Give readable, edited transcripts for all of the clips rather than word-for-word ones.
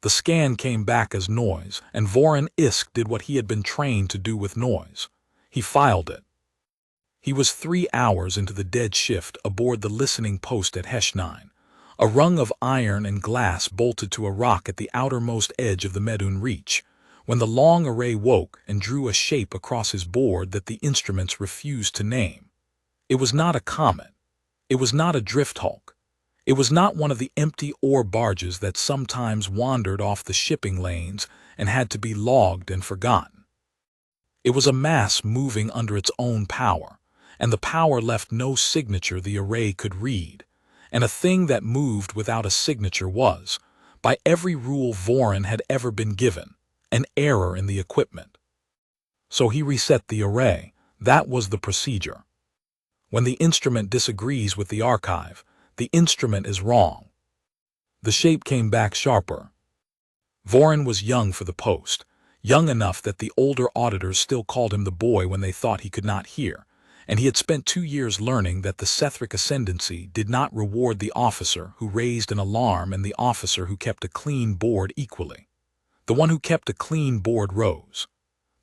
The scan came back as noise, and Voron Isk did what he had been trained to do with noise. He filed it. He was 3 hours into the dead shift aboard the listening post at HFY, a rung of iron and glass bolted to a rock at the outermost edge of the Medun Reach, when the long array woke and drew a shape across his board that the instruments refused to name. It was not a comet. It was not a drift hulk. It was not one of the empty ore barges that sometimes wandered off the shipping lanes and had to be logged and forgotten. It was a mass moving under its own power, and the power left no signature the array could read, and a thing that moved without a signature was, by every rule Voron had ever been given, an error in the equipment. So he reset the array. That was the procedure. When the instrument disagrees with the archive, the instrument is wrong. The shape came back sharper. Voron was young for the post, young enough that the older auditors still called him the boy when they thought he could not hear, and he had spent 2 years learning that the Sethric ascendancy did not reward the officer who raised an alarm and the officer who kept a clean board equally. The one who kept a clean board rose.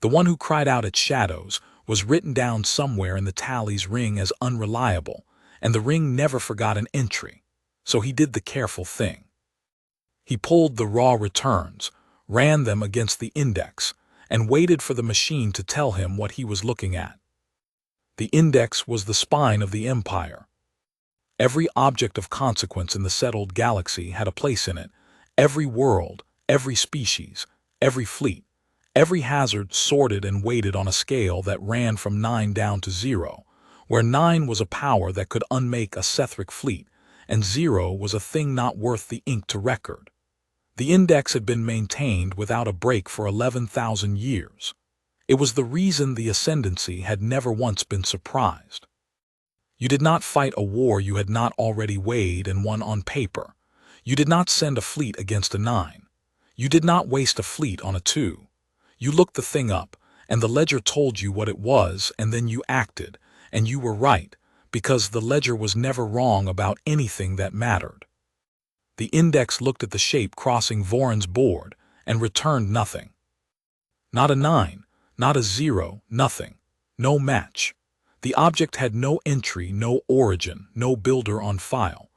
The one who cried out at shadows was written down somewhere in the tally's ring as unreliable, and the ring never forgot an entry, so he did the careful thing. He pulled the raw returns, ran them against the index, and waited for the machine to tell him what he was looking at. The index was the spine of the empire. Every object of consequence in the settled galaxy had a place in it, every world, every species, every fleet, every hazard sorted and weighted on a scale that ran from 9 down to 0, where 9 was a power that could unmake a Sethric fleet, and 0 was a thing not worth the ink to record. The index had been maintained without a break for 11,000 years. It was the reason the ascendancy had never once been surprised. You did not fight a war you had not already weighed and won on paper. You did not send a fleet against a 9. You did not waste a fleet on a 2. You looked the thing up, and the ledger told you what it was, and then you acted, and you were right, because the ledger was never wrong about anything that mattered. The index looked at the shape crossing Voron's board and returned nothing. Not a 9, not a 0, nothing. No match. The object had no entry, no origin, no builder on file.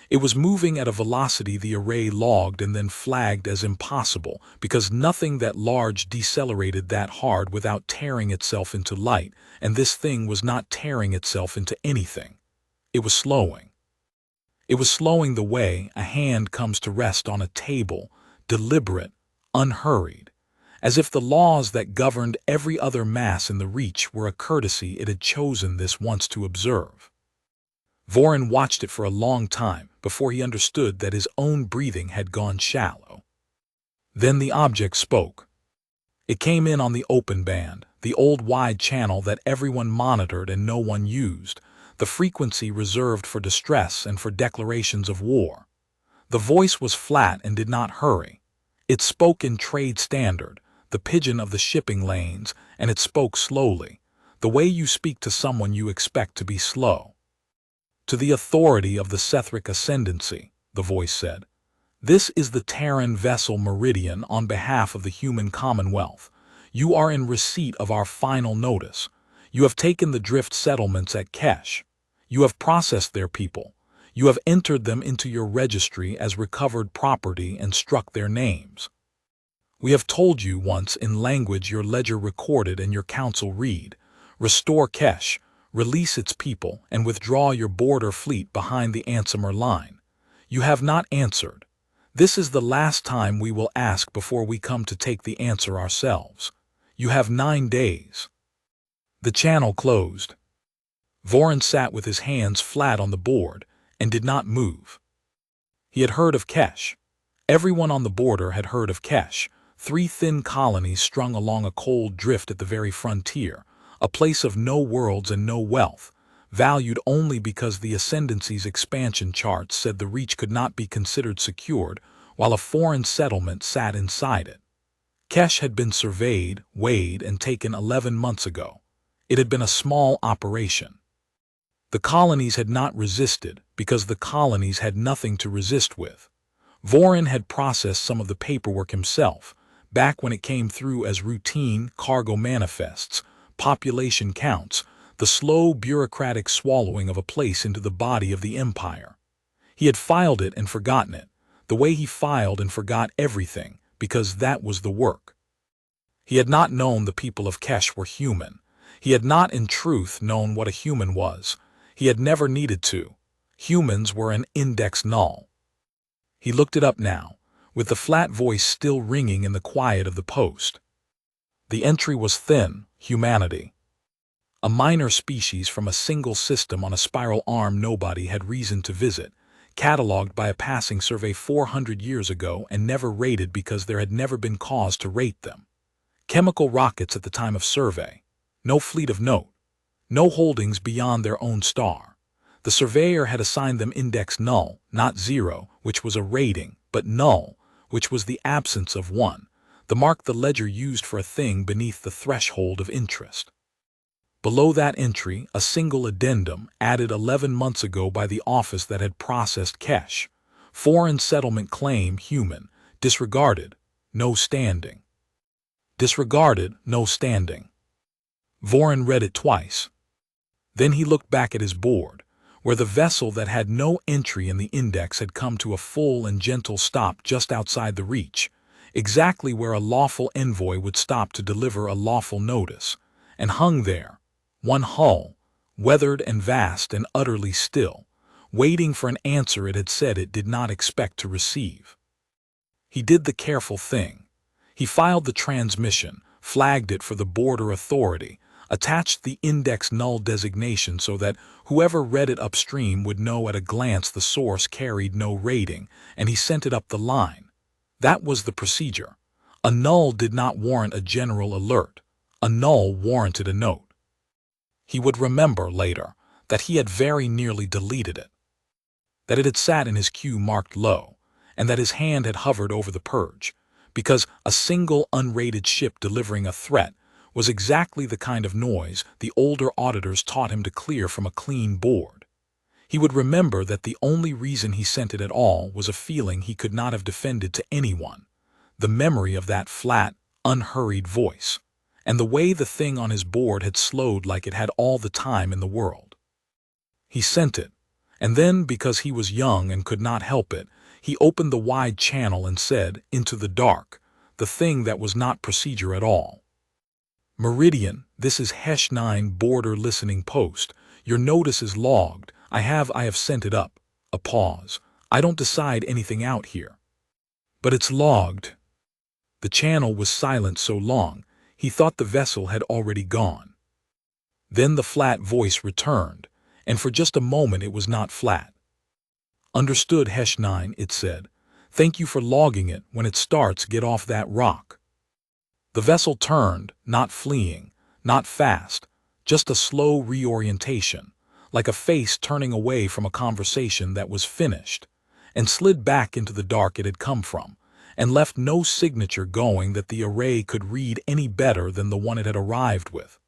It was moving at a velocity the array logged and then flagged as impossible because nothing that large decelerated that hard without tearing itself into light, and this thing was not tearing itself into anything. It was slowing. It was slowing the way a hand comes to rest on a table, deliberate, unhurried, as if the laws that governed every other mass in the Reach were a courtesy it had chosen this once to observe. Voron watched it for a long time before he understood that his own breathing had gone shallow. Then the object spoke. It came in on the open band, the old wide channel that everyone monitored and no one used, the frequency reserved for distress and for declarations of war. The voice was flat and did not hurry. It spoke in trade standard, the pidgin of the shipping lanes, and it spoke slowly, the way you speak to someone you expect to be slow. To the authority of the Sethric ascendancy, the voice said, this is the Terran vessel Meridian on behalf of the human commonwealth. You are in receipt of our final notice. You have taken the drift settlements at Kesh. You have processed their people. You have entered them into your registry as recovered property and struck their names. We have told you once in language your ledger recorded and your council read, restore Kesh, release its people, and withdraw your border fleet behind the Ansimer line. You have not answered. This is the last time we will ask before we come to take the answer ourselves. You have 9 days. The channel closed. Voron sat with his hands flat on the board and did not move. He had heard of Kesh. Everyone on the border had heard of Kesh, 3 thin colonies strung along a cold drift at the very frontier, a place of no worlds and no wealth, valued only because the ascendancy's expansion charts said the Reach could not be considered secured while a foreign settlement sat inside it. Kesh had been surveyed, weighed, and taken 11 months ago. It had been a small operation. The colonies had not resisted because the colonies had nothing to resist with. Vorin had processed some of the paperwork himself, back when it came through as routine cargo manifests, population counts, the slow bureaucratic swallowing of a place into the body of the empire. He had filed it and forgotten it, the way he filed and forgot everything, because that was the work. He had not known the people of Kesh were human. He had not in truth known what a human was. He had never needed to. Humans were an index null. He looked it up now, with the flat voice still ringing in the quiet of the post. The entry was thin, humanity. A minor species from a single system on a spiral arm nobody had reason to visit, catalogued by a passing survey 400 years ago and never rated because there had never been cause to rate them. Chemical rockets at the time of survey. No fleet of note. No holdings beyond their own star. The surveyor had assigned them index null, not zero, which was a rating, but null, which was the absence of one, the mark the ledger used for a thing beneath the threshold of interest. Below that entry, a single addendum added 11 months ago by the office that had processed Kesh. Foreign settlement claim human, disregarded, no standing. Disregarded, no standing. Vorin read it twice. Then he looked back at his board, where the vessel that had no entry in the index had come to a full and gentle stop just outside the reach, exactly where a lawful envoy would stop to deliver a lawful notice, and hung there, one hull, weathered and vast and utterly still, waiting for an answer it had said it did not expect to receive. He did the careful thing. He filed the transmission, flagged it for the border authority, attached the index null designation so that whoever read it upstream would know at a glance the source carried no rating, and he sent it up the line. That was the procedure. A null did not warrant a general alert. A null warranted a note. He would remember later that he had very nearly deleted it, that it had sat in his queue marked low, and that his hand had hovered over the purge, because a single unrated ship delivering a threat was exactly the kind of noise the older auditors taught him to clear from a clean board. He would remember that the only reason he sent it at all was a feeling he could not have defended to anyone, the memory of that flat, unhurried voice, and the way the thing on his board had slowed like it had all the time in the world. He sent it, and then, because he was young and could not help it, he opened the wide channel and said, into the dark, the thing that was not procedure at all. Meridian, this is HFY border listening post. Your notice is logged. I have sent it up. A pause. I don't decide anything out here. But it's logged. The channel was silent so long, he thought the vessel had already gone. Then the flat voice returned, and for just a moment it was not flat. Understood, HFY, it said. Thank you for logging it. When it starts, get off that rock. The vessel turned, not fleeing, not fast, just a slow reorientation, like a face turning away from a conversation that was finished, and slid back into the dark it had come from, and left no signature going that the array could read any better than the one it had arrived with.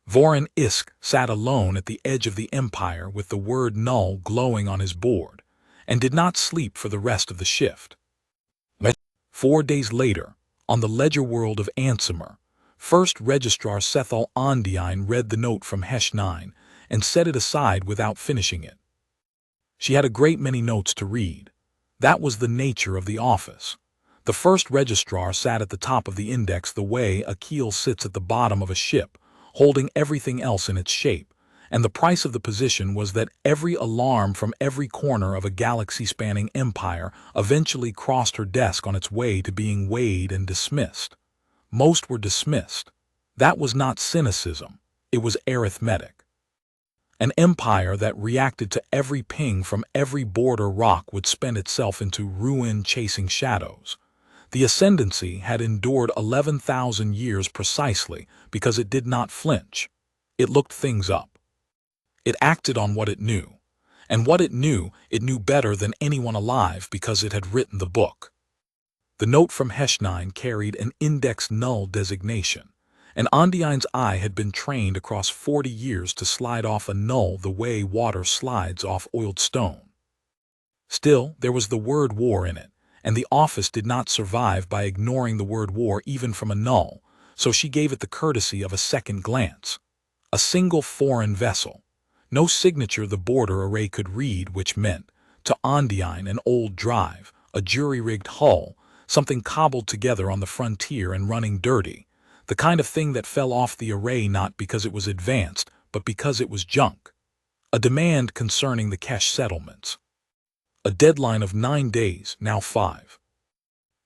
Vorin Isk sat alone at the edge of the empire with the word null glowing on his board, and did not sleep for the rest of the shift. 4 days later, on the ledger world of Ansimer, First Registrar Sethal Ondiine read the note from HFY and set it aside without finishing it. She had a great many notes to read. That was the nature of the office. The first registrar sat at the top of the index the way a keel sits at the bottom of a ship, holding everything else in its shape, and the price of the position was that every alarm from every corner of a galaxy-spanning empire eventually crossed her desk on its way to being weighed and dismissed. Most were dismissed. That was not cynicism. It was arithmetic. An empire that reacted to every ping from every border rock would spend itself into ruin chasing shadows. The ascendancy had endured 11,000 years precisely because it did not flinch. It looked things up. It acted on what it knew. And what it knew better than anyone alive because it had written the book. The note from HFY carried an index null designation, and Ondine's eye had been trained across 40 years to slide off a null the way water slides off oiled stone. Still, there was the word war in it, and the office did not survive by ignoring the word war even from a null, so she gave it the courtesy of a second glance. A single foreign vessel. No signature the border array could read, which meant, to Ondine, an old drive, a jury-rigged hull, something cobbled together on the frontier and running dirty, the kind of thing that fell off the array not because it was advanced, but because it was junk. A demand concerning the cash settlements. A deadline of 9 days, now 5.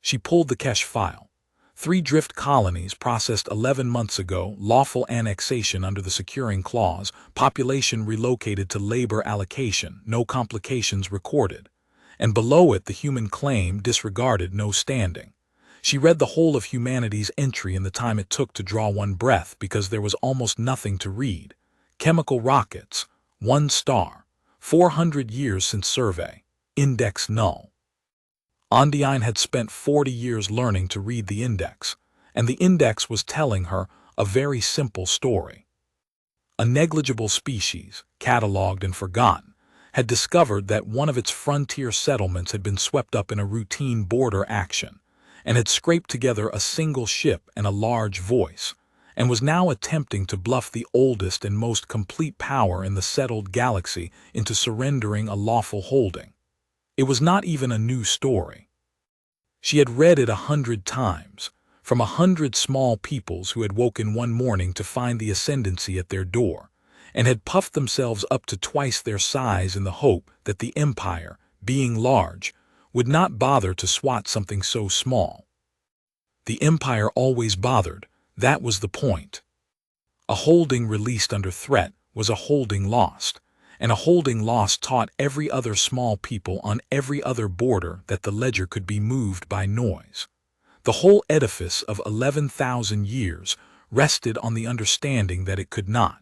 She pulled the cache file. 3 drift colonies processed 11 months ago, lawful annexation under the securing clause, population relocated to labor allocation, no complications recorded. And below it the human claim, disregarded, no standing. She read the whole of humanity's entry in the time it took to draw one breath because there was almost nothing to read. Chemical rockets, 1 star, 400 years since survey, index null. Ondine had spent 40 years learning to read the index, and the index was telling her a very simple story. A negligible species, catalogued and forgotten, had discovered that one of its frontier settlements had been swept up in a routine border action, and had scraped together a single ship and a large voice, and was now attempting to bluff the oldest and most complete power in the settled galaxy into surrendering a lawful holding. It was not even a new story. She had read it 100 times, from 100 small peoples who had woken one morning to find the ascendancy at their door, and had puffed themselves up to twice their size in the hope that the empire, being large, would not bother to swat something so small. The empire always bothered, that was the point. A holding released under threat was a holding lost, and a holding lost taught every other small people on every other border that the ledger could be moved by noise. The whole edifice of 11,000 years rested on the understanding that it could not.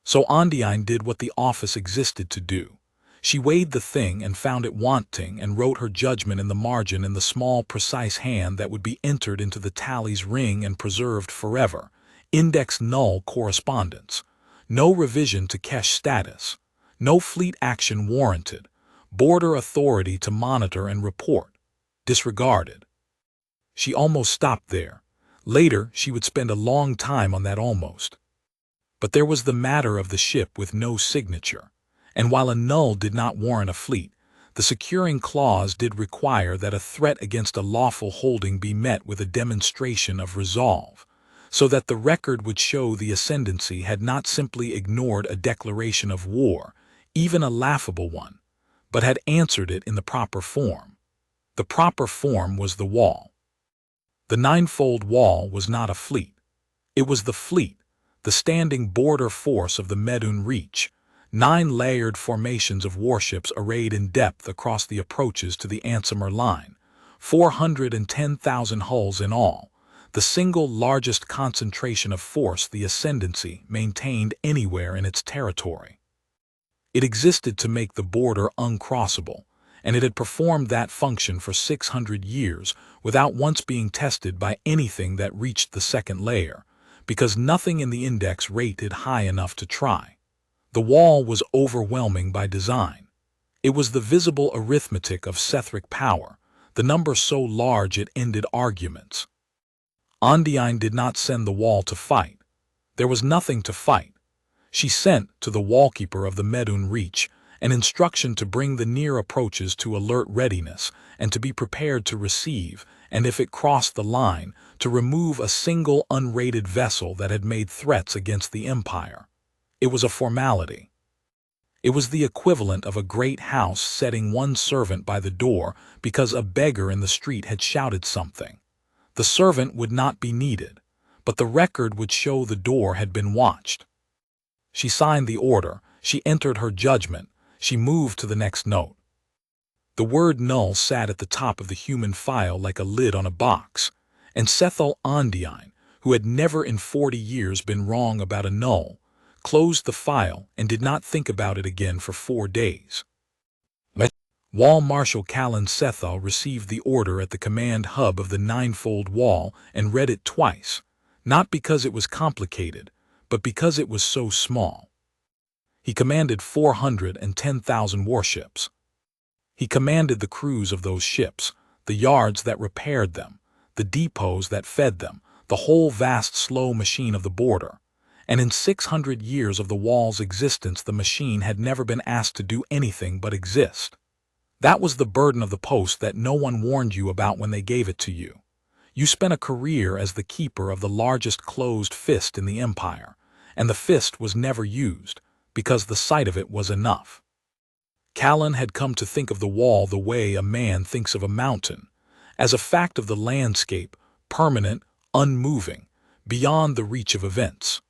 So Ondine did what the office existed to do. She weighed the thing and found it wanting and wrote her judgment in the margin in the small, precise hand that would be entered into the tally's ring and preserved forever. Index null correspondence. No revision to cache status. No fleet action warranted. Border authority to monitor and report. Disregarded. She almost stopped there. Later, she would spend a long time on that almost. But there was the matter of the ship with no signature. And while a null did not warrant a fleet, the securing clause did require that a threat against a lawful holding be met with a demonstration of resolve, so that the record would show the ascendancy had not simply ignored a declaration of war, even a laughable one, but had answered it in the proper form. The proper form was the wall. The ninefold wall was not a fleet. It was the fleet, the standing border force of the Medun Reach, 9 layered formations of warships arrayed in depth across the approaches to the Ansimer line, 410,000 hulls in all, the single largest concentration of force the ascendancy maintained anywhere in its territory. It existed to make the border uncrossable, and it had performed that function for 600 years without once being tested by anything that reached the second layer, because nothing in the index rated high enough to try. The wall was overwhelming by design. It was the visible arithmetic of Sethric power, the number so large it ended arguments. Ondine did not send the wall to fight. There was nothing to fight. She sent to the wallkeeper of the Medun Reach an instruction to bring the near approaches to alert readiness and to be prepared to receive, and if it crossed the line, to remove a single unrated vessel that had made threats against the empire. It was a formality. It was the equivalent of a great house setting one servant by the door because a beggar in the street had shouted something. The servant would not be needed, but the record would show the door had been watched. She signed the order, she entered her judgment, she moved to the next note. The word null sat at the top of the human file like a lid on a box, and Sethal Ondine, who had never in 40 years been wrong about a null, closed the file and did not think about it again for 4 days. Wall Marshal Callan Sethal received the order at the command hub of the ninefold wall and read it twice, not because it was complicated, but because it was so small. He commanded 410,000 warships. He commanded the crews of those ships, the yards that repaired them, the depots that fed them, the whole vast slow machine of the border. And in 600 years of the wall's existence, the machine had never been asked to do anything but exist. That was the burden of the post that no one warned you about when they gave it to you. You spent a career as the keeper of the largest closed fist in the empire, and the fist was never used, because the sight of it was enough. Callan had come to think of the wall the way a man thinks of a mountain, as a fact of the landscape, permanent, unmoving, beyond the reach of events.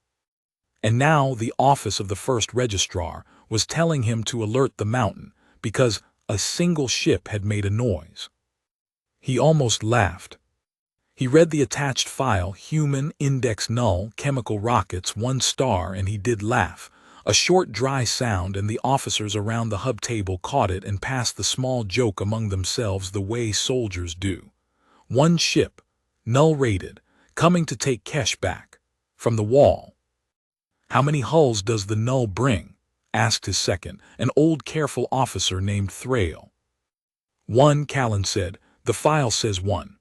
And now the office of the first registrar was telling him to alert the mountain, because a single ship had made a noise. He almost laughed. He read the attached file, human, index null, chemical rockets, 1 star, and he did laugh. A short dry sound, and the officers around the hub table caught it and passed the small joke among themselves the way soldiers do. 1 ship, null rated, coming to take Kesh back, from the wall. How many hulls does the null bring? Asked his second, an old careful officer named Thrail. 1, Callan said. The file says 1.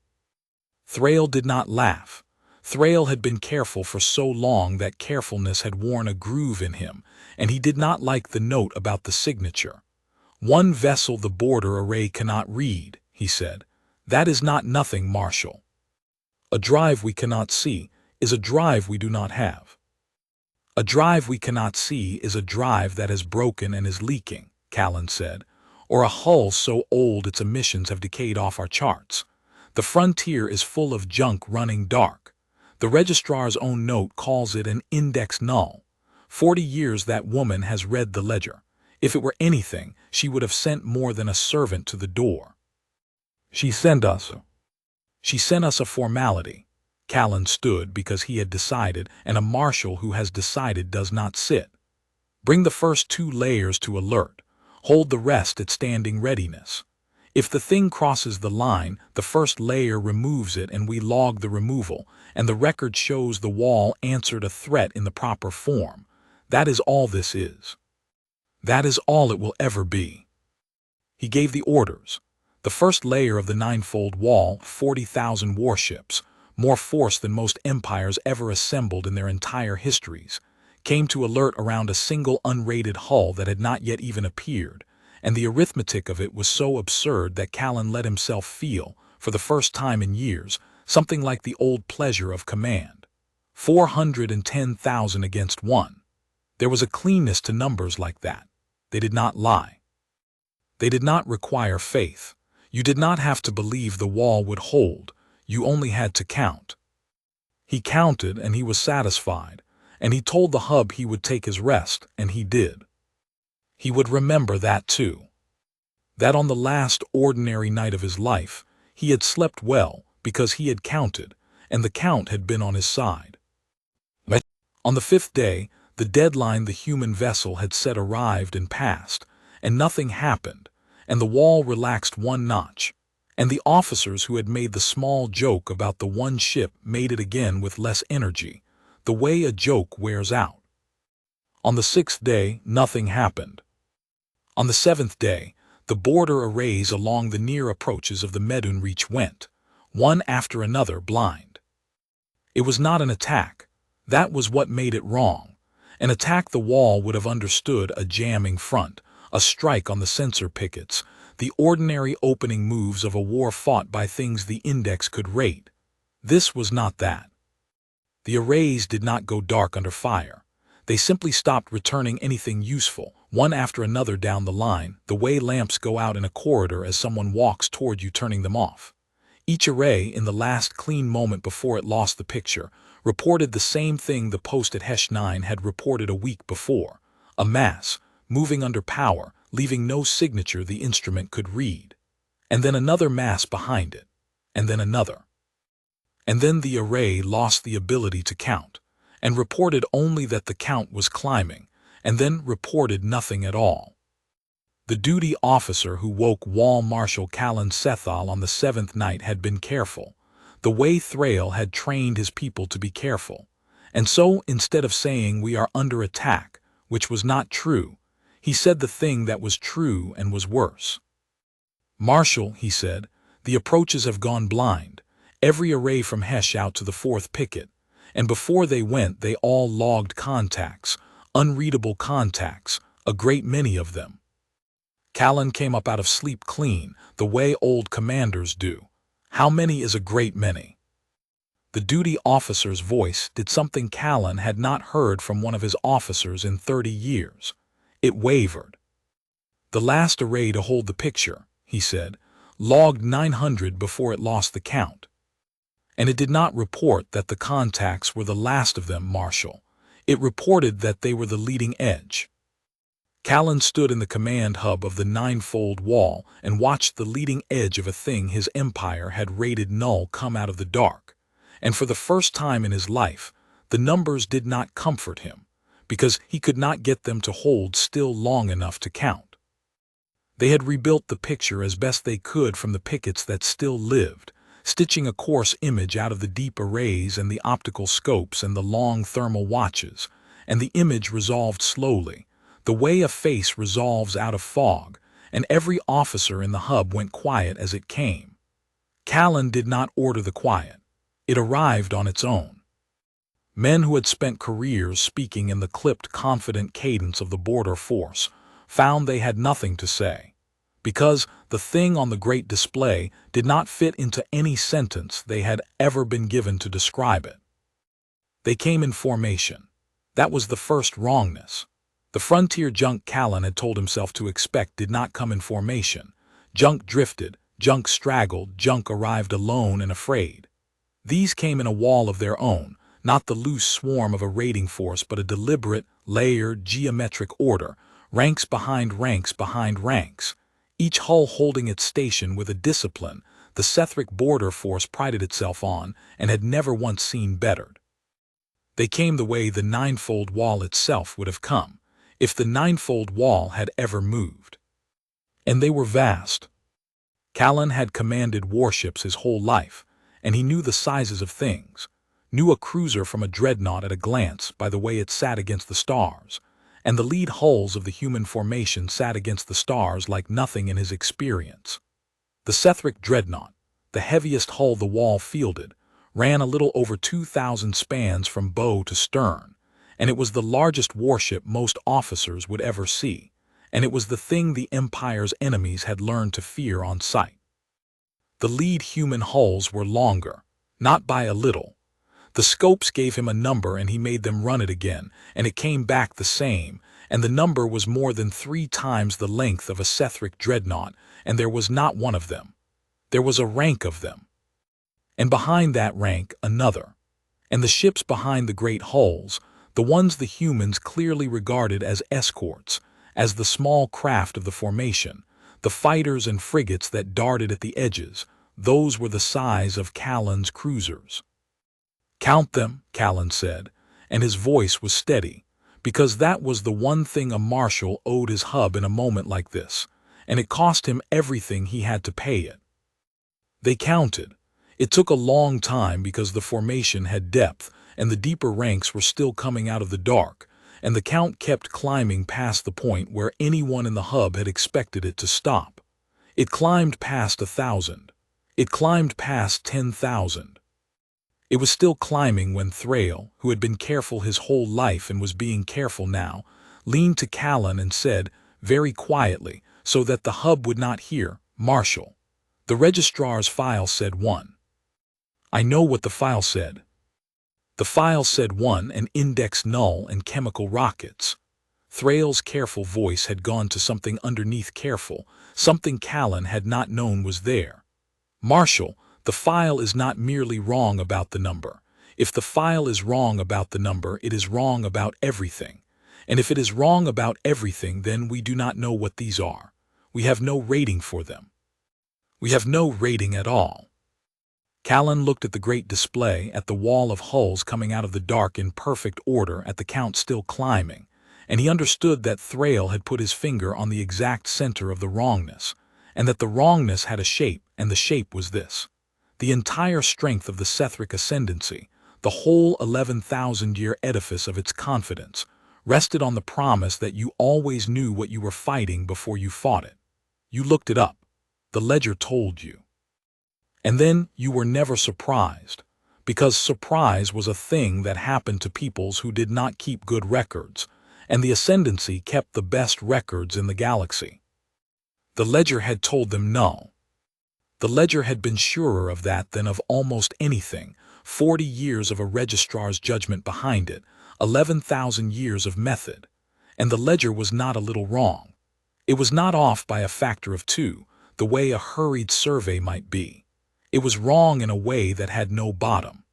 Thrail did not laugh. Thrail had been careful for so long that carefulness had worn a groove in him, and he did not like the note about the signature. 1 vessel the border array cannot read, he said. That is not nothing, Marshal. A drive we cannot see is a drive we do not have. A drive we cannot see is a drive that has broken and is leaking, Callan said, or a hull so old its emissions have decayed off our charts. The frontier is full of junk running dark. The registrar's own note calls it an index null. 40 years that woman has read the ledger. If it were anything, she would have sent more than a servant to the door. She sent us a formality. Callan stood because he had decided, and a marshal who has decided does not sit. Bring the first 2 layers to alert. Hold the rest at standing readiness. If the thing crosses the line, the first layer removes it and we log the removal, and the record shows the wall answered a threat in the proper form. That is all this is. That is all it will ever be. He gave the orders. The first layer of the 9-fold wall, 40,000 warships, more force than most empires ever assembled in their entire histories, came to alert around a single unrated hull that had not yet even appeared, and the arithmetic of it was so absurd that Callan let himself feel, for the first time in years, something like the old pleasure of command. 410,000 against 1. There was a cleanness to numbers like that. They did not lie. They did not require faith. You did not have to believe the wall would hold. You only had to count. He counted and he was satisfied, and he told the hub he would take his rest, and he did. He would remember that too. That on the last ordinary night of his life, he had slept well because he had counted, and the count had been on his side. On the 5th day, the deadline the human vessel had set arrived and passed, and nothing happened, and the wall relaxed 1 notch. And the officers who had made the small joke about the 1 ship made it again with less energy, the way a joke wears out. On the 6th day, nothing happened. On the 7th day, the border arrays along the near approaches of the Medun Reach went, one after another, blind. It was not an attack. That was what made it wrong. An attack the wall would have understood, a jamming front, a strike on the sensor pickets, the ordinary opening moves of a war fought by things the index could rate. This was not that. The arrays did not go dark under fire. They simply stopped returning anything useful, one after another down the line, the way lamps go out in a corridor as someone walks toward you turning them off. Each array, in the last clean moment before it lost the picture, reported the same thing the post at HFY had reported a week before, a mass, moving under power, leaving no signature the instrument could read. And then another mass behind it, and then another. And then the array lost the ability to count, and reported only that the count was climbing, and then reported nothing at all. The duty officer who woke Wall Marshal Callan Sethal on the 7th night had been careful, the way Thrail had trained his people to be careful. And so, instead of saying we are under attack, which was not true, he said the thing that was true and was worse. "Marshal," he said, "the approaches have gone blind. Every array from Hesh out to the 4th picket. And before they went, they all logged contacts, unreadable contacts, a great many of them." Callan came up out of sleep clean, the way old commanders do. "How many is a great many?" The duty officer's voice did something Callan had not heard from one of his officers in 30 years. It wavered. "The last array to hold the picture," he said, "logged 900 before it lost the count. And it did not report that the contacts were the last of them, Marshal. It reported that they were the leading edge." Callan stood in the command hub of the ninefold wall and watched the leading edge of a thing his empire had rated null come out of the dark. And for the first time in his life, the numbers did not comfort him, because he could not get them to hold still long enough to count. They had rebuilt the picture as best they could from the pickets that still lived, stitching a coarse image out of the deep arrays and the optical scopes and the long thermal watches, and the image resolved slowly, the way a face resolves out of fog, and every officer in the hub went quiet as it came. Callan did not order the quiet. It arrived on its own. Men who had spent careers speaking in the clipped, confident cadence of the border force found they had nothing to say, because the thing on the great display did not fit into any sentence they had ever been given to describe it. They came in formation. That was the first wrongness. The frontier junk Callan had told himself to expect did not come in formation. Junk drifted, junk straggled, junk arrived alone and afraid. These came in a wall of their own, not the loose swarm of a raiding force, but a deliberate, layered, geometric order, ranks behind ranks, each hull holding its station with a discipline the Sethric border force prided itself on and had never once seen bettered. They came the way the ninefold wall itself would have come, if the ninefold wall had ever moved. And they were vast. Callan had commanded warships his whole life, and he knew the sizes of things, knew a cruiser from a dreadnought at a glance by the way it sat against the stars, and the lead hulls of the human formation sat against the stars like nothing in his experience. The Sethric dreadnought, the heaviest hull the wall fielded, ran a little over 2,000 spans from bow to stern, and it was the largest warship most officers would ever see, and it was the thing the Empire's enemies had learned to fear on sight. The lead human hulls were longer, not by a little. The scopes gave him a number and he made them run it again, and it came back the same, and the number was more than 3 times the length of a Sethric dreadnought, and there was not one of them. There was a rank of them. And behind that rank another. And the ships behind the great hulls, the ones the humans clearly regarded as escorts, as the small craft of the formation, the fighters and frigates that darted at the edges, those were the size of Callan's cruisers. "Count them," Callan said, and his voice was steady, because that was the one thing a marshal owed his hub in a moment like this, and it cost him everything he had to pay it. They counted. It took a long time because the formation had depth, and the deeper ranks were still coming out of the dark, and the count kept climbing past the point where anyone in the hub had expected it to stop. It climbed past 1,000. It climbed past 10,000. It was still climbing when Thrail, who had been careful his whole life and was being careful now, leaned to Callan and said, very quietly, so that the hub would not hear, "Marshal, the registrar's file said 1. I know what the file said. The file said 1 and indexed null and chemical rockets." Thrail's careful voice had gone to something underneath careful, something Callan had not known was there. "Marshal, the file is not merely wrong about the number. If the file is wrong about the number, it is wrong about everything. And if it is wrong about everything, then we do not know what these are. We have no rating for them. We have no rating at all." Callan looked at the great display, at the wall of hulls coming out of the dark in perfect order, at the count still climbing, and he understood that Thrail had put his finger on the exact center of the wrongness, and that the wrongness had a shape, and the shape was this. The entire strength of the Sethric ascendancy, the whole 11,000-year edifice of its confidence, rested on the promise that you always knew what you were fighting before you fought it. You looked it up. the ledger told you. And then you were never surprised, because surprise was a thing that happened to peoples who did not keep good records, and the Ascendancy kept the best records in the galaxy. The ledger had told them no. The ledger had been surer of that than of almost anything, 40 years of a registrar's judgment behind it, 11,000 years of method, and the ledger was not a little wrong. It was not off by a factor of 2, the way a hurried survey might be. It was wrong in a way that had no bottom.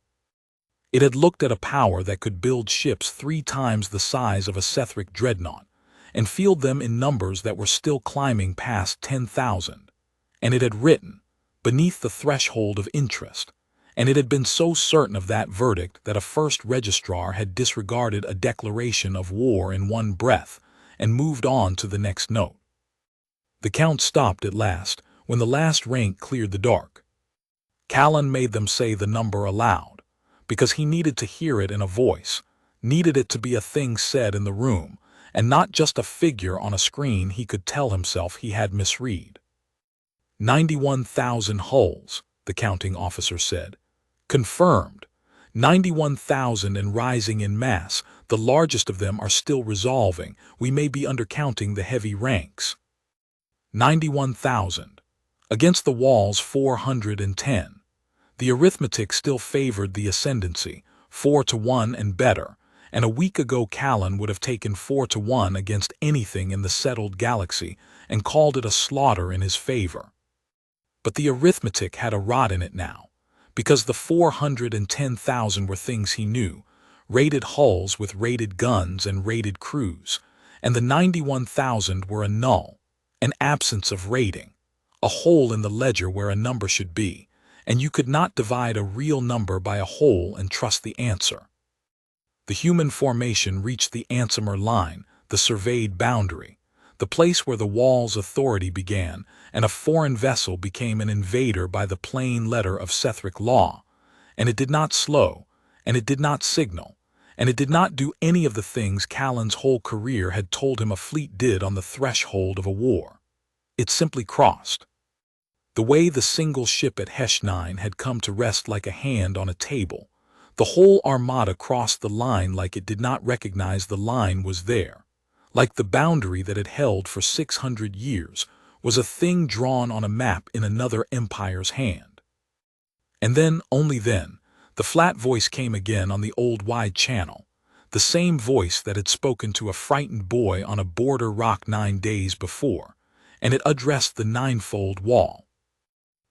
It had looked at a power that could build ships 3 times the size of a Sethric dreadnought, and field them in numbers that were still climbing past 10,000. And it had written, beneath the threshold of interest, and it had been so certain of that verdict that a first registrar had disregarded a declaration of war in one breath and moved on to the next note. The count stopped at last, when the last rank cleared the dark. Callan made them say the number aloud, because he needed to hear it in a voice, needed it to be a thing said in the room, and not just a figure on a screen he could tell himself he had misread. 91,000 hulls, the counting officer said. Confirmed. 91,000 and rising in mass. The largest of them are still resolving. We may be undercounting the heavy ranks. 91,000. Against the walls 410. The arithmetic still favored the Ascendancy, 4-1 and better, and a week ago Callan would have taken 4-1 against anything in the settled galaxy and called it a slaughter in his favor. But the arithmetic had a rot in it now, because the 410,000 were things he knew, rated hulls with rated guns and rated crews, and the 91,000 were a null, an absence of rating, a hole in the ledger where a number should be, and you could not divide a real number by a hole and trust the answer. The human formation reached the Ansimer line, the surveyed boundary, the place where the wall's authority began, and a foreign vessel became an invader by the plain letter of Sethric law, and it did not slow, and it did not signal, and it did not do any of the things Callan's whole career had told him a fleet did on the threshold of a war. It simply crossed. The way the single ship at HFY had come to rest like a hand on a table, the whole armada crossed the line like it did not recognize the line was there, like the boundary that it held for 600 years was a thing drawn on a map in another empire's hand. And then, only then, the flat voice came again on the old wide channel, the same voice that had spoken to a frightened boy on a border rock 9 days before, and it addressed the ninefold wall.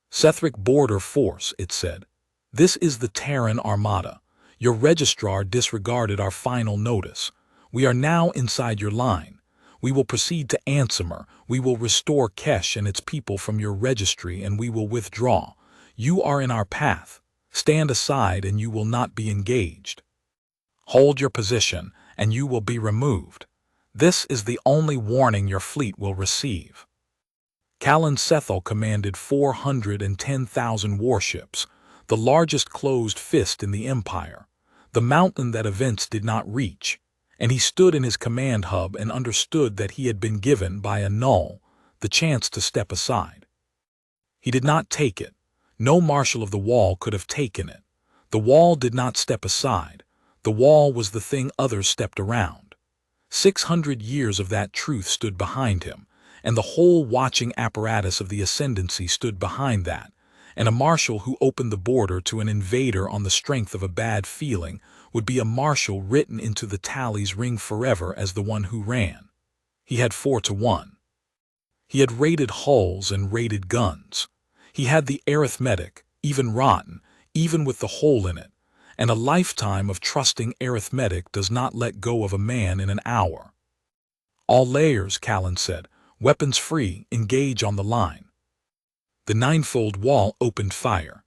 Sethric Border Force, it said. This is the Terran Armada. Your registrar disregarded our final notice. We are now inside your line. We will proceed to Ansimer. We will restore Kesh and its people from your registry, and we will withdraw. You are in our path. Stand aside and you will not be engaged. Hold your position and you will be removed. This is the only warning your fleet will receive. Callan Sethal commanded 410,000 warships, the largest closed fist in the Empire, the mountain that events did not reach, and he stood in his command hub and understood that he had been given by a null the chance to step aside. He did not take it. No marshal of the wall could have taken it. The wall did not step aside. The wall was the thing others stepped around. 600 years of that truth stood behind him, and the whole watching apparatus of the Ascendancy stood behind that, and a marshal who opened the border to an invader on the strength of a bad feeling would be a marshal written into the tally's ring forever as the one who ran. He had 4-1. He had rated hulls and rated guns. He had the arithmetic, even rotten, even with the hole in it, and a lifetime of trusting arithmetic does not let go of a man in an hour. All layers, Callan said. Weapons free, engage on the line. The ninefold wall opened fire.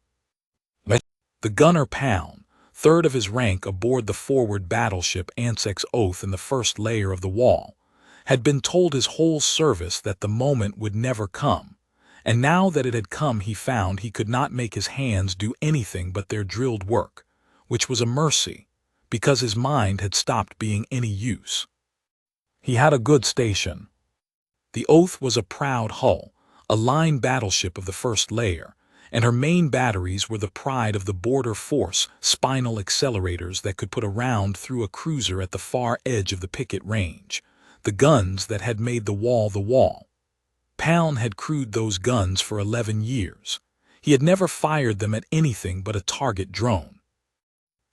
The gunner Pound, third of his rank aboard the forward battleship Ansek's Oath in the first layer of the wall, had been told his whole service that the moment would never come, and now that it had come he found he could not make his hands do anything but their drilled work, which was a mercy, because his mind had stopped being any use. He had a good station. The Oath was a proud hull, a line battleship of the first layer, and her main batteries were the pride of the border force, spinal accelerators that could put a round through a cruiser at the far edge of the picket range, the guns that had made the wall the wall. Pound had crewed those guns for 11 years. He had never fired them at anything but a target drone.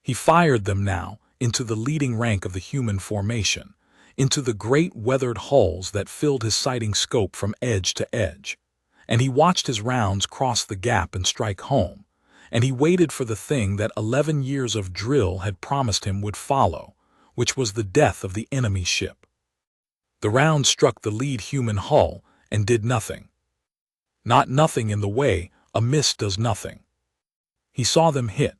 He fired them now into the leading rank of the human formation, into the great weathered hulls that filled his sighting scope from edge to edge. And he watched his rounds cross the gap and strike home, and he waited for the thing that 11 years of drill had promised him would follow, which was the death of the enemy ship. The round struck the lead human hull and did nothing. Not nothing in the way a miss does nothing. He saw them hit.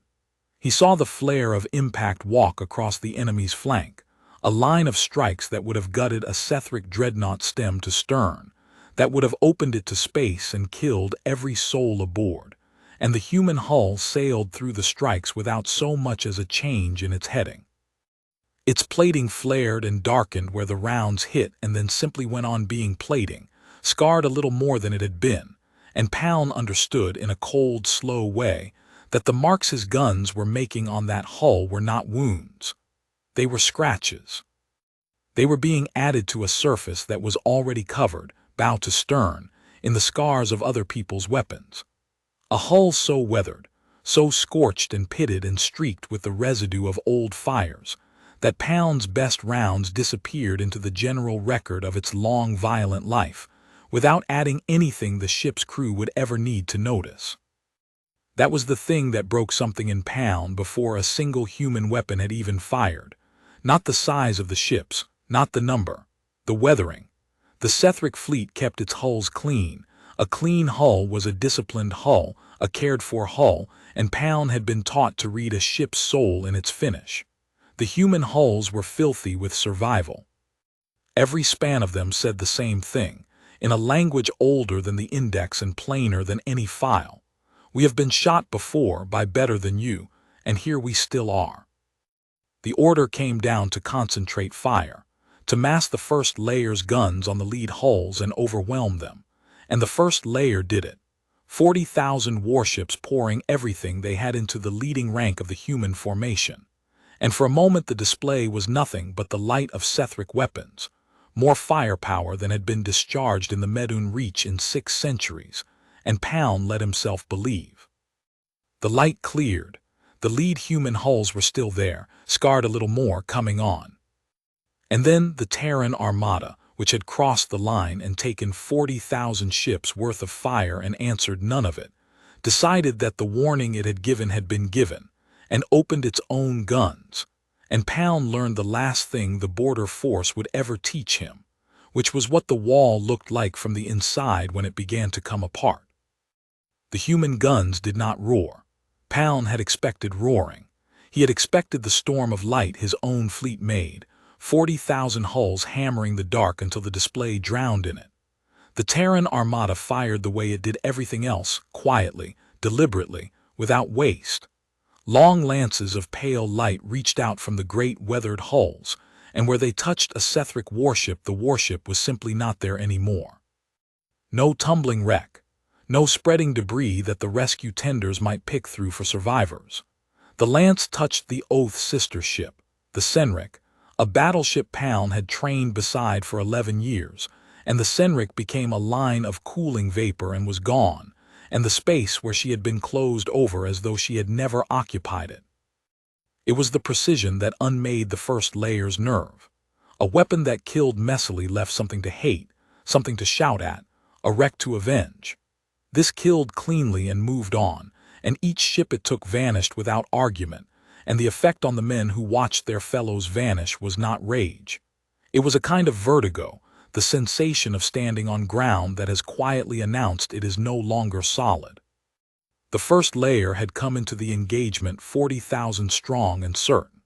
He saw the flare of impact walk across the enemy's flank, a line of strikes that would have gutted a Sethric dreadnought stem to stern, that would have opened it to space and killed every soul aboard, and the human hull sailed through the strikes without so much as a change in its heading. Its plating flared and darkened where the rounds hit and then simply went on being plating, scarred a little more than it had been, and Pound understood in a cold, slow way that the marks his guns were making on that hull were not wounds. They were scratches. They were being added to a surface that was already covered, bow to stern, in the scars of other people's weapons. A hull so weathered, so scorched and pitted and streaked with the residue of old fires, that Pound's best rounds disappeared into the general record of its long, violent life, without adding anything the ship's crew would ever need to notice. That was the thing that broke something in Pound before a single human weapon had even fired. Not the size of the ships, not the number, the weathering. The Sethric fleet kept its hulls clean. A clean hull was a disciplined hull, a cared-for hull, and Pound had been taught to read a ship's soul in its finish. The human hulls were filthy with survival. Every span of them said the same thing, in a language older than the index and plainer than any file. We have been shot before by better than you, and here we still are. The order came down to concentrate fire, to mass the first layer's guns on the lead hulls and overwhelm them, and the first layer did it. 40,000 warships pouring everything they had into the leading rank of the human formation. And for a moment the display was nothing but the light of Sethric weapons, more firepower than had been discharged in the Medun Reach in 6 centuries, and Pound let himself believe. The light cleared. The lead human hulls were still there, scarred a little more, coming on. And then the Terran Armada, which had crossed the line and taken 40,000 ships worth of fire and answered none of it, decided that the warning it had been given, and opened its own guns. And Pound learned the last thing the border force would ever teach him, which was what the wall looked like from the inside when it began to come apart. The human guns did not roar. Pound had expected roaring. He had expected the storm of light his own fleet made, 40,000 hulls hammering the dark until the display drowned in it. The Terran Armada fired the way it did everything else, quietly, deliberately, without waste. Long lances of pale light reached out from the great weathered hulls, and where they touched a Sethric warship, the warship was simply not there anymore. No tumbling wreck. No spreading debris that the rescue tenders might pick through for survivors. The lance touched the Oath's sister ship, the Senric, a battleship Pound had trained beside for 11 years, and the Senric became a line of cooling vapor and was gone, and the space where she had been closed over as though she had never occupied it. It was the precision that unmade the first layer's nerve. A weapon that killed messily left something to hate, something to shout at, a wreck to avenge. This killed cleanly and moved on, and each ship it took vanished without argument, and the effect on the men who watched their fellows vanish was not rage. It was a kind of vertigo, the sensation of standing on ground that has quietly announced it is no longer solid. The first layer had come into the engagement 40,000 strong and certain.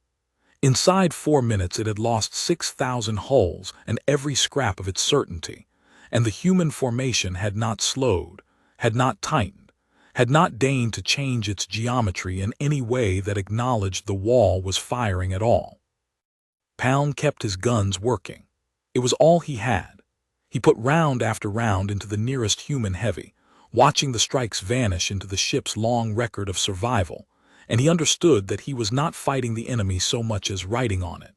Inside 4 minutes it had lost 6,000 hulls and every scrap of its certainty, and the human formation had not slowed, had not tightened, had not deigned to change its geometry in any way that acknowledged the wall was firing at all. Pound kept his guns working. It was all he had. He put round after round into the nearest human heavy, watching the strikes vanish into the ship's long record of survival, and he understood that he was not fighting the enemy so much as writing on it,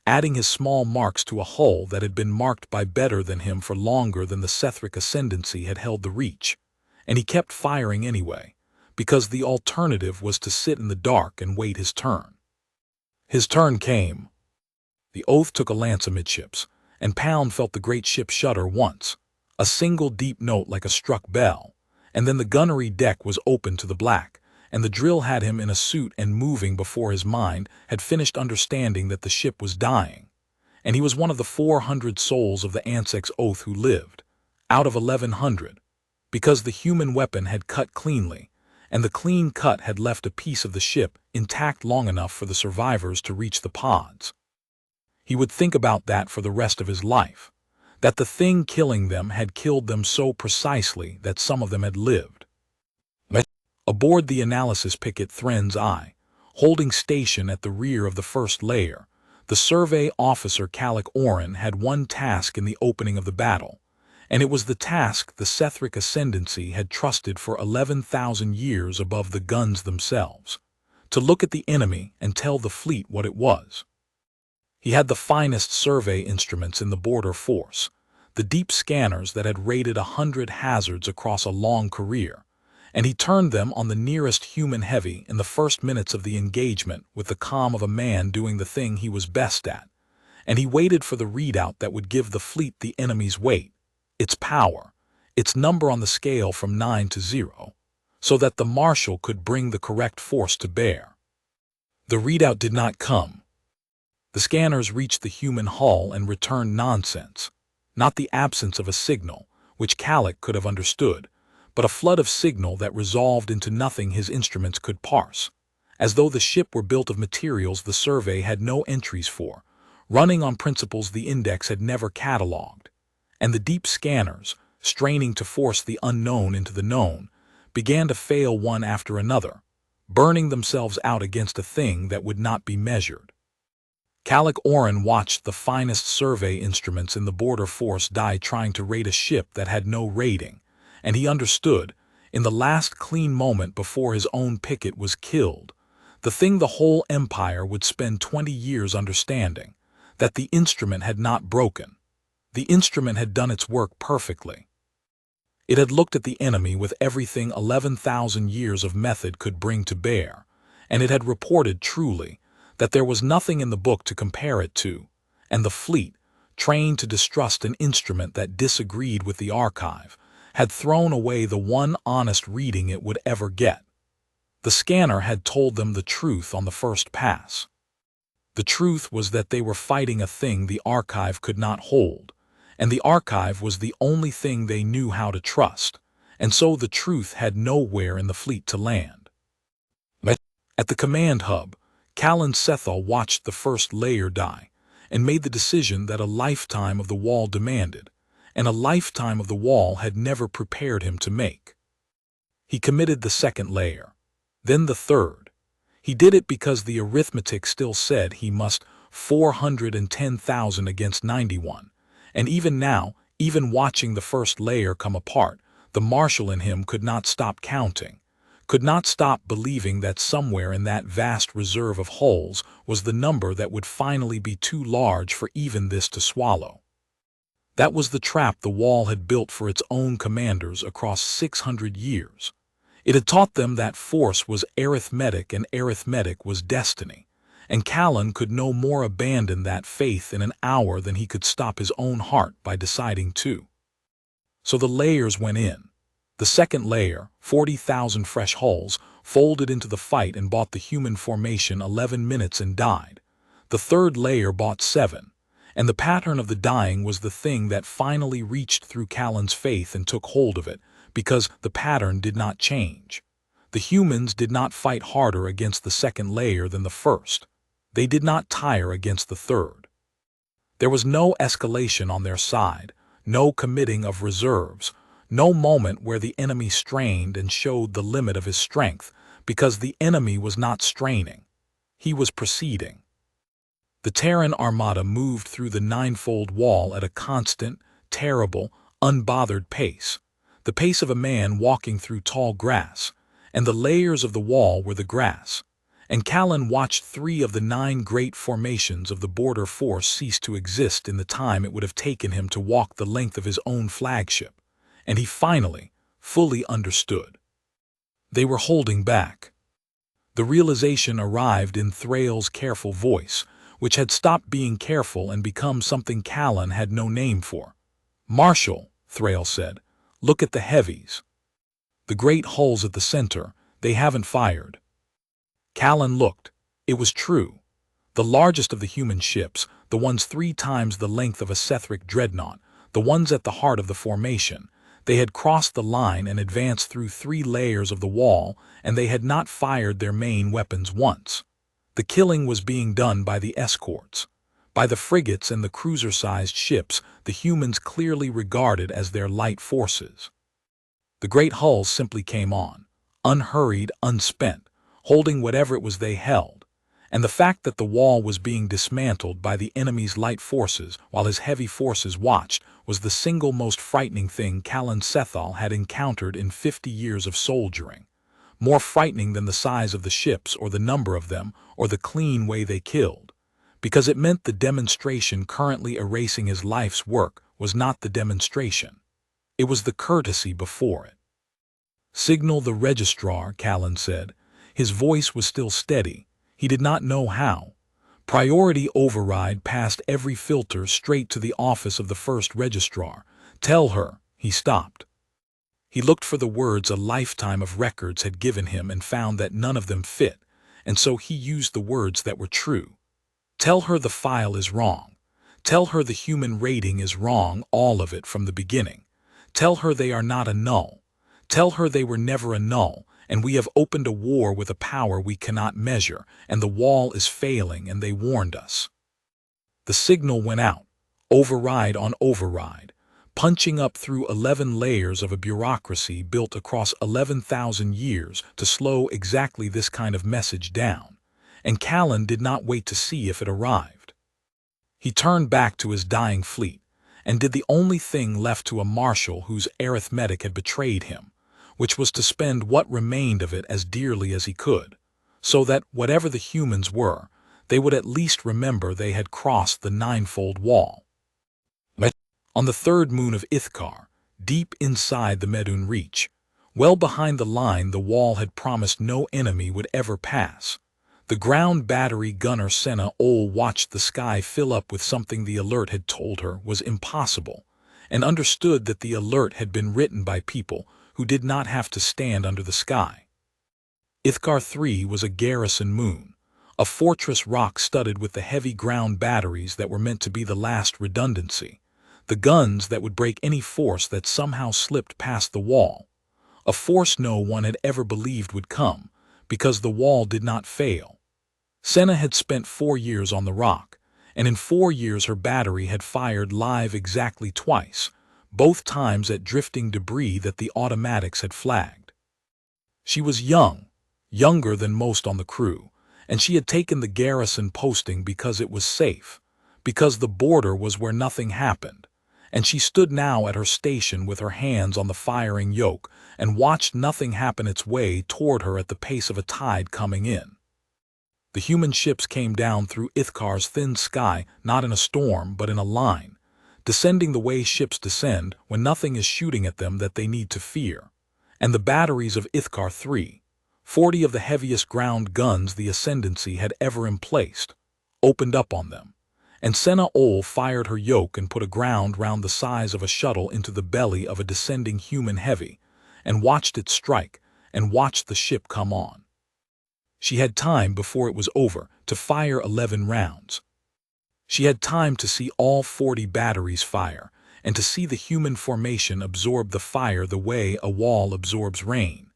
adding his small marks to a hull that had been marked by better than him for longer than the Sethric ascendancy had held the reach. And he kept firing anyway, because the alternative was to sit in the dark and wait his turn. His turn came. The Oath took a lance amidships, and Pound felt the great ship shudder once, a single deep note like a struck bell, and then the gunnery deck was open to the black, and the drill had him in a suit and moving before his mind had finished understanding that the ship was dying, and he was one of the 400 souls of the Ansec's Oath who lived, out of 1,100, because the human weapon had cut cleanly, and the clean cut had left a piece of the ship intact long enough for the survivors to reach the pods. He would think about that for the rest of his life, that the thing killing them had killed them so precisely that some of them had lived. Aboard the analysis picket Thren's Eye, holding station at the rear of the first layer, the survey officer Calic Orin had one task in the opening of the battle, and it was the task the Sethric ascendancy had trusted for 11,000 years above the guns themselves, to look at the enemy and tell the fleet what it was. He had the finest survey instruments in the border force, the deep scanners that had rated 100 hazards across a long career, and he turned them on the nearest human heavy in the first minutes of the engagement with the calm of a man doing the thing he was best at, and he waited for the readout that would give the fleet the enemy's weight, its power, its number on the scale from 9 to 0, so that the marshal could bring the correct force to bear. The readout did not come. The scanners reached the human hull and returned nonsense, not the absence of a signal, which Calic could have understood, but a flood of signal that resolved into nothing his instruments could parse, as though the ship were built of materials the survey had no entries for, running on principles the index had never catalogued, and the deep scanners, straining to force the unknown into the known, began to fail one after another, burning themselves out against a thing that would not be measured. Calic Orin watched the finest survey instruments in the border force die trying to rate a ship that had no rating, and he understood, in the last clean moment before his own picket was killed, the thing the whole empire would spend 20 years understanding, that the instrument had not broken. The instrument had done its work perfectly. It had looked at the enemy with everything 11,000 years of method could bring to bear, and it had reported truly that there was nothing in the book to compare it to, and the fleet, trained to distrust an instrument that disagreed with the archive, had thrown away the one honest reading it would ever get. The scanner had told them the truth on the first pass. The truth was that they were fighting a thing the archive could not hold, and the archive was the only thing they knew how to trust, and so the truth had nowhere in the fleet to land. At the command hub, Callan Sethal watched the first layer die, and made the decision that a lifetime of the wall demanded, and a lifetime of the wall had never prepared him to make. He committed the second layer, then the third. He did it because the arithmetic still said he must 410,000 against 91, and even now, even watching the first layer come apart, the marshal in him could not stop counting, could not stop believing that somewhere in that vast reserve of hulls was the number that would finally be too large for even this to swallow. That was the trap the wall had built for its own commanders across 600 years. It had taught them that force was arithmetic and arithmetic was destiny, and Callan could no more abandon that faith in an hour than he could stop his own heart by deciding to. So the layers went in. The second layer, 40,000 fresh hulls, folded into the fight and bought the human formation 11 minutes and died. The third layer bought 7, and the pattern of the dying was the thing that finally reached through Callan's faith and took hold of it, because the pattern did not change. The humans did not fight harder against the second layer than the first. They did not tire against the third. There was no escalation on their side, no committing of reserves, no moment where the enemy strained and showed the limit of his strength, because the enemy was not straining. He was proceeding. The Terran Armada moved through the ninefold wall at a constant, terrible, unbothered pace, the pace of a man walking through tall grass, and the layers of the wall were the grass. And Callan watched 3 of the 9 great formations of the border force cease to exist in the time it would have taken him to walk the length of his own flagship, and he finally, fully understood. They were holding back. The realization arrived in Thrale's careful voice, which had stopped being careful and become something Callan had no name for. "Marshal," Thrale said, "look at the heavies. The great hulls at the center, they haven't fired." Callan looked. It was true. The largest of the human ships, the ones 3 times the length of a Sethric dreadnought, the ones at the heart of the formation, they had crossed the line and advanced through 3 layers of the wall, and they had not fired their main weapons once. The killing was being done by the escorts. By the frigates and the cruiser-sized ships the humans clearly regarded as their light forces. The great hulls simply came on, unhurried, unspent, holding whatever it was they held, and the fact that the wall was being dismantled by the enemy's light forces while his heavy forces watched was the single most frightening thing Callan Sethal had encountered in 50 years of soldiering, more frightening than the size of the ships or the number of them or the clean way they killed, because it meant the demonstration currently erasing his life's work was not the demonstration. It was the courtesy before it. "Signal the registrar," Callan said. His voice was still steady. He did not know how. Priority override passed every filter straight to the office of the first registrar. "Tell her." He stopped. He looked for the words a lifetime of records had given him and found that none of them fit, and so he used the words that were true. "Tell her the file is wrong. Tell her the human rating is wrong, all of it from the beginning. Tell her they are not a null. Tell her they were never a null, and we have opened a war with a power we cannot measure, and the wall is failing, and they warned us." The signal went out, override on override, punching up through 11 layers of a bureaucracy built across 11,000 years to slow exactly this kind of message down, and Callan did not wait to see if it arrived. He turned back to his dying fleet, and did the only thing left to a marshal whose arithmetic had betrayed him, which was to spend what remained of it as dearly as he could, so that, whatever the humans were, they would at least remember they had crossed the 9-fold wall. On the 3rd moon of Ithkar, deep inside the Medun Reach, well behind the line the wall had promised no enemy would ever pass, the ground battery gunner Senna Ol watched the sky fill up with something the alert had told her was impossible, and understood that the alert had been written by people who did not have to stand under the sky. Ithkar 3 was a garrison moon, a fortress rock studded with the heavy ground batteries that were meant to be the last redundancy, the guns that would break any force that somehow slipped past the wall, a force no one had ever believed would come, because the wall did not fail. Senna had spent 4 years on the rock, and in 4 years her battery had fired live exactly twice, both times at drifting debris that the automatics had flagged. She was young, younger than most on the crew, and she had taken the garrison posting because it was safe, because the border was where nothing happened, and she stood now at her station with her hands on the firing yoke and watched nothing happen its way toward her at the pace of a tide coming in. The human ships came down through Ithkar's thin sky, not in a storm but in a line, descending the way ships descend when nothing is shooting at them that they need to fear, and the batteries of Ithkar 3, 40 of the heaviest ground guns the Ascendancy had ever emplaced, opened up on them, and Senna Ol fired her yoke and put a ground round the size of a shuttle into the belly of a descending human heavy, and watched it strike, and watched the ship come on. She had time before it was over to fire 11 rounds. She had time to see all 40 batteries fire, and to see the human formation absorb the fire the way a wall absorbs rain.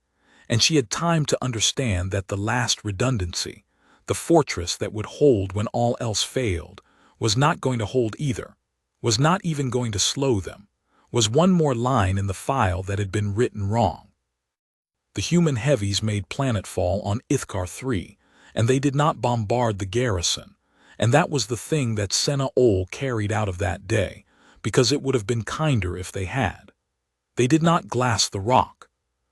And she had time to understand that the last redundancy, the fortress that would hold when all else failed, was not going to hold either, was not even going to slow them, was one more line in the file that had been written wrong. The human heavies made planetfall on Ithkar 3, and they did not bombard the garrison, and that was the thing that Senna Ol carried out of that day, because it would have been kinder if they had. They did not glass the rock.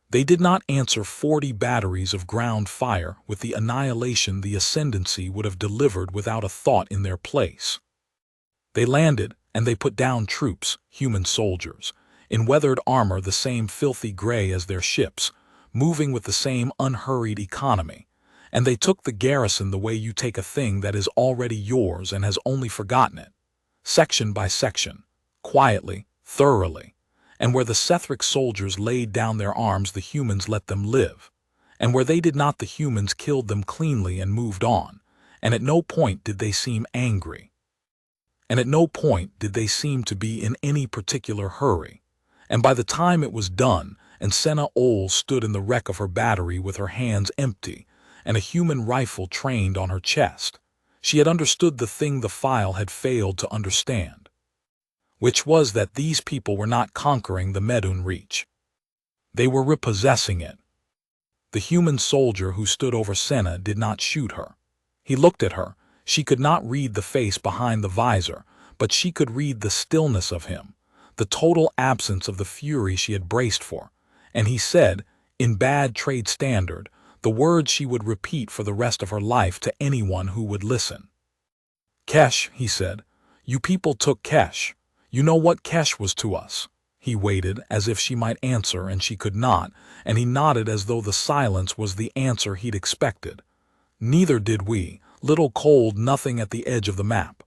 They did not answer 40 batteries of ground fire with the annihilation the ascendancy would have delivered without a thought in their place. They landed, and they put down troops, human soldiers, in weathered armor the same filthy gray as their ships, moving with the same unhurried economy, and they took the garrison the way you take a thing that is already yours and has only forgotten it, section by section, quietly, thoroughly, and where the Sethric soldiers laid down their arms the humans let them live, and where they did not the humans killed them cleanly and moved on, and at no point did they seem angry. And at no point did they seem to be in any particular hurry, and by the time it was done, and Senna Ole stood in the wreck of her battery with her hands empty, and a human rifle trained on her chest, she had understood the thing the file had failed to understand, which was that these people were not conquering the Medun Reach. They were repossessing it. The human soldier who stood over Senna did not shoot her. He looked at her. She could not read the face behind the visor, but she could read the stillness of him, the total absence of the fury she had braced for, and he said, in bad trade standard, the words she would repeat for the rest of her life to anyone who would listen. "Kesh," he said, "you people took Kesh. You know what Kesh was to us." He waited as if she might answer, and she could not, and he nodded as though the silence was the answer he'd expected. "Neither did we. Little cold nothing at the edge of the map.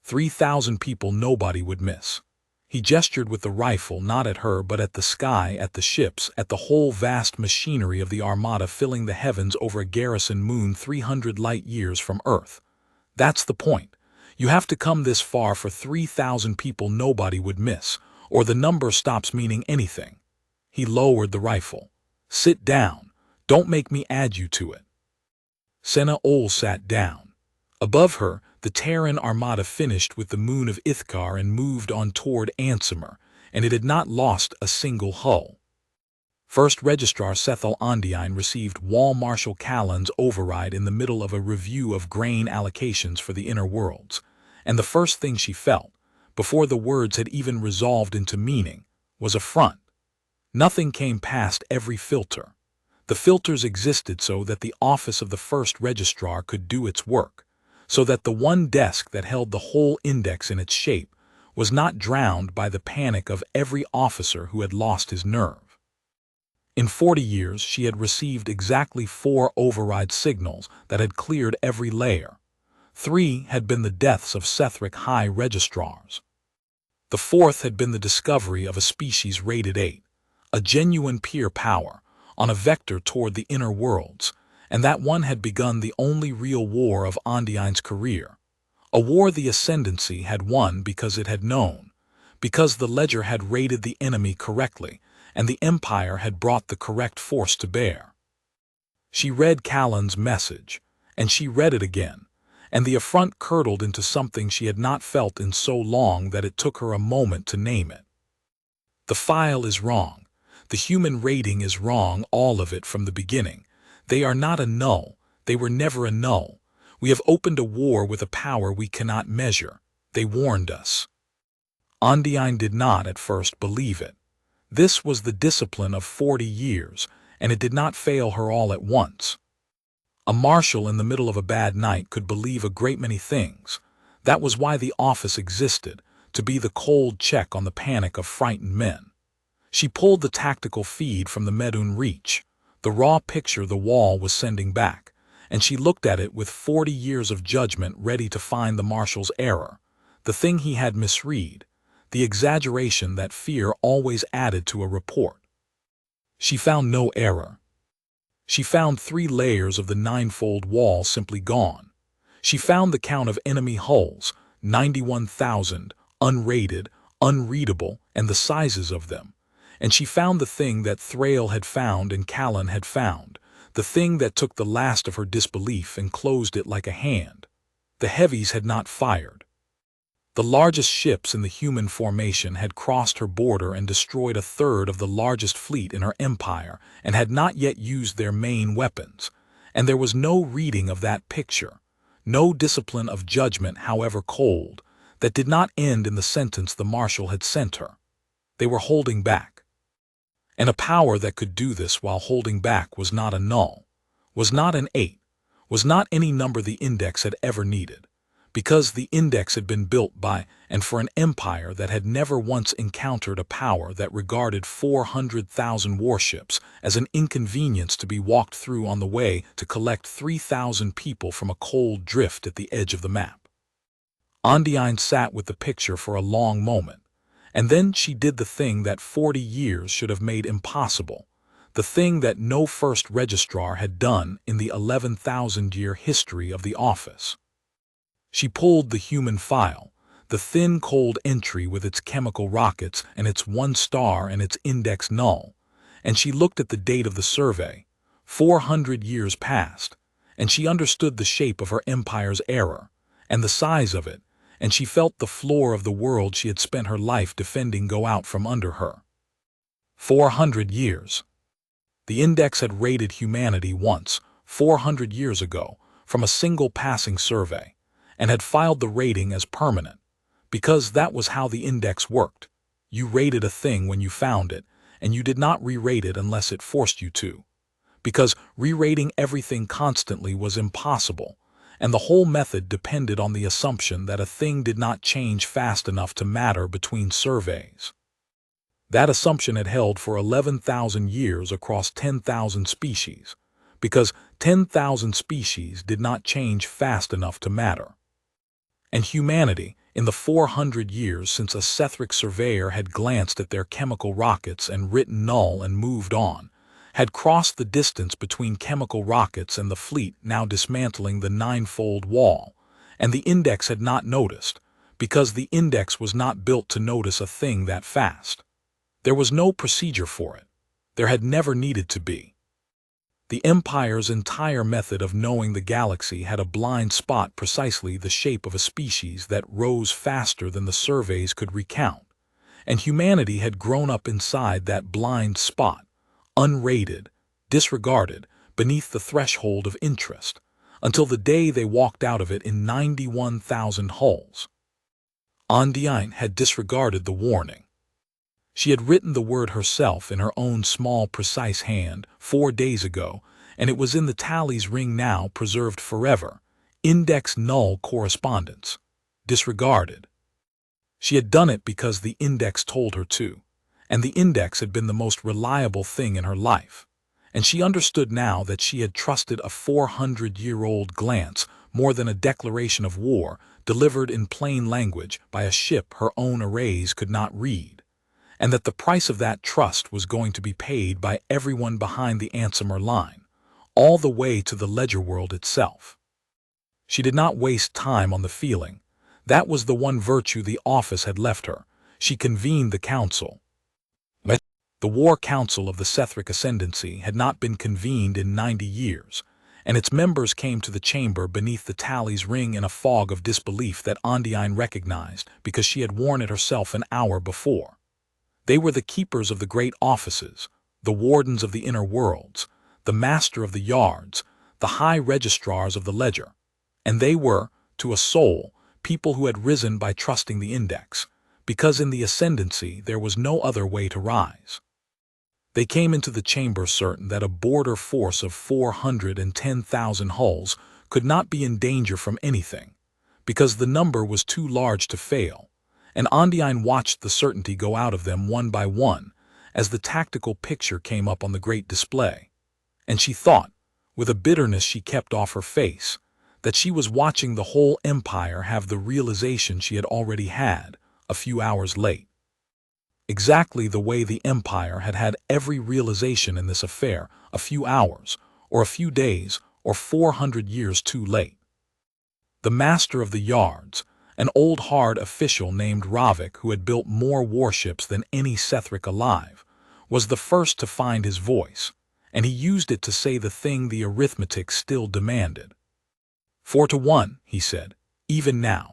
3,000 people nobody would miss." He gestured with the rifle not at her but at the sky, at the ships, at the whole vast machinery of the Armada filling the heavens over a garrison moon 300 light-years from Earth. "That's the point. You have to come this far for 3,000 people nobody would miss, or the number stops meaning anything." He lowered the rifle. "Sit down. Don't make me add you to it." Senna Ole sat down. Above her, the Terran Armada finished with the moon of Ithkar and moved on toward Ansimer, and it had not lost a single hull. First Registrar Sethel Ondiine received Wall Marshal Callan's override in the middle of a review of grain allocations for the inner worlds, and the first thing she felt, before the words had even resolved into meaning, was affront. Nothing came past every filter. The filters existed so that the office of the first registrar could do its work, so that the one desk that held the whole index in its shape was not drowned by the panic of every officer who had lost his nerve. In 40 years she had received exactly 4 override signals that had cleared every layer. 3 had been the deaths of Sethric high registrars. The 4th had been the discovery of a species rated 8, a genuine peer power, on a vector toward the inner worlds, and that one had begun the only real war of Ondine's career, a war the Ascendancy had won because it had known, because the Ledger had rated the enemy correctly, and the Empire had brought the correct force to bear. She read Callan's message, and she read it again, and the affront curdled into something she had not felt in so long that it took her a moment to name it. The file is wrong. The human rating is wrong, all of it from the beginning. They are not a null. They were never a null. We have opened a war with a power we cannot measure. They warned us. Ondiine did not at first believe it. This was the discipline of 40 years, and it did not fail her all at once. A marshal in the middle of a bad night could believe a great many things. That was why the office existed, to be the cold check on the panic of frightened men. She pulled the tactical feed from the Medun Reach, the raw picture the wall was sending back, and she looked at it with 40 years of judgment ready to find the marshal's error, the thing he had misread, the exaggeration that fear always added to a report. She found no error. She found 3 layers of the 9-fold wall simply gone. She found the count of enemy hulls, 91,000, unrated, unreadable, and the sizes of them. And she found the thing that Thrail had found and Callan had found, the thing that took the last of her disbelief and closed it like a hand. The heavies had not fired. The largest ships in the human formation had crossed her border and destroyed a third of the largest fleet in her empire and had not yet used their main weapons, and there was no reading of that picture, no discipline of judgment however cold. that did not end in the sentence the Marshal had sent her. They were holding back. And a power that could do this while holding back was not a null, was not an 8, was not any number the Index had ever needed, because the Index had been built by and for an empire that had never once encountered a power that regarded 400,000 warships as an inconvenience to be walked through on the way to collect 3,000 people from a cold drift at the edge of the map. Ondiine sat with the picture for a long moment, and then she did the thing that 40 years should have made impossible, the thing that no first registrar had done in the 11,000-year history of the office. She pulled the human file, the thin, cold entry with its chemical rockets and its 1 star and its index null, and she looked at the date of the survey, 400 years past, and she understood the shape of her empire's error, and the size of it, and she felt the floor of the world she had spent her life defending go out from under her. 400 years. The Index had rated humanity once, 400 years ago, from a single passing survey, and had filed the rating as permanent, because that was how the Index worked. You rated a thing when you found it, and you did not re-rate it unless it forced you to, because re-rating everything constantly was impossible, and the whole method depended on the assumption that a thing did not change fast enough to matter between surveys. That assumption had held for 11,000 years across 10,000 species, because 10,000 species did not change fast enough to matter. And humanity, in the 400 years since a Sethric surveyor had glanced at their chemical rockets and written null and moved on, had crossed the distance between chemical rockets and the fleet now dismantling the 9-fold wall, and the Index had not noticed, because the Index was not built to notice a thing that fast. There was no procedure for it. There had never needed to be. The Empire's entire method of knowing the galaxy had a blind spot precisely the shape of a species that rose faster than the surveys could recount, and humanity had grown up inside that blind spot, unrated, disregarded, beneath the threshold of interest, until the day they walked out of it in 91,000 hulls. Ondiine had disregarded the warning. She had written the word herself in her own small, precise hand 4 days ago, and it was in the tally's ring now, preserved forever. Index null correspondence. Disregarded. She had done it because the Index told her to, and the Index had been the most reliable thing in her life, and she understood now that she had trusted a 400-year-old glance more than a declaration of war delivered in plain language by a ship her own arrays could not read, and that the price of that trust was going to be paid by everyone behind the Ansimer line, all the way to the ledger world itself. She did not waste time on the feeling. That was the one virtue the office had left her. She convened the council. The War Council of the Sethric Ascendancy had not been convened in 90 years, and its members came to the chamber beneath the tally's ring in a fog of disbelief that Ondiine recognized because she had worn it herself an hour before. They were the keepers of the great offices, the wardens of the inner worlds, the master of the yards, the high registrars of the ledger, and they were, to a soul, people who had risen by trusting the Index, because in the ascendancy there was no other way to rise. They came into the chamber certain that a border force of 410,000 hulls could not be in danger from anything, because the number was too large to fail, and Ondiine watched the certainty go out of them one by one as the tactical picture came up on the great display, and she thought, with a bitterness she kept off her face, that she was watching the whole empire have the realization she had already had, a few hours late. Exactly the way the empire had had every realization in this affair a few hours, or a few days, or 400 years too late. The master of the yards, an old hard official named Ravik who had built more warships than any Sethric alive, was the first to find his voice, and he used it to say the thing the arithmetic still demanded. 4-1, he said, even now.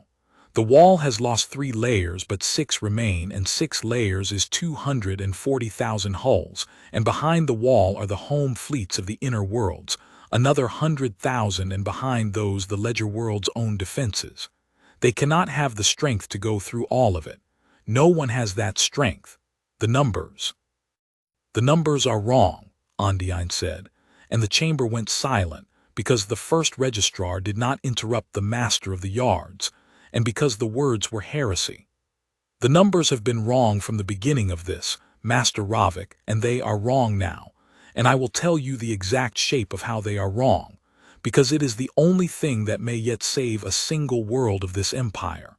The wall has lost 3 layers, but 6 remain, and 6 layers is 240,000 hulls, and behind the wall are the home fleets of the inner worlds, another 100,000, and behind those the ledger world's own defenses. They cannot have the strength to go through all of it. No one has that strength. The numbers. The numbers are wrong, Ondiine said, and the chamber went silent because the first registrar did not interrupt the master of the yards, and because the words were heresy. The numbers have been wrong from the beginning of this, Master Ravik, and they are wrong now, and I will tell you the exact shape of how they are wrong, because it is the only thing that may yet save a single world of this empire.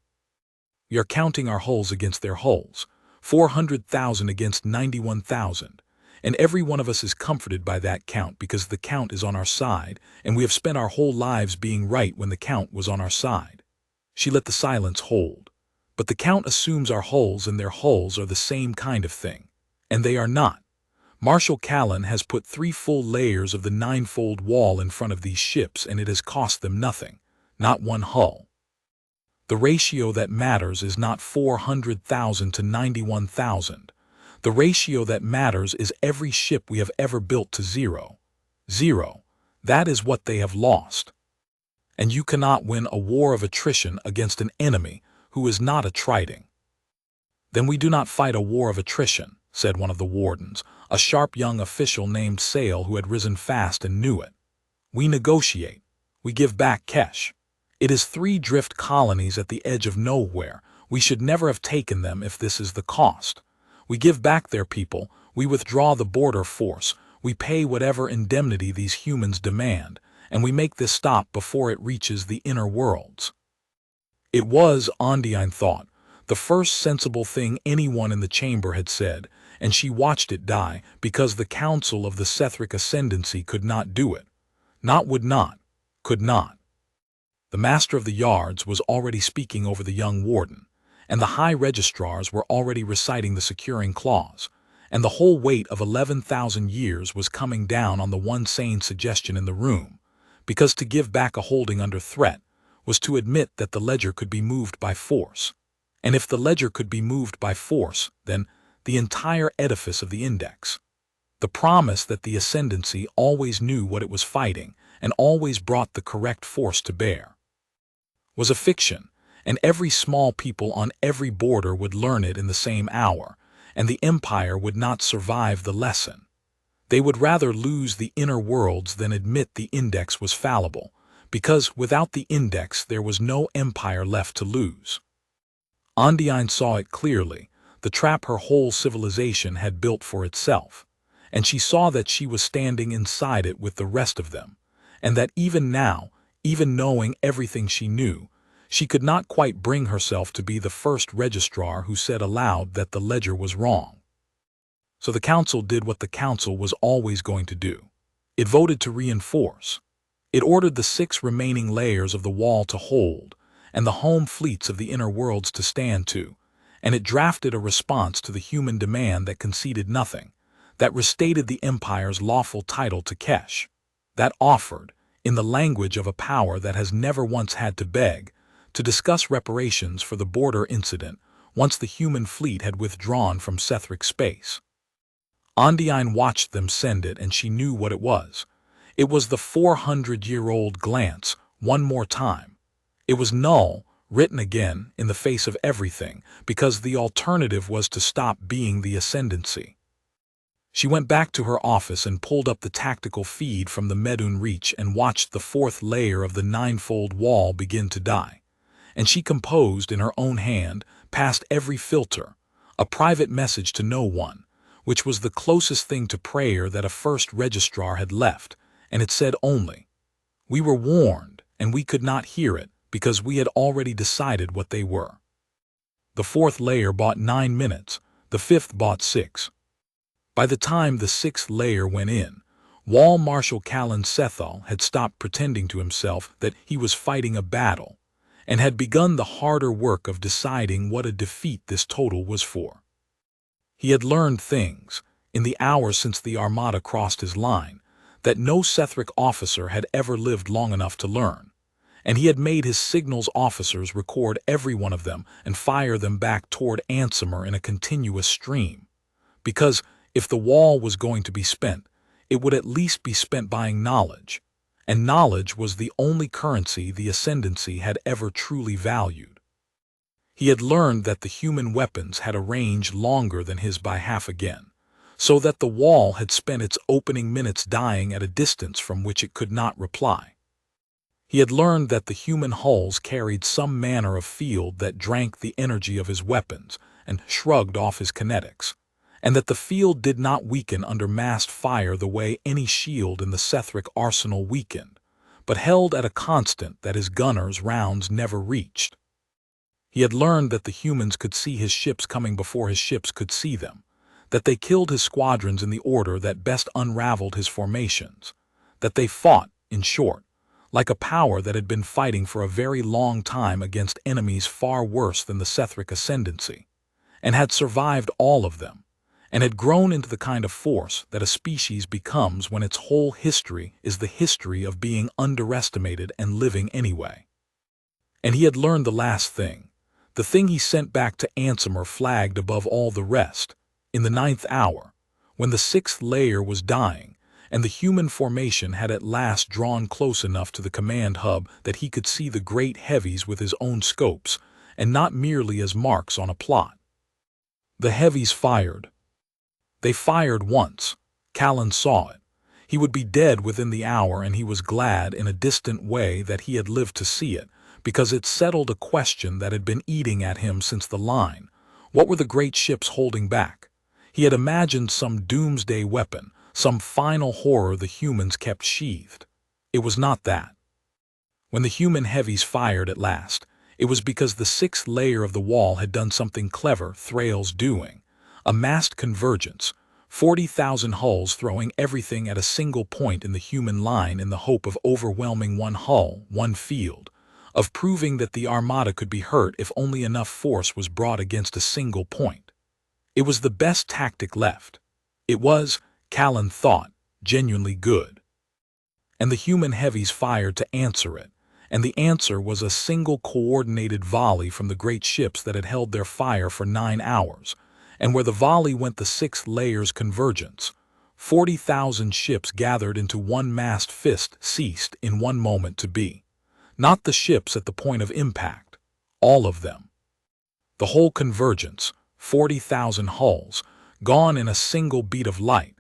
We are counting our hulls against their hulls, 400,000 against 91,000, and every one of us is comforted by that count because the count is on our side, and we have spent our whole lives being right when the count was on our side. She let the silence hold. But the count assumes our hulls and their hulls are the same kind of thing, and they are not. Marshal Callan has put 3 full layers of the 9-fold wall in front of these ships, and it has cost them nothing, not one hull. The ratio that matters is not 400,000 to 91,000. The ratio that matters is every ship we have ever built to 0. 0. That is what they have lost. And you cannot win a war of attrition against an enemy who is not attriting. Then we do not fight a war of attrition, said one of the wardens, a sharp young official named Sale who had risen fast and knew it. We negotiate. We give back Kesh. It is 3 drift colonies at the edge of nowhere. We should never have taken them if this is the cost. We give back their people. We withdraw the border force. We pay whatever indemnity these humans demand, and we make this stop before it reaches the inner worlds. It was, Ondiine thought, the first sensible thing anyone in the chamber had said, and she watched it die because the council of the Sethric Ascendancy could not do it. Would not, could not. The master of the yards was already speaking over the young warden, and the high registrars were already reciting the securing clause, and the whole weight of 11,000 years was coming down on the one sane suggestion in the room, because to give back a holding under threat was to admit that the ledger could be moved by force. And if the ledger could be moved by force, then the entire edifice of the index, the promise that the ascendancy always knew what it was fighting and always brought the correct force to bear, was a fiction, and every small people on every border would learn it in the same hour, and the empire would not survive the lesson. They would rather lose the inner worlds than admit the index was fallible, because without the index there was no empire left to lose. Ondiine saw it clearly, the trap her whole civilization had built for itself, and she saw that she was standing inside it with the rest of them, and that even now, even knowing everything she knew, she could not quite bring herself to be the first registrar who said aloud that the ledger was wrong. So the council did what the council was always going to do. It voted to reinforce. It ordered the 6 remaining layers of the wall to hold, and the home fleets of the inner worlds to stand to, and it drafted a response to the human demand that conceded nothing, that restated the empire's lawful title to Kesh, that offered, in the language of a power that has never once had to beg, to discuss reparations for the border incident once the human fleet had withdrawn from Sethric space. Ondiine watched them send it, and she knew what it was. It was the 400-year-old glance, one more time. It was null, written again, in the face of everything, because the alternative was to stop being the ascendancy. She went back to her office and pulled up the tactical feed from the Medun Reach and watched the 4th layer of the 9-fold wall begin to die. And she composed in her own hand, past every filter, a private message to no one, which was the closest thing to prayer that a first registrar had left, and it said only, "We were warned, and we could not hear it, because we had already decided what they were." The 4th layer bought 9 minutes, the 5th bought 6. By the time the 6th layer went in, Wall Marshal Callan Sethal had stopped pretending to himself that he was fighting a battle, and had begun the harder work of deciding what a defeat this total was for. He had learned things, in the hours since the Armada crossed his line, that no Sethric officer had ever lived long enough to learn, and he had made his signals officers record every one of them and fire them back toward Ansimer in a continuous stream, because if the wall was going to be spent, it would at least be spent buying knowledge, and knowledge was the only currency the Ascendancy had ever truly valued. He had learned that the human weapons had a range longer than his by half again, so that the wall had spent its opening minutes dying at a distance from which it could not reply. He had learned that the human hulls carried some manner of field that drank the energy of his weapons and shrugged off his kinetics, and that the field did not weaken under massed fire the way any shield in the Sethric arsenal weakened, but held at a constant that his gunners' rounds never reached. He had learned that the humans could see his ships coming before his ships could see them, that they killed his squadrons in the order that best unraveled his formations, that they fought, in short, like a power that had been fighting for a very long time against enemies far worse than the Sethric ascendancy, and had survived all of them, and had grown into the kind of force that a species becomes when its whole history is the history of being underestimated and living anyway. And he had learned the last thing, the thing he sent back to Ansimer flagged above all the rest, in the 9th hour, when the 6th layer was dying, and the human formation had at last drawn close enough to the command hub that he could see the great heavies with his own scopes, and not merely as marks on a plot. The heavies fired. They fired once. Callan saw it. He would be dead within the hour, and he was glad in a distant way that he had lived to see it, because it settled a question that had been eating at him since the line. What were the great ships holding back? He had imagined some doomsday weapon, some final horror the humans kept sheathed. It was not that. When the human heavies fired at last, it was because the 6th layer of the wall had done something clever Thrale's doing, a massed convergence, 40,000 hulls throwing everything at a single point in the human line in the hope of overwhelming one hull, one field, of proving that the Armada could be hurt if only enough force was brought against a single point. It was the best tactic left. It was, Callan thought, genuinely good. And the human heavies fired to answer it, and the answer was a single coordinated volley from the great ships that had held their fire for 9 hours, and where the volley went the 6th layer's convergence. 40,000 ships gathered into one massed fist ceased in one moment to be. Not the ships at the point of impact, all of them. The whole convergence, 40,000 hulls, gone in a single beat of light,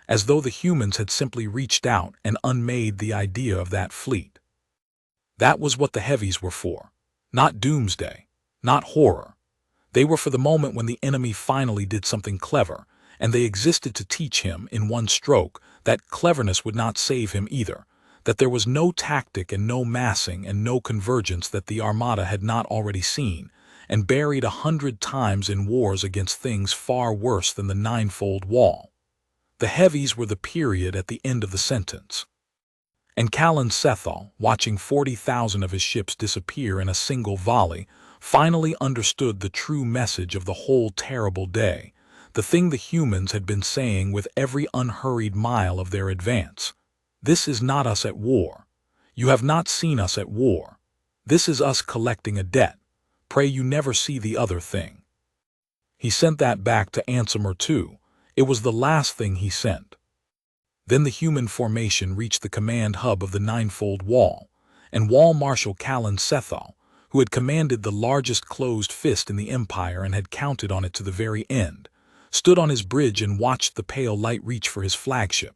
as though the humans had simply reached out and unmade the idea of that fleet. That was what the heavies were for. Not doomsday, not horror. They were for the moment when the enemy finally did something clever, and they existed to teach him, in one stroke, that cleverness would not save him either, that there was no tactic and no massing and no convergence that the Armada had not already seen, and buried 100 times in wars against things far worse than the ninefold wall. The heavies were the period at the end of the sentence. And Callan Sethal, watching 40,000 of his ships disappear in a single volley, finally understood the true message of the whole terrible day, the thing the humans had been saying with every unhurried mile of their advance. This is not us at war. You have not seen us at war. This is us collecting a debt. Pray you never see the other thing. He sent that back to Ansimer too. It was the last thing he sent. Then the human formation reached the command hub of the ninefold wall, and Wall Marshal Callan Sethal, who had commanded the largest closed fist in the Empire and had counted on it to the very end, stood on his bridge and watched the pale light reach for his flagship,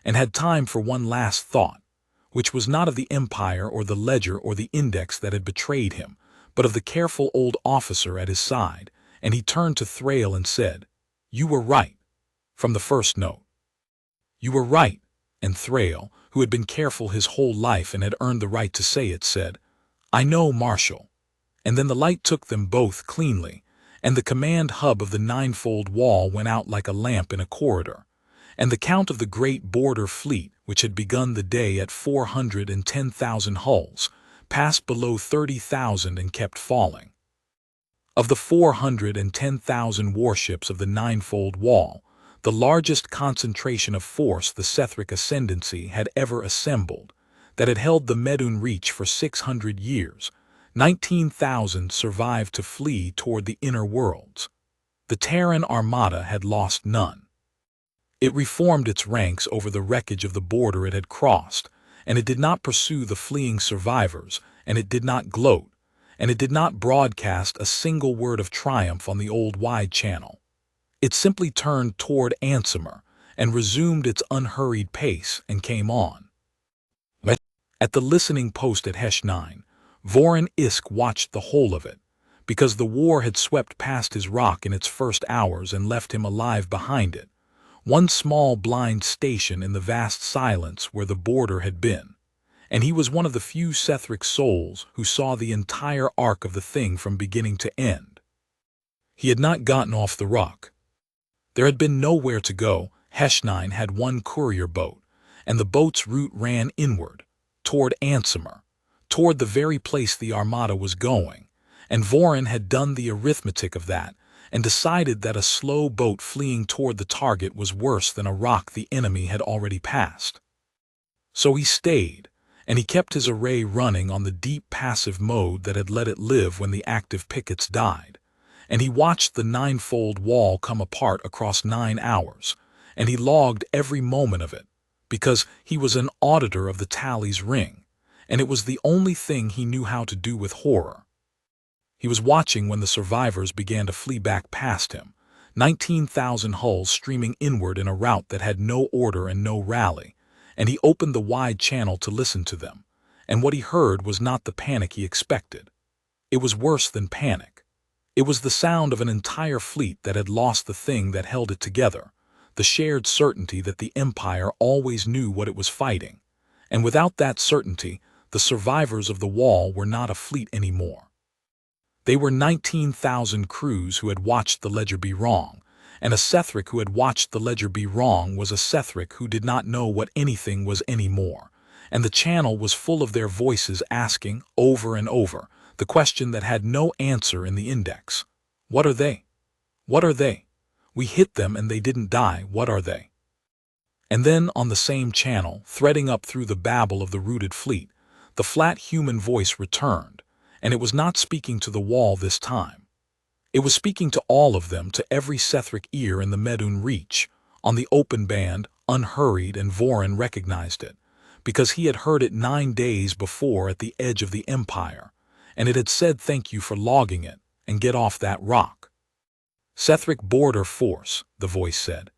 and had time for one last thought, which was not of the Empire or the ledger or the index that had betrayed him, but of the careful old officer at his side, and he turned to Thrale and said, "You were right." From the first note. "You were right," and Thrale, who had been careful his whole life and had earned the right to say it, said, "I know, Marshal." And then the light took them both cleanly, and the command hub of the ninefold wall went out like a lamp in a corridor, and the count of the great border fleet, which had begun the day at 410,000 hulls, passed below 30,000 and kept falling. Of the 410,000 warships of the ninefold wall, the largest concentration of force the Sethric ascendancy had ever assembled, that had held the Medun Reach for 600 years, 19,000 survived to flee toward the inner worlds. The Terran Armada had lost none. It reformed its ranks over the wreckage of the border it had crossed, and it did not pursue the fleeing survivors, and it did not gloat, and it did not broadcast a single word of triumph on the old wide channel. It simply turned toward Ansimer and resumed its unhurried pace and came on. At the listening post at HFY, Voron Isk watched the whole of it, because the war had swept past his rock in its first hours and left him alive behind it, one small blind station in the vast silence where the border had been, and he was one of the few Sethric souls who saw the entire arc of the thing from beginning to end. He had not gotten off the rock. There had been nowhere to go. HFY had one courier boat, and the boat's route ran inward, toward Ansimer, toward the very place the Armada was going, and Voron had done the arithmetic of that and decided that a slow boat fleeing toward the target was worse than a rock the enemy had already passed. So he stayed, and he kept his array running on the deep passive mode that had let it live when the active pickets died, and he watched the ninefold wall come apart across 9 hours, and he logged every moment of it, because he was an auditor of the tally's ring, and it was the only thing he knew how to do with horror. He was watching when the survivors began to flee back past him, 19,000 hulls streaming inward in a route that had no order and no rally, and he opened the wide channel to listen to them, and what he heard was not the panic he expected. It was worse than panic. It was the sound of an entire fleet that had lost the thing that held it together, the shared certainty that the Empire always knew what it was fighting, and without that certainty, the survivors of the wall were not a fleet anymore. They were 19,000 crews who had watched the ledger be wrong, and a Sethric who had watched the ledger be wrong was a Sethric who did not know what anything was anymore, and the channel was full of their voices asking, over and over, the question that had no answer in the index. What are they? What are they? We hit them and they didn't die. What are they? And then on the same channel, threading up through the babble of the rooted fleet, the flat human voice returned, and it was not speaking to the wall this time. It was speaking to all of them, to every Sethric ear in the Medun reach, on the open band, unhurried, and Voron recognized it, because he had heard it 9 days before at the edge of the Empire, and it had said thank you for logging it, and get off that rock. Sethric Border Force, the voice said.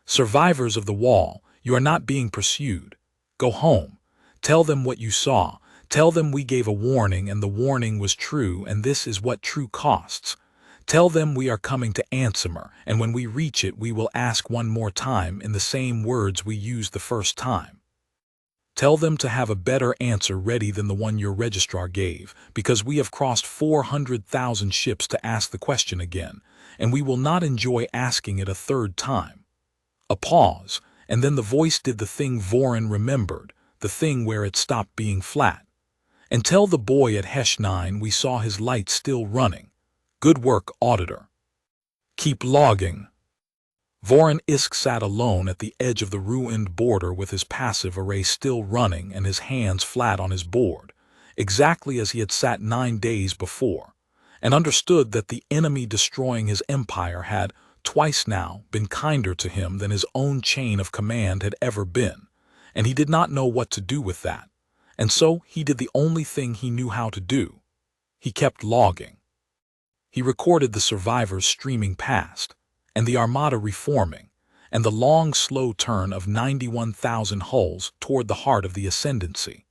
Survivors of the wall, you are not being pursued. Go home. Tell them what you saw. Tell them we gave a warning and the warning was true, and this is what true costs. Tell them we are coming to Ansimer, and when we reach it we will ask one more time in the same words we used the first time. Tell them to have a better answer ready than the one your registrar gave, because we have crossed 400,000 ships to ask the question again, and we will not enjoy asking it a third time. A pause, and then the voice did the thing Voron remembered, the thing where it stopped being flat. And tell the boy at HFY we saw his light still running. Good work, auditor. Keep logging. Voron Isk sat alone at the edge of the ruined border with his passive array still running and his hands flat on his board, exactly as he had sat 9 days before, and understood that the enemy destroying his empire had, twice now, been kinder to him than his own chain of command had ever been, and he did not know what to do with that, and so he did the only thing he knew how to do. He kept logging. He recorded the survivors streaming past, and the Armada reforming, and the long, slow turn of 91,000 hulls toward the heart of the ascendancy,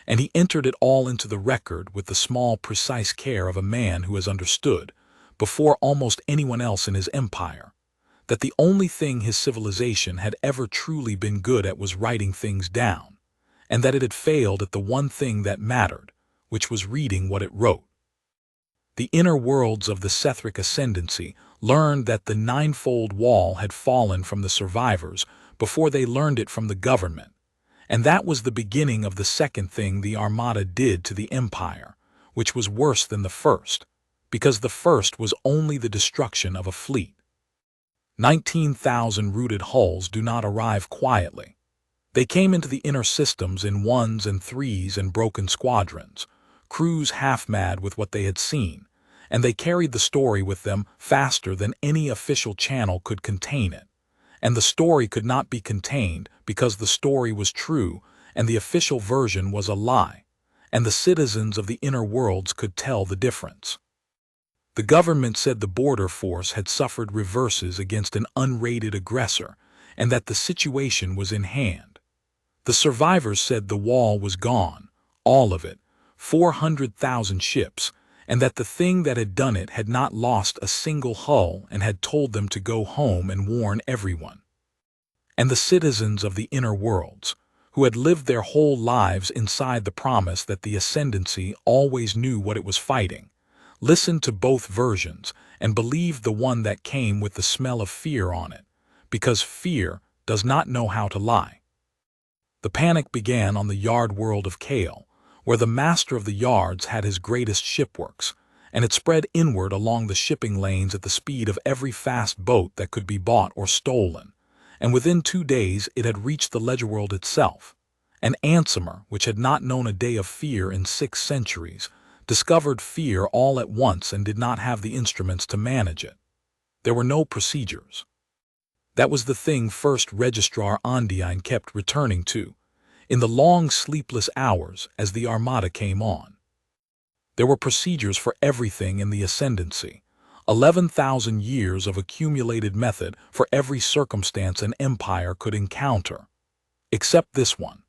and he entered it all into the record with the small, precise care of a man who has understood, before almost anyone else in his empire, that the only thing his civilization had ever truly been good at was writing things down, and that it had failed at the one thing that mattered, which was reading what it wrote. The inner worlds of the Sethric ascendancy learned that the ninefold wall had fallen from the survivors before they learned it from the government, and that was the beginning of the second thing the Armada did to the Empire, which was worse than the first, because the first was only the destruction of a fleet. 19,000 rooted hulls do not arrive quietly. They came into the inner systems in 1s and 3s and broken squadrons, crews half-mad with what they had seen, and they carried the story with them faster than any official channel could contain it. And the story could not be contained because the story was true and the official version was a lie, and the citizens of the inner worlds could tell the difference. The government said the border force had suffered reverses against an unrated aggressor, and that the situation was in hand. The survivors said the wall was gone, all of it, 400,000 ships, and that the thing that had done it had not lost a single hull and had told them to go home and warn everyone. And the citizens of the inner worlds, who had lived their whole lives inside the promise that the ascendancy always knew what it was fighting, listened to both versions and believed the one that came with the smell of fear on it, because fear does not know how to lie. The panic began on the yard world of Kale, where the master of the yards had his greatest shipworks, and it spread inward along the shipping lanes at the speed of every fast boat that could be bought or stolen, and within 2 days it had reached the ledger world itself. And Ansimer, which had not known a day of fear in 6 centuries, discovered fear all at once and did not have the instruments to manage it. There were no procedures. That was the thing First Registrar Ondine kept returning to, in the long sleepless hours as the Armada came on. There were procedures for everything in the ascendancy, 11,000 years of accumulated method for every circumstance an empire could encounter. Except this one,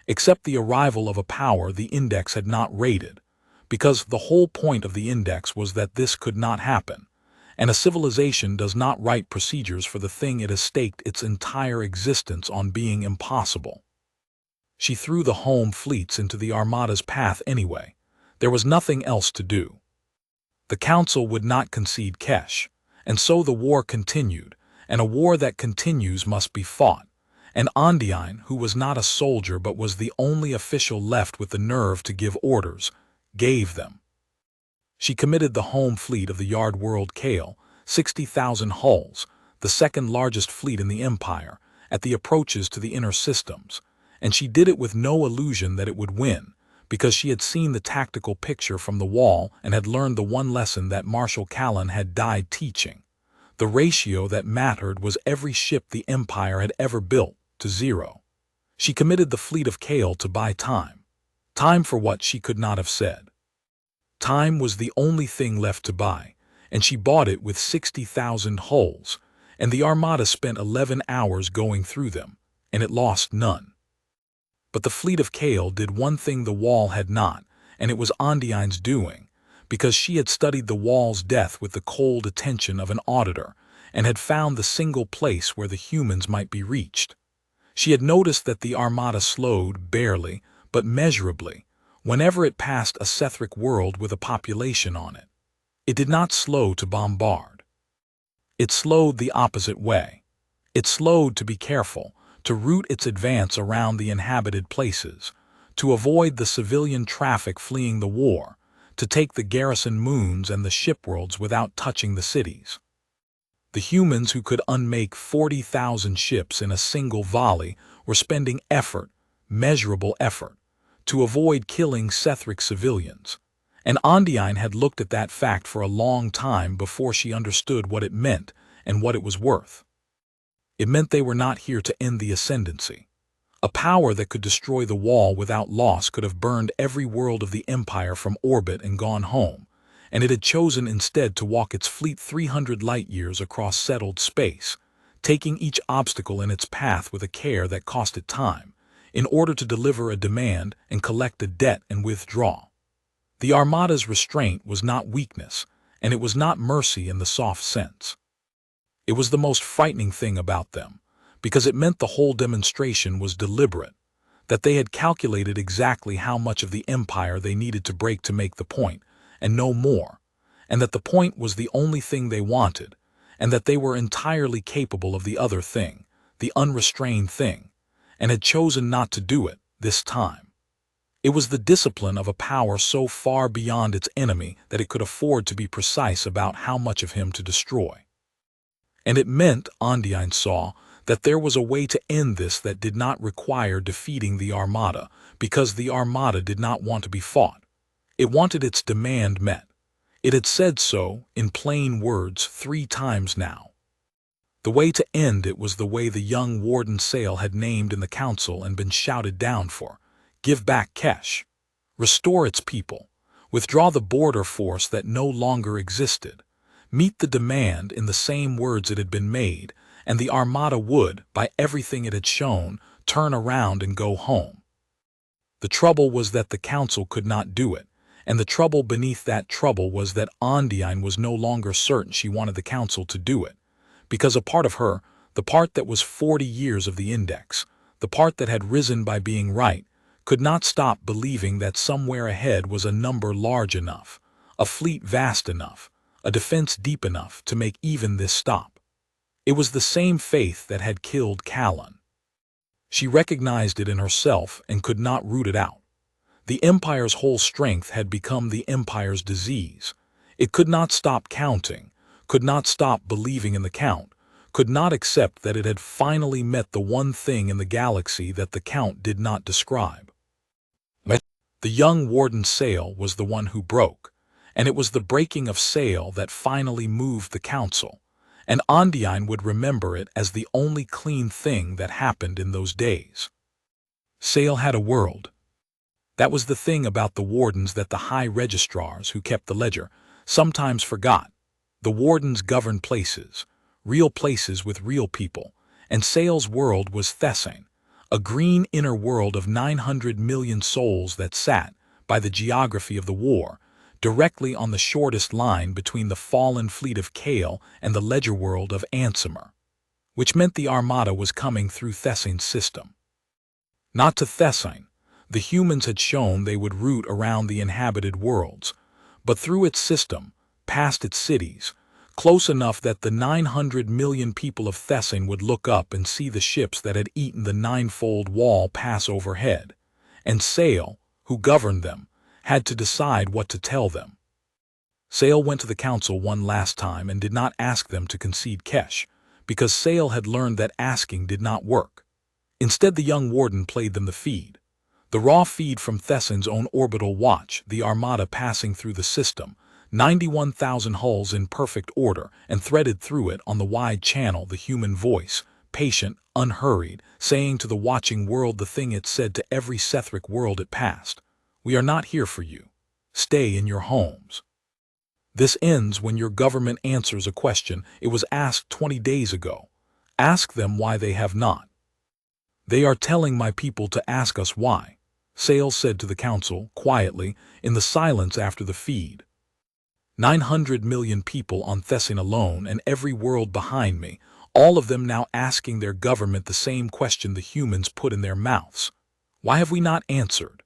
except the arrival of a power the index had not rated, because the whole point of the index was that this could not happen, and a civilization does not write procedures for the thing it has staked its entire existence on being impossible. She threw the home fleets into the Armada's path anyway. There was nothing else to do. The Council would not concede Kesh, and so the war continued, and a war that continues must be fought, and Ondine, who was not a soldier but was the only official left with the nerve to give orders, gave them. She committed the home fleet of the yard world Kale, 60,000 hulls, the second largest fleet in the empire, at the approaches to the inner systems, and she did it with no illusion that it would win, because she had seen the tactical picture from the wall and had learned the one lesson that Marshal Callan had died teaching. The ratio that mattered was every ship the empire had ever built to 0. She committed the fleet of Kale to buy time. Time for what she could not have said. Time was the only thing left to buy, and she bought it with 60,000 hulls, and the Armada spent 11 hours going through them, and it lost none. But the fleet of Kale did one thing the wall had not, and it was Ondine's doing, because she had studied the wall's death with the cold attention of an auditor, and had found the single place where the humans might be reached. She had noticed that the Armada slowed barely, but measurably, whenever it passed a Sethric world with a population on it. It did not slow to bombard. It slowed the opposite way. It slowed to be careful, to route its advance around the inhabited places, to avoid the civilian traffic fleeing the war, to take the garrison moons and the shipworlds without touching the cities. The humans who could unmake 40,000 ships in a single volley were spending effort, measurable effort, to avoid killing Sethric civilians, and Ondine had looked at that fact for a long time before she understood what it meant and what it was worth. It meant they were not here to end the ascendancy. A power that could destroy the wall without loss could have burned every world of the empire from orbit and gone home, and it had chosen instead to walk its fleet 300 light-years across settled space, taking each obstacle in its path with a care that cost it time, in order to deliver a demand and collect a debt and withdraw. The Armada's restraint was not weakness, and it was not mercy in the soft sense. It was the most frightening thing about them, because it meant the whole demonstration was deliberate, that they had calculated exactly how much of the empire they needed to break to make the point, and no more, and that the point was the only thing they wanted, and that they were entirely capable of the other thing, the unrestrained thing, and had chosen not to do it this time. It was the discipline of a power so far beyond its enemy that it could afford to be precise about how much of him to destroy. And it meant, Ondine saw, that there was a way to end this that did not require defeating the Armada, because the Armada did not want to be fought. It wanted its demand met. It had said so, in plain words, 3 times now. The way to end it was the way the young Warden Sale had named in the council and been shouted down for: give back Kesh. restore its people, withdraw the border force that no longer existed, meet the demand in the same words it had been made, and the Armada would, by everything it had shown, turn around and go home. The trouble was that the Council could not do it, and the trouble beneath that trouble was that Ondiine was no longer certain she wanted the Council to do it, because a part of her, the part that was 40 years of the Index, the part that had risen by being right, could not stop believing that somewhere ahead was a number large enough, a fleet vast enough, a defense deep enough to make even this stop. It was the same faith that had killed Callan. She recognized it in herself and could not root it out. The Empire's whole strength had become the Empire's disease. It could not stop counting, could not stop believing in the Count, could not accept that it had finally met the one thing in the galaxy that the Count did not describe. The young Warden Sale was the one who broke, and it was the breaking of Sale that finally moved the Council, and Ondiine would remember it as the only clean thing that happened in those days. Sale had a world. That was the thing about the Wardens that the High Registrars who kept the ledger sometimes forgot. The Wardens governed places, real places with real people, and Sale's world was Thessain, a green inner world of 900 million souls that sat, by the geography of the war, directly on the shortest line between the fallen fleet of Kale and the ledger world of Ansimer, which meant the Armada was coming through Thessain's system. Not to Thessain. The humans had shown they would route around the inhabited worlds, but through its system, past its cities, close enough that the 900 million people of Thessain would look up and see the ships that had eaten the ninefold wall pass overhead, and Sale, who governed them, had to decide what to tell them. Sale went to the Council one last time and did not ask them to concede Kesh, because Sale had learned that asking did not work. Instead, the young Warden played them the feed. The raw feed from Thessain's own orbital watch, the Armada passing through the system, 91,000 hulls in perfect order, and threaded through it on the wide channel the human voice, patient, unhurried, saying to the watching world the thing it said to every Sethric world it passed: "We are not here for you. Stay in your homes." This ends when your government answers a question it was asked 20 days ago. Ask them why they have not. "They are telling my people to ask us why," Sale said to the Council, quietly, in the silence after the feed. 900 million people on Thessain alone and every world behind me, all of them now asking their government the same question the humans put in their mouths. Why have we not answered?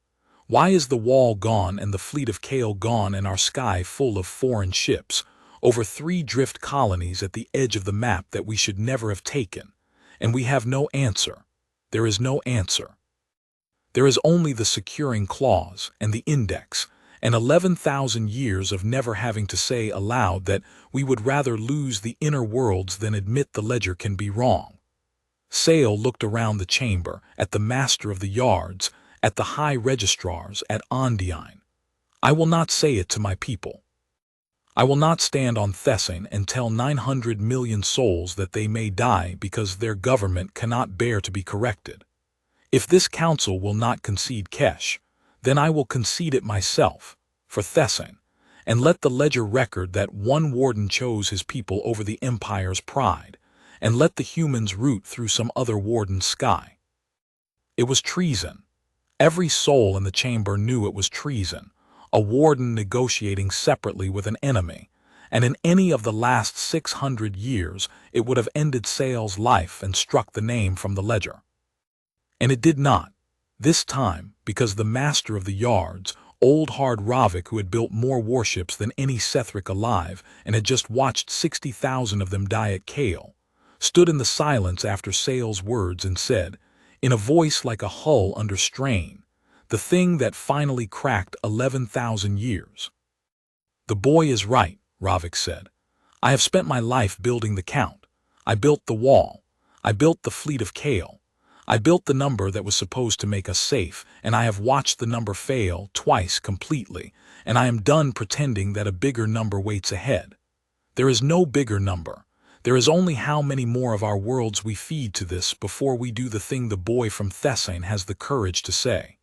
Why is the wall gone and the fleet of Kale gone and our sky full of foreign ships, over 3 drift colonies at the edge of the map that we should never have taken, and we have no answer? There is no answer. There is only the securing clause and the index, and 11,000 years of never having to say aloud that we would rather lose the inner worlds than admit the ledger can be wrong. Sale looked around the chamber, at the Master of the Yards, at the High Registrars, at Ondiine. "I will not say it to my people. I will not stand on Thessain and tell 900 million souls that they may die because their government cannot bear to be corrected. If this Council will not concede Kesh, then I will concede it myself, for Thessain, and let the ledger record that one Warden chose his people over the Empire's pride, and let the humans root through some other Warden's sky." It was treason. Every soul in the chamber knew it was treason, a Warden negotiating separately with an enemy, and in any of the last 600 years it would have ended Sale's life and struck the name from the ledger. And it did not. This time, because the Master of the Yards, old hard Ravik, who had built more warships than any Sethric alive and had just watched 60,000 of them die at Kale, stood in the silence after Sale's words and said, in a voice like a hull under strain, the thing that finally cracked 11,000 years. "The boy is right," Ravik said. "I have spent my life building the Count. I built the wall. I built the fleet of Kale. I built the number that was supposed to make us safe, and I have watched the number fail twice completely, and I am done pretending that a bigger number waits ahead. There is no bigger number. There is only how many more of our worlds we feed to this before we do the thing the boy from Thessain has the courage to say.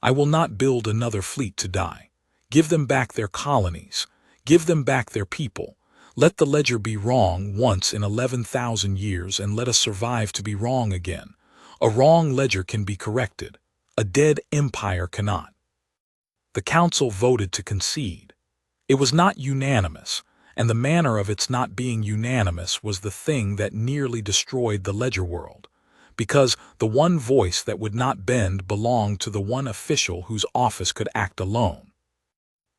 I will not build another fleet to die. Give them back their colonies. Give them back their people. Let the ledger be wrong once in 11,000 years, and let us survive to be wrong again. A wrong ledger can be corrected. A dead empire cannot. The council voted to concede. It was not unanimous, and the manner of its not being unanimous was the thing that nearly destroyed the ledger world, because the one voice that would not bend belonged to the one official whose office could act alone.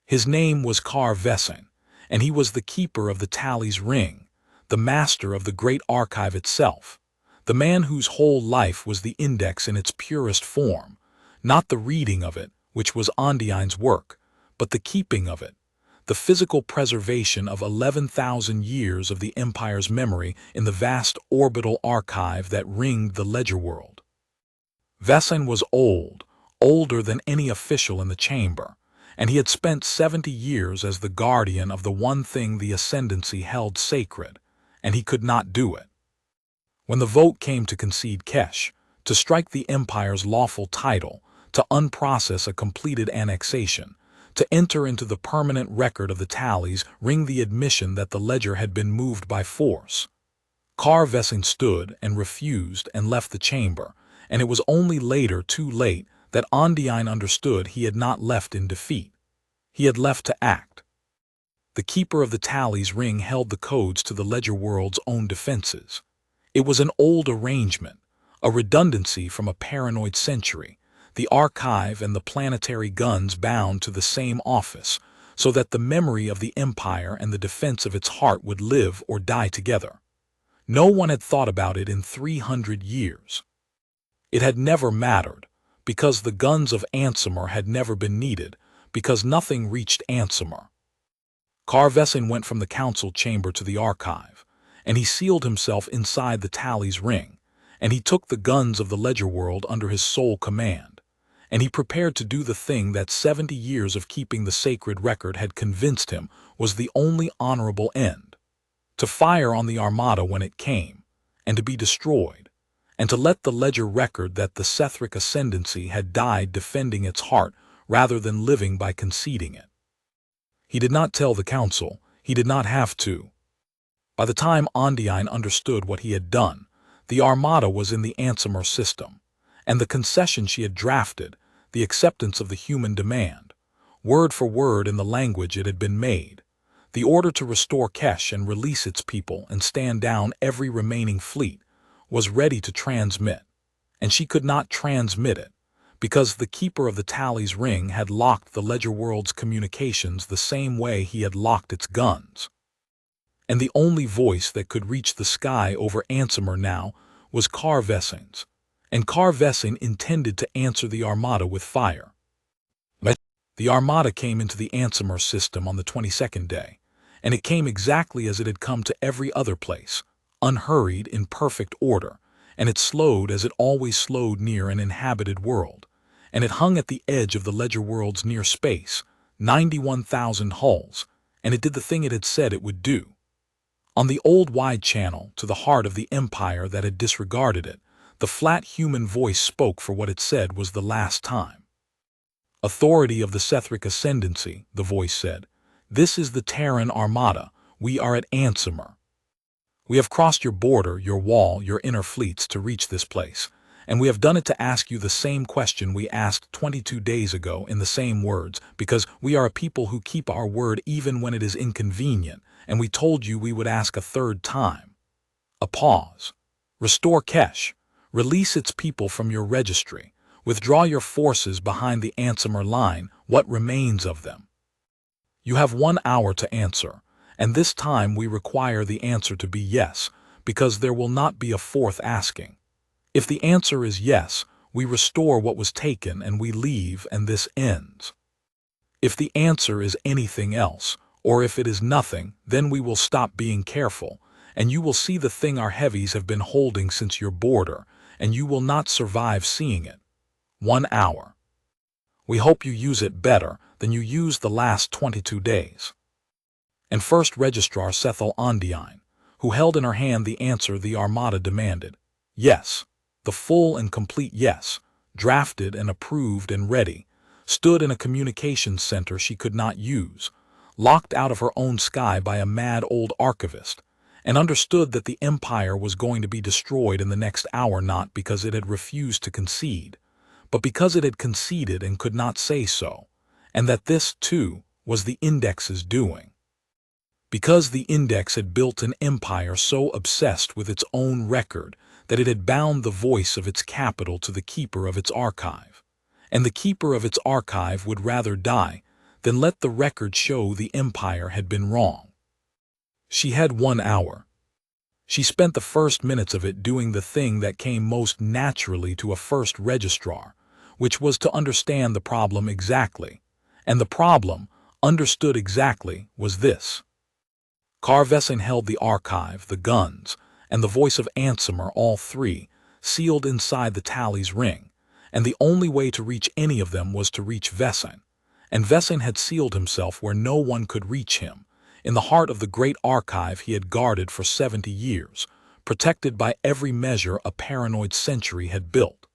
His name was Kar Vessin, and he was the keeper of the Tally's ring, the master of the great archive itself, the man whose whole life was the index in its purest form, not the reading of it, which was Ondine's work, but the keeping of it, the physical preservation of 11,000 years of the Empire's memory in the vast orbital archive that ringed the ledger world. Vessin was old, older than any official in the chamber, and he had spent 70 years as the guardian of the one thing the Ascendancy held sacred, and he could not do it. When the vote came to concede Kesh, to strike the Empire's lawful title, to unprocess a completed annexation, to enter into the permanent record of the tallies, ring the admission that the ledger had been moved by force, Kar Vessin stood and refused and left the chamber, and it was only later, too late, that Ondine understood he had not left in defeat. He had left to act. The keeper of the tallies ring held the codes to the ledger world's own defenses. It was an old arrangement, a redundancy from a paranoid century, the archive and the planetary guns bound to the same office, so that the memory of the Empire and the defense of its heart would live or die together. No one had thought about it in 300 years. It had never mattered, because the guns of Ansimer had never been needed, because nothing reached Ansimer. Kar Vessin went from the council chamber to the archive, and he sealed himself inside the tally's ring, and he took the guns of the ledger world under his sole command, and he prepared to do the thing that 70 years of keeping the sacred record had convinced him was the only honorable end: to fire on the Armada when it came, and to be destroyed, and to let the ledger record that the Sethric Ascendancy had died defending its heart rather than living by conceding it. He did not tell the council. He did not have to. By the time Ondine understood what he had done, the Armada was in the Ansimer system, and the concession she had drafted, the acceptance of the human demand, word for word in the language it had been made, the order to restore Kesh and release its people and stand down every remaining fleet, was ready to transmit, and she could not transmit it, because the keeper of the tally's ring had locked the ledger world's communications the same way he had locked its guns. And the only voice that could reach the sky over Ansimer now was Kar Vessin's, and Kar Vessin intended to answer the Armada with fire. The Armada came into the Ansimer system on the 22nd day, and it came exactly as it had come to every other place, unhurried, in perfect order, and it slowed as it always slowed near an inhabited world, and it hung at the edge of the ledger world's near space, 91,000 hulls, and it did the thing it had said it would do. On the old wide channel, to the heart of the Empire that had disregarded it, the flat human voice spoke for what it said was the last time. "Authority of the Sethric Ascendancy," the voice said, "this is the Terran Armada. We are at Ansimer. We have crossed your border, your wall, your inner fleets to reach this place, and we have done it to ask you the same question we asked 22 days ago in the same words, because we are a people who keep our word even when it is inconvenient, and we told you we would ask a third time." A pause. "Restore Kesh. Release its people from your registry. Withdraw your forces behind the Ansimer line, what remains of them. You have 1 hour to answer, and this time we require the answer to be yes, because there will not be a fourth asking. If the answer is yes, we restore what was taken and we leave, and this ends. If the answer is anything else, or if it is nothing, then we will stop being careful, and you will see the thing our heavies have been holding since your border, and you will not survive seeing it. 1 hour. We hope you use it better than you used the last 22 days. And First Registrar Sethel Ondine, who held in her hand the answer the Armada demanded, yes, the full and complete yes, drafted and approved and ready, stood in a communications center she could not use, locked out of her own sky by a mad old archivist, and understood that the Empire was going to be destroyed in the next hour not because it had refused to concede, but because it had conceded and could not say so, and that this, too, was the Index's doing. Because the Index had built an empire so obsessed with its own record that it had bound the voice of its capital to the keeper of its archive, and the keeper of its archive would rather die than let the record show the Empire had been wrong. She had 1 hour. She spent the first minutes of it doing the thing that came most naturally to a first registrar, which was to understand the problem exactly. And the problem, understood exactly, was this. Carvesin held the archive, the guns, and the voice of Ansimer, all three, sealed inside the Tally's ring, and the only way to reach any of them was to reach Vesin, and Vesin had sealed himself where no one could reach him, in the heart of the great archive he had guarded for 70 years, protected by every measure a paranoid century had built.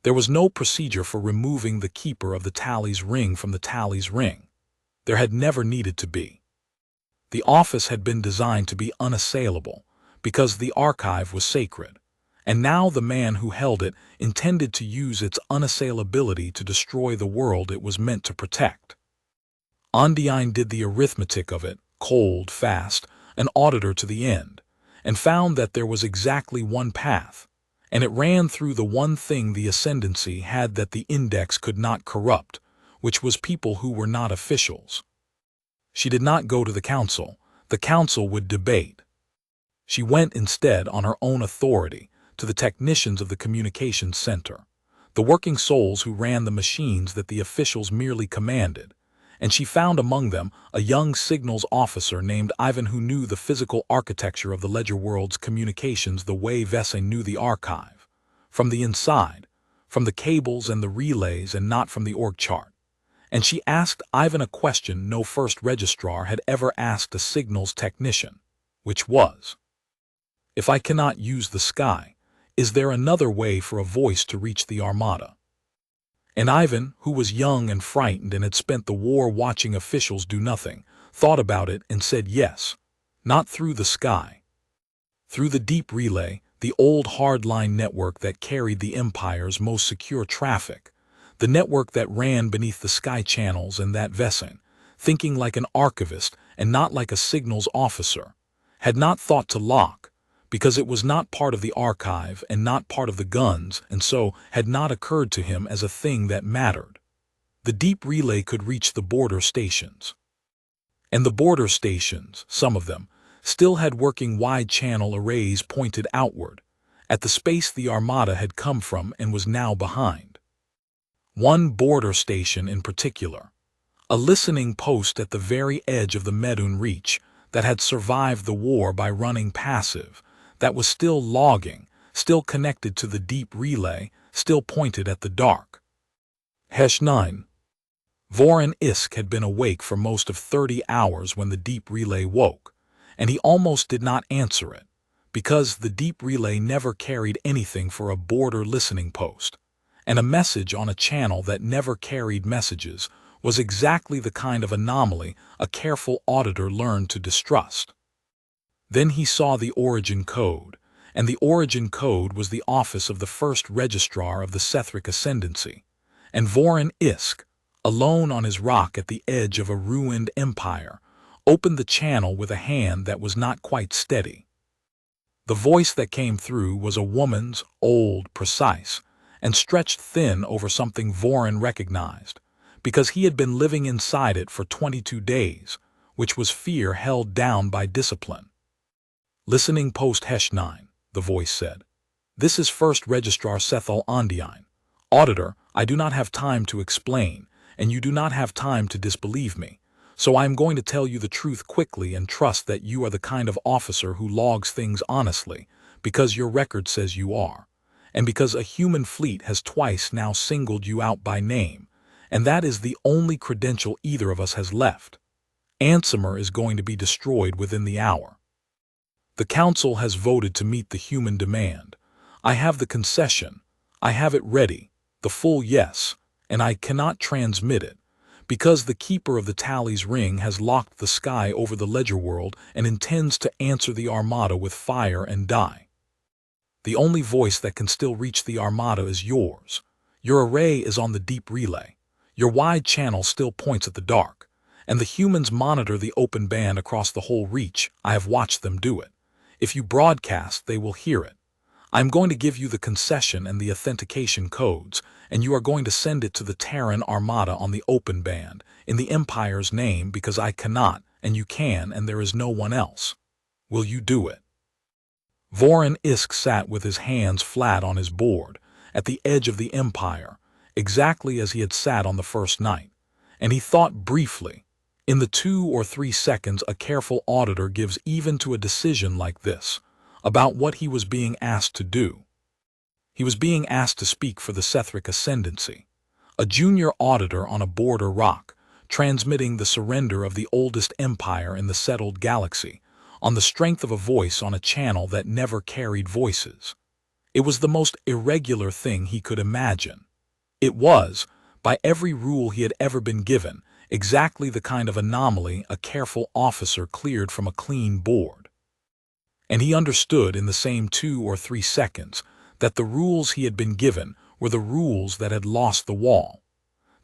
There was no procedure for removing the keeper of the Tally's ring from the Tally's ring. There had never needed to be. The office had been designed to be unassailable, because the archive was sacred, and now the man who held it intended to use its unassailability to destroy the world it was meant to protect. Ondiine did the arithmetic of it, cold, fast, an auditor to the end, and found that there was exactly one path, and it ran through the one thing the Ascendancy had that the Index could not corrupt, which was people who were not officials. She did not go to the council would debate. She went instead on her own authority to the technicians of the communications center, the working souls who ran the machines that the officials merely commanded, and she found among them a young signals officer named Ivan who knew the physical architecture of the Ledger World's communications the way Vesin knew the archive, from the inside, from the cables and the relays and not from the org chart. And she asked Ivan a question no first registrar had ever asked a signals technician, which was, "If I cannot use the sky, is there another way for a voice to reach the Armada?" And Ivan, who was young and frightened and had spent the war watching officials do nothing, thought about it and said yes, not through the sky. Through the deep relay, the old hardline network that carried the Empire's most secure traffic, the network that ran beneath the sky channels, and that Vesin, thinking like an archivist and not like a signals officer, had not thought to lock, because it was not part of the archive and not part of the guns, and so had not occurred to him as a thing that mattered. The deep relay could reach the border stations. And the border stations, some of them, still had working wide-channel arrays pointed outward, at the space the Armada had come from and was now behind. One border station in particular, a listening post at the very edge of the Medun Reach that had survived the war by running passive, that was still logging, still connected to the deep relay, still pointed at the dark. #9. Vorin Isk had been awake for most of 30 hours when the deep relay woke, and he almost did not answer it, because the deep relay never carried anything for a border listening post, and a message on a channel that never carried messages was exactly the kind of anomaly a careful auditor learned to distrust. Then he saw the origin code, and the origin code was the office of the first registrar of the Sethric Ascendancy, and Vorin Isk, alone on his rock at the edge of a ruined empire, opened the channel with a hand that was not quite steady. The voice that came through was a woman's, old, precise, and stretched thin over something Vorin recognized, because he had been living inside it for 22 days, which was fear held down by discipline. "Listening post #9, the voice said. "This is First Registrar Sethal Ondiine. Auditor, I do not have time to explain, and you do not have time to disbelieve me, so I am going to tell you the truth quickly and trust that you are the kind of officer who logs things honestly, because your record says you are, and because a human fleet has twice now singled you out by name, and that is the only credential either of us has left. Ansimer is going to be destroyed within the hour. The Council has voted to meet the human demand. I have the concession. I have it ready, the full yes, and I cannot transmit it, because the keeper of the Tally's ring has locked the sky over the ledger world and intends to answer the Armada with fire and die. The only voice that can still reach the Armada is yours. Your array is on the deep relay. Your wide channel still points at the dark, and the humans monitor the open band across the whole reach. I have watched them do it. If you broadcast, they will hear it. I'm going to give you the concession and the authentication codes, and you are going to send it to the Terran Armada on the open band, in the Empire's name, because I cannot, and you can, and there is no one else. Will you do it? Vorin Isk sat with his hands flat on his board, at the edge of the Empire, exactly as he had sat on the first night, and he thought briefly. In the 2 or 3 seconds a careful auditor gives even to a decision like this, about what he was being asked to do. He was being asked to speak for the Sethric Ascendancy, a junior auditor on a border rock, transmitting the surrender of the oldest empire in the settled galaxy, on the strength of a voice on a channel that never carried voices. It was the most irregular thing he could imagine. It was, by every rule he had ever been given, exactly the kind of anomaly a careful officer cleared from a clean board. And he understood in the same 2 or 3 seconds that the rules he had been given were the rules that had lost the wall,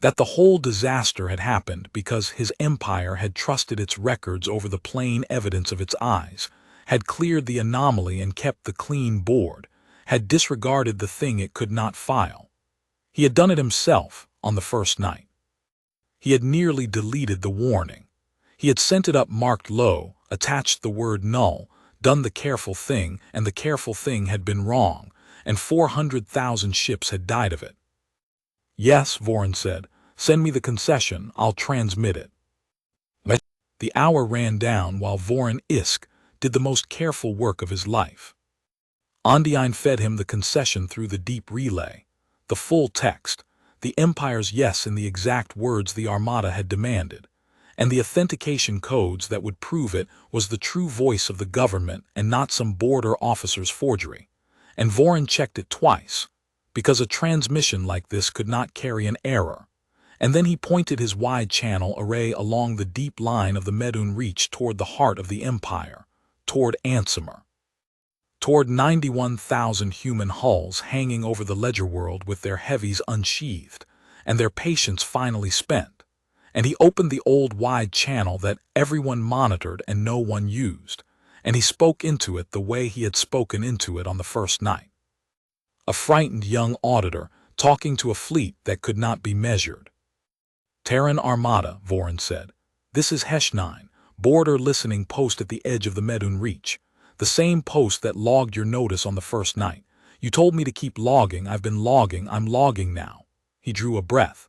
that the whole disaster had happened because his empire had trusted its records over the plain evidence of its eyes, had cleared the anomaly and kept the clean board, had disregarded the thing it could not file. He had done it himself on the first night. He had nearly deleted the warning. He had sent it up marked low, attached the word null, done the careful thing, and the careful thing had been wrong, and 400,000 ships had died of it. Yes, Vorin said, send me the concession, I'll transmit it. The hour ran down while Vorin Isk did the most careful work of his life. Ondine fed him the concession through the deep relay, the full text, the Empire's yes in the exact words the Armada had demanded, and the authentication codes that would prove it was the true voice of the government and not some border officer's forgery. And Vorin checked it twice, because a transmission like this could not carry an error, and then he pointed his wide channel array along the deep line of the Medun Reach toward the heart of the Empire, toward Ansimer, toward 91,000 human hulls hanging over the ledger world with their heavies unsheathed, and their patience finally spent, and he opened the old wide channel that everyone monitored and no one used, and he spoke into it the way he had spoken into it on the first night. A frightened young auditor talking to a fleet that could not be measured. Terran Armada, Vorin said. This is HFY, border listening post at the edge of the Medun Reach. The same post that logged your notice on the first night. You told me to keep logging. I've been logging. I'm logging now. He drew a breath.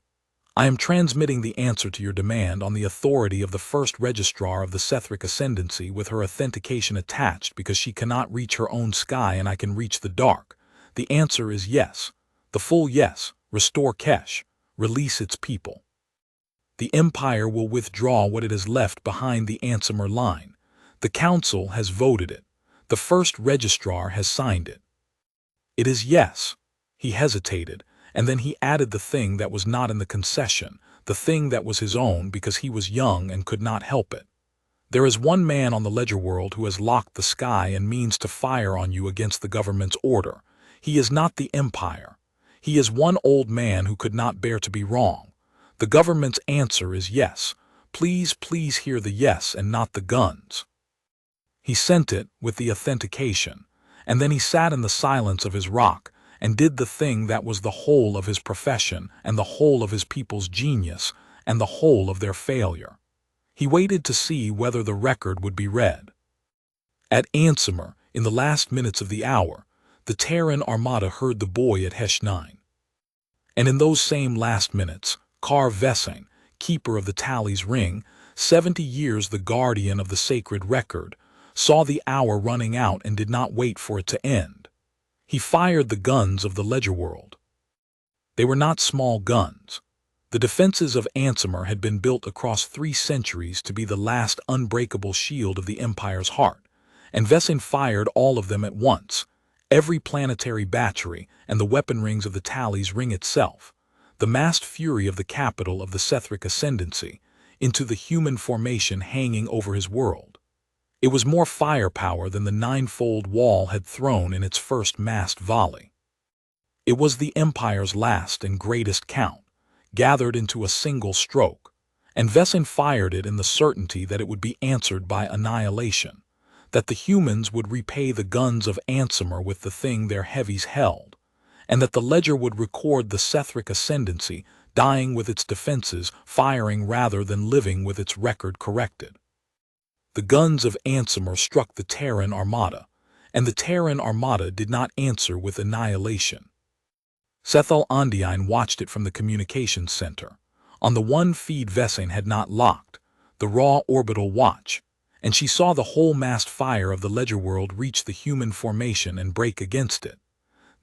I am transmitting the answer to your demand on the authority of the first registrar of the Sethric Ascendancy with her authentication attached because she cannot reach her own sky and I can reach the dark. The answer is yes. The full yes. Restore Kesh. Release its people. The Empire will withdraw what it has left behind the Ansimer line. The Council has voted it. The first registrar has signed it. It is yes. He hesitated, and then he added the thing that was not in the concession, the thing that was his own because he was young and could not help it. There is one man on the ledger world who has locked the sky and means to fire on you against the government's order. He is not the Empire. He is one old man who could not bear to be wrong. The government's answer is yes. Please, please hear the yes and not the guns. He sent it with the authentication, and then he sat in the silence of his rock and did the thing that was the whole of his profession and the whole of his people's genius and the whole of their failure. He waited to see whether the record would be read. At Ansimer, in the last minutes of the hour, the Terran Armada heard the boy at HFY. And in those same last minutes, Kar Vesing, keeper of the Tally's ring, 70 years the guardian of the sacred record, saw the hour running out and did not wait for it to end. He fired the guns of the ledger world. They were not small guns. The defenses of Ansimer had been built across 3 centuries to be the last unbreakable shield of the Empire's heart, and Vesing fired all of them at once, every planetary battery and the weapon rings of the Tally's ring itself. the massed fury of the capital of the Sethric ascendancy, into the human formation hanging over his world. It was more firepower than the ninefold wall had thrown in its first massed volley. It was the Empire's last and greatest count, gathered into a single stroke, and Vesin fired it in the certainty that it would be answered by annihilation, that the humans would repay the guns of Ansimer with the thing their heavies held, and that the ledger would record the Sethric ascendancy dying with its defenses, firing rather than living with its record corrected. The guns of Ansimer struck the Terran Armada, and the Terran Armada did not answer with annihilation. Sethal Ondiine watched it from the communications center, on the one feed Vesin had not locked, the raw orbital watch, and she saw the whole massed fire of the ledger world reach the human formation and break against it.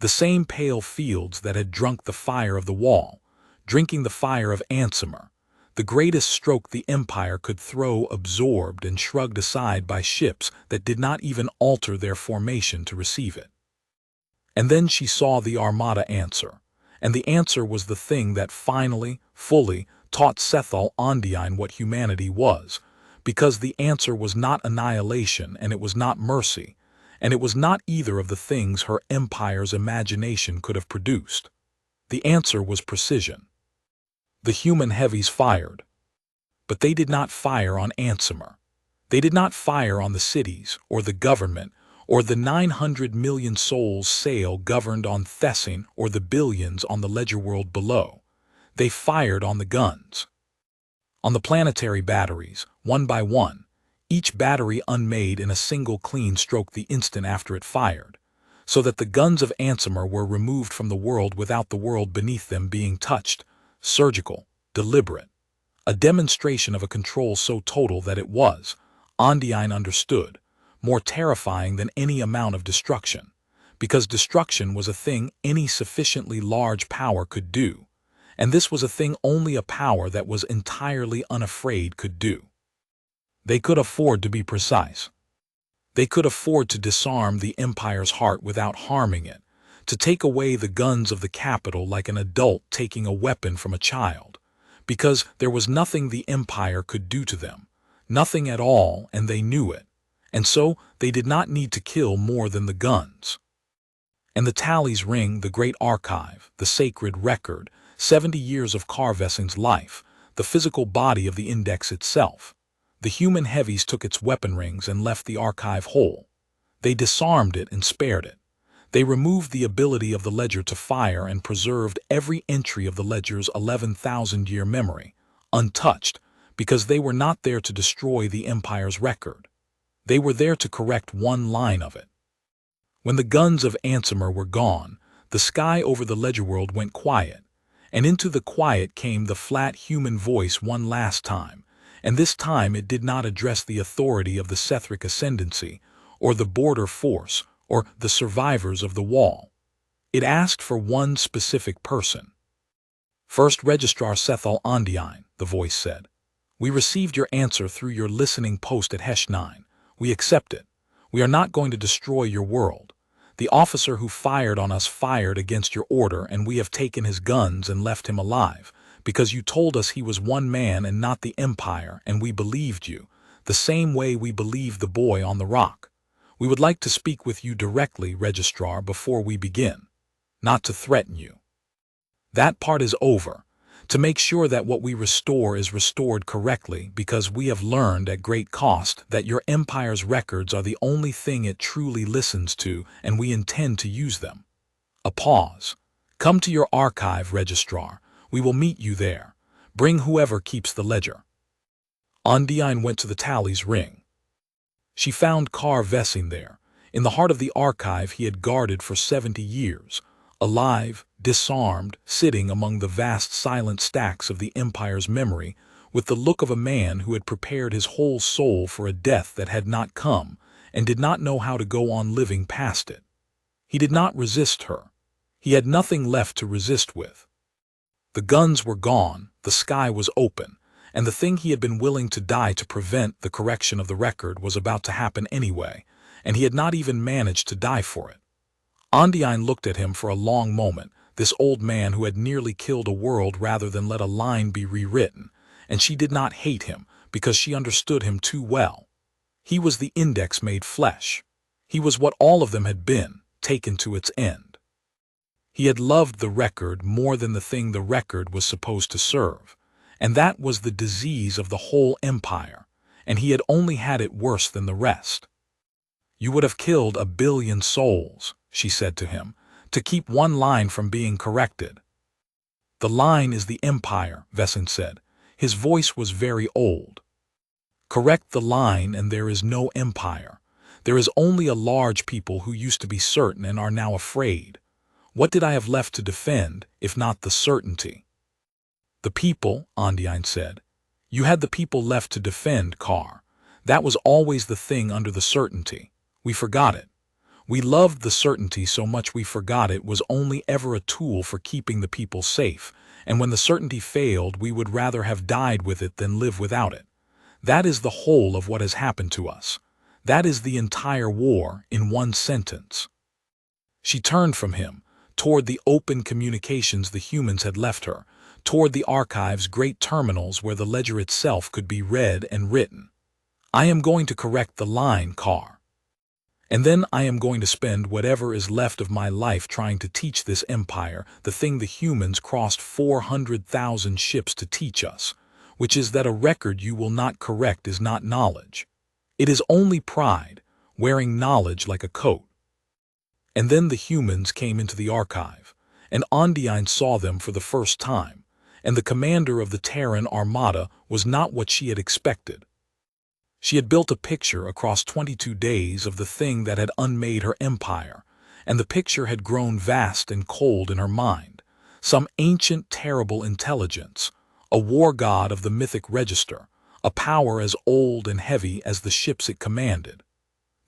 The same pale fields that had drunk the fire of the wall, drinking the fire of Ansimer, the greatest stroke the Empire could throw absorbed and shrugged aside by ships that did not even alter their formation to receive it. And then she saw the Armada answer, and the answer was the thing that finally, fully, taught Sethal Ondiine what humanity was, because the answer was not annihilation and it was not mercy, and it was not either of the things her Empire's imagination could have produced. The answer was precision. The human heavies fired, but they did not fire on Ansimer. They did not fire on the cities, or the government, or the 900 million souls sail governed on Thessin, or the billions on the ledger world below. They fired on the guns. On the planetary batteries, one by one, each battery unmade in a single clean stroke the instant after it fired, so that the guns of Ansimer were removed from the world without the world beneath them being touched, surgical, deliberate, a demonstration of a control so total that it was, Ondiine understood, more terrifying than any amount of destruction, because destruction was a thing any sufficiently large power could do, and this was a thing only a power that was entirely unafraid could do. They could afford to be precise. They could afford to disarm the Empire's heart without harming it, to take away the guns of the capital like an adult taking a weapon from a child, because there was nothing the Empire could do to them, nothing at all, and they knew it, and so they did not need to kill more than the guns. And the tallies ring, the great archive, the sacred record, 70 years of Carvesin's life, the physical body of the index itself. The human heavies took its weapon rings and left the archive whole. They disarmed it and spared it. They removed the ability of the ledger to fire and preserved every entry of the ledger's 11,000-year memory, untouched, because they were not there to destroy the Empire's record. They were there to correct one line of it. When the guns of Ansimer were gone, the sky over the ledger world went quiet, and into the quiet came the flat human voice one last time, and this time it did not address the authority of the Sethric ascendancy, or the border force, or the survivors of the wall. It asked for one specific person. "First Registrar Sethal Ondiine," the voice said. "We received your answer through your listening post at HFY. We accept it. We are not going to destroy your world. The officer who fired on us fired against your order, and we have taken his guns and left him alive, because you told us he was one man and not the Empire, and we believed you, the same way we believed the boy on the rock. We would like to speak with you directly, Registrar, before we begin. Not to threaten you. That part is over, to make sure that what we restore is restored correctly, because we have learned at great cost that your Empire's records are the only thing it truly listens to, and we intend to use them." A pause. "Come to your archive, Registrar. We will meet you there. Bring whoever keeps the ledger." Ondiine went to the tally's ring. She found Carvesin there, in the heart of the archive he had guarded for 70 years, alive, disarmed, sitting among the vast silent stacks of the Empire's memory, with the look of a man who had prepared his whole soul for a death that had not come, and did not know how to go on living past it. He did not resist her. He had nothing left to resist with. The guns were gone, the sky was open, and the thing he had been willing to die to prevent, the correction of the record, was about to happen anyway, and he had not even managed to die for it. Ondiine looked at him for a long moment, this old man who had nearly killed a world rather than let a line be rewritten, and she did not hate him because she understood him too well. He was the index made flesh. He was what all of them had been, taken to its end. He had loved the record more than the thing the record was supposed to serve, and that was the disease of the whole empire, and he had only had it worse than the rest. "You would have killed 1,000,000,000 souls," she said to him, "to keep one line from being corrected." "The line is the empire," Vesson said. His voice was very old. "Correct the line and there is no empire. There is only a large people who used to be certain and are now afraid. What did I have left to defend, if not the certainty?" "The people," Ondiine said. "You had the people left to defend, Carr. That was always the thing under the certainty. We forgot it. We loved the certainty so much we forgot it was only ever a tool for keeping the people safe, and when the certainty failed we would rather have died with it than live without it. That is the whole of what has happened to us. That is the entire war in one sentence." She turned from him, toward the open communications the humans had left her, toward the archive's great terminals where the ledger itself could be read and written. "I am going to correct the line, Carr. And then I am going to spend whatever is left of my life trying to teach this empire the thing the humans crossed 400,000 ships to teach us, which is that a record you will not correct is not knowledge. It is only pride, wearing knowledge like a coat." And then the humans came into the archive, and Ondiine saw them for the first time, and the commander of the Terran Armada was not what she had expected. She had built a picture across 22 days of the thing that had unmade her empire, and the picture had grown vast and cold in her mind, some ancient terrible intelligence, a war god of the mythic register, a power as old and heavy as the ships it commanded.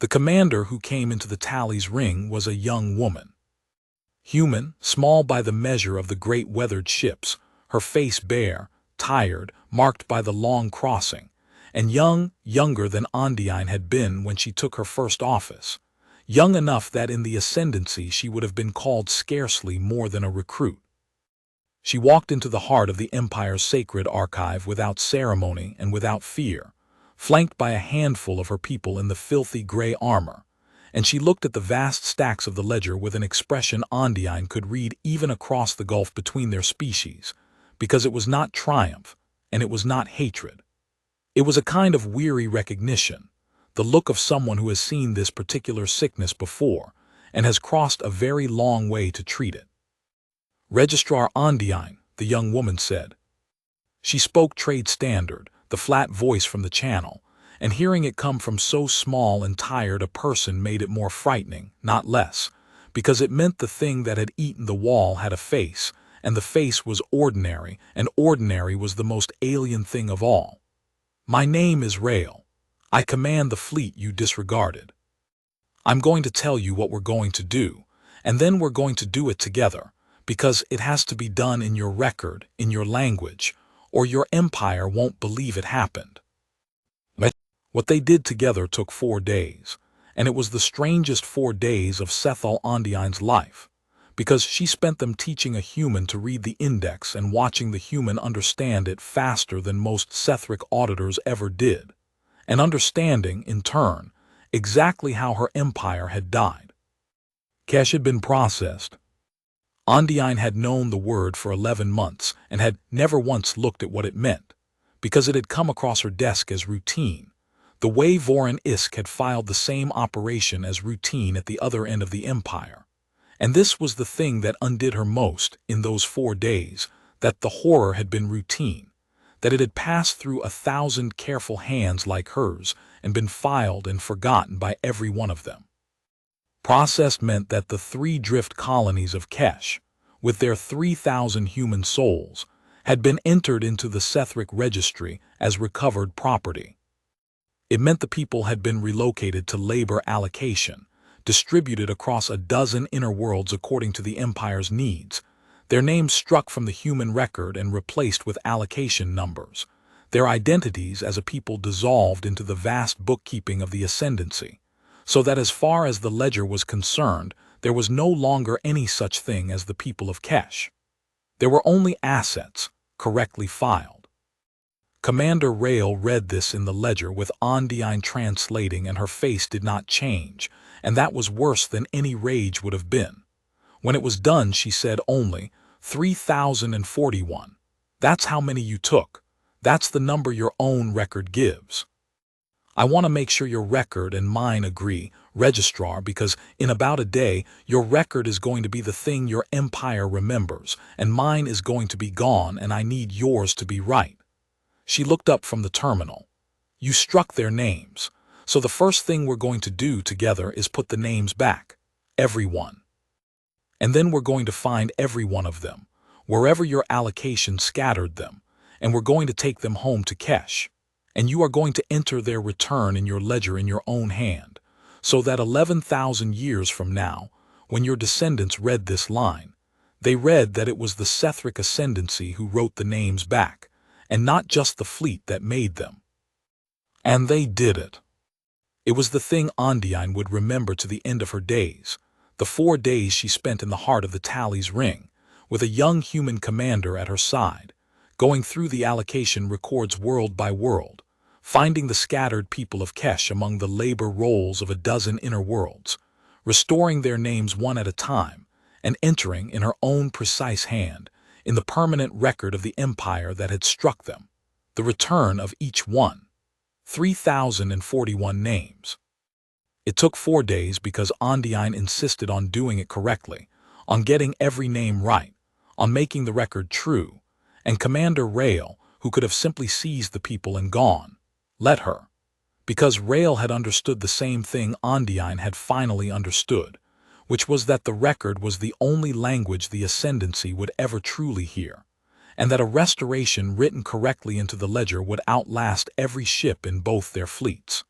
The commander who came into the tally's ring was a young woman. Human, small by the measure of the great weathered ships, her face bare, tired, marked by the long crossing, and younger than Ondiine had been when she took her first office, young enough that in the ascendancy she would have been called scarcely more than a recruit. She walked into the heart of the Empire's sacred archive without ceremony and without fear, flanked by a handful of her people in the filthy gray armor, and she looked at the vast stacks of the ledger with an expression Ondiine could read even across the gulf between their species, because it was not triumph, and it was not hatred. It was a kind of weary recognition, the look of someone who has seen this particular sickness before and has crossed a very long way to treat it. "Registrar Ondiine," the young woman said. She spoke trade standard, the flat voice from the channel, and hearing it come from so small and tired a person made it more frightening, not less, because it meant the thing that had eaten the wall had a face, and the face was ordinary, and ordinary was the most alien thing of all. "My name is Rail. I command the fleet you disregarded. I'm going to tell you what we're going to do, and then we're going to do it together, because it has to be done in your record, in your language, or your empire won't believe it happened." What they did together took 4 days, and it was the strangest 4 days of Sethal Ondiine's life, because she spent them teaching a human to read the index and watching the human understand it faster than most Sethric auditors ever did, and understanding, in turn, exactly how her empire had died. Cash had been processed. Ondiine had known the word for 11 months and had never once looked at what it meant, because it had come across her desk as routine, the way Vorin Isk had filed the same operation as routine at the other end of the empire. And this was the thing that undid her most in those 4 days, that the horror had been routine, that it had passed through 1,000 careful hands like hers and been filed and forgotten by every one of them. Processed meant that the 3 drift colonies of Kesh, with their 3,000 human souls, had been entered into the Sethric registry as recovered property. It meant the people had been relocated to labor allocation, distributed across a dozen inner worlds according to the Empire's needs, their names struck from the human record and replaced with allocation numbers, their identities as a people dissolved into the vast bookkeeping of the Ascendancy, so that as far as the ledger was concerned, there was no longer any such thing as the people of Kesh. There were only assets, correctly filed. Commander Rail read this in the ledger with Ondine translating, and her face did not change, and that was worse than any rage would have been. When it was done, she said only, 3,041. That's how many you took. That's the number your own record gives. I want to make sure your record and mine agree, Registrar, because in about a day, your record is going to be the thing your empire remembers, and mine is going to be gone, and I need yours to be right. She looked up from the terminal. You struck their names, so the first thing we're going to do together is put the names back. Everyone. And then we're going to find every one of them, wherever your allocation scattered them, and we're going to take them home to Kesh. And you are going to enter their return in your ledger in your own hand, so that 11,000 years from now, when your descendants read this line, they read that it was the Sethric Ascendancy who wrote the names back, and not just the fleet that made them. And they did it. It was the thing Ondine would remember to the end of her days, the 4 days she spent in the heart of the Tally's Ring, with a young human commander at her side, going through the allocation records world by world, finding the scattered people of Kesh among the labor rolls of a dozen inner worlds, restoring their names one at a time, and entering in her own precise hand, in the permanent record of the empire that had struck them, the return of each one. 3,041 names. It took 4 days because Ondine insisted on doing it correctly, on getting every name right, on making the record true, and Commander Rail, who could have simply seized the people and gone, let her. Because Rail had understood the same thing Ondine had finally understood, which was that the record was the only language the Ascendancy would ever truly hear, and that a restoration written correctly into the ledger would outlast every ship in both their fleets.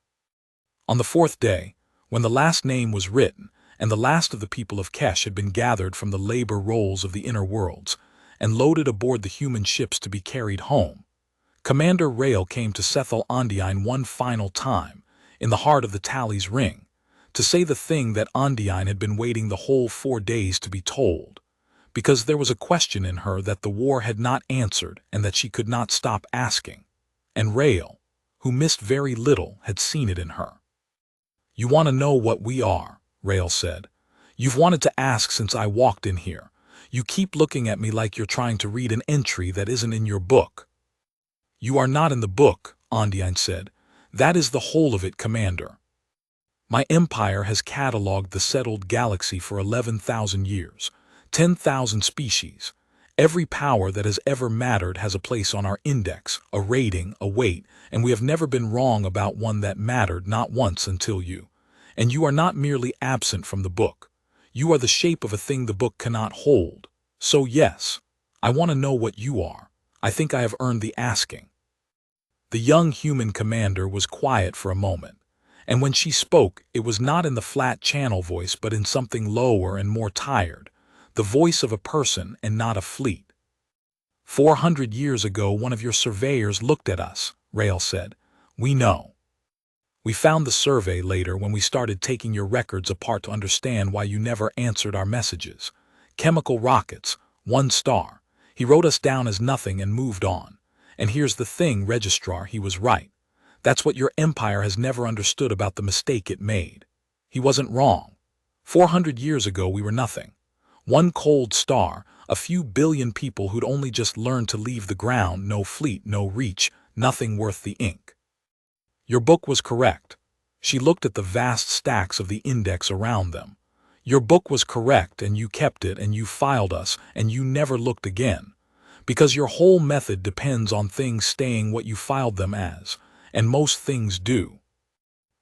On the 4th day, when the last name was written, and the last of the people of Kesh had been gathered from the labor rolls of the inner worlds, and loaded aboard the human ships to be carried home, Commander Rail came to Sethal Ondine one final time, in the heart of the Tally's Ring, to say the thing that Ondine had been waiting the whole 4 days to be told, because there was a question in her that the war had not answered and that she could not stop asking, and Rail, who missed very little, had seen it in her. You want to know what we are, Rail said. You've wanted to ask since I walked in here. You keep looking at me like you're trying to read an entry that isn't in your book. You are not in the book, Ondine said. That is the whole of it, Commander. My empire has catalogued the settled galaxy for 11,000 years, 10,000 species. Every power that has ever mattered has a place on our index, a rating, a weight, and we have never been wrong about one that mattered, not once until you. And you are not merely absent from the book. You are the shape of a thing the book cannot hold. So yes, I want to know what you are. I think I have earned the asking. The young human commander was quiet for a moment, and when she spoke, it was not in the flat channel voice but in something lower and more tired, the voice of a person and not a fleet. 400 years ago, one of your surveyors looked at us, Rail said. We know. We found the survey later when we started taking your records apart to understand why you never answered our messages. Chemical rockets, 1 star. He wrote us down as nothing and moved on. And here's the thing, Registrar, he was right. That's what your empire has never understood about the mistake it made. He wasn't wrong. 400 years ago we were nothing. 1 cold star, a few billion people who'd only just learned to leave the ground, no fleet, no reach, nothing worth the ink. Your book was correct. She looked at the vast stacks of the index around them. Your book was correct, and you kept it, and you filed us, and you never looked again. Because your whole method depends on things staying what you filed them as, and most things do.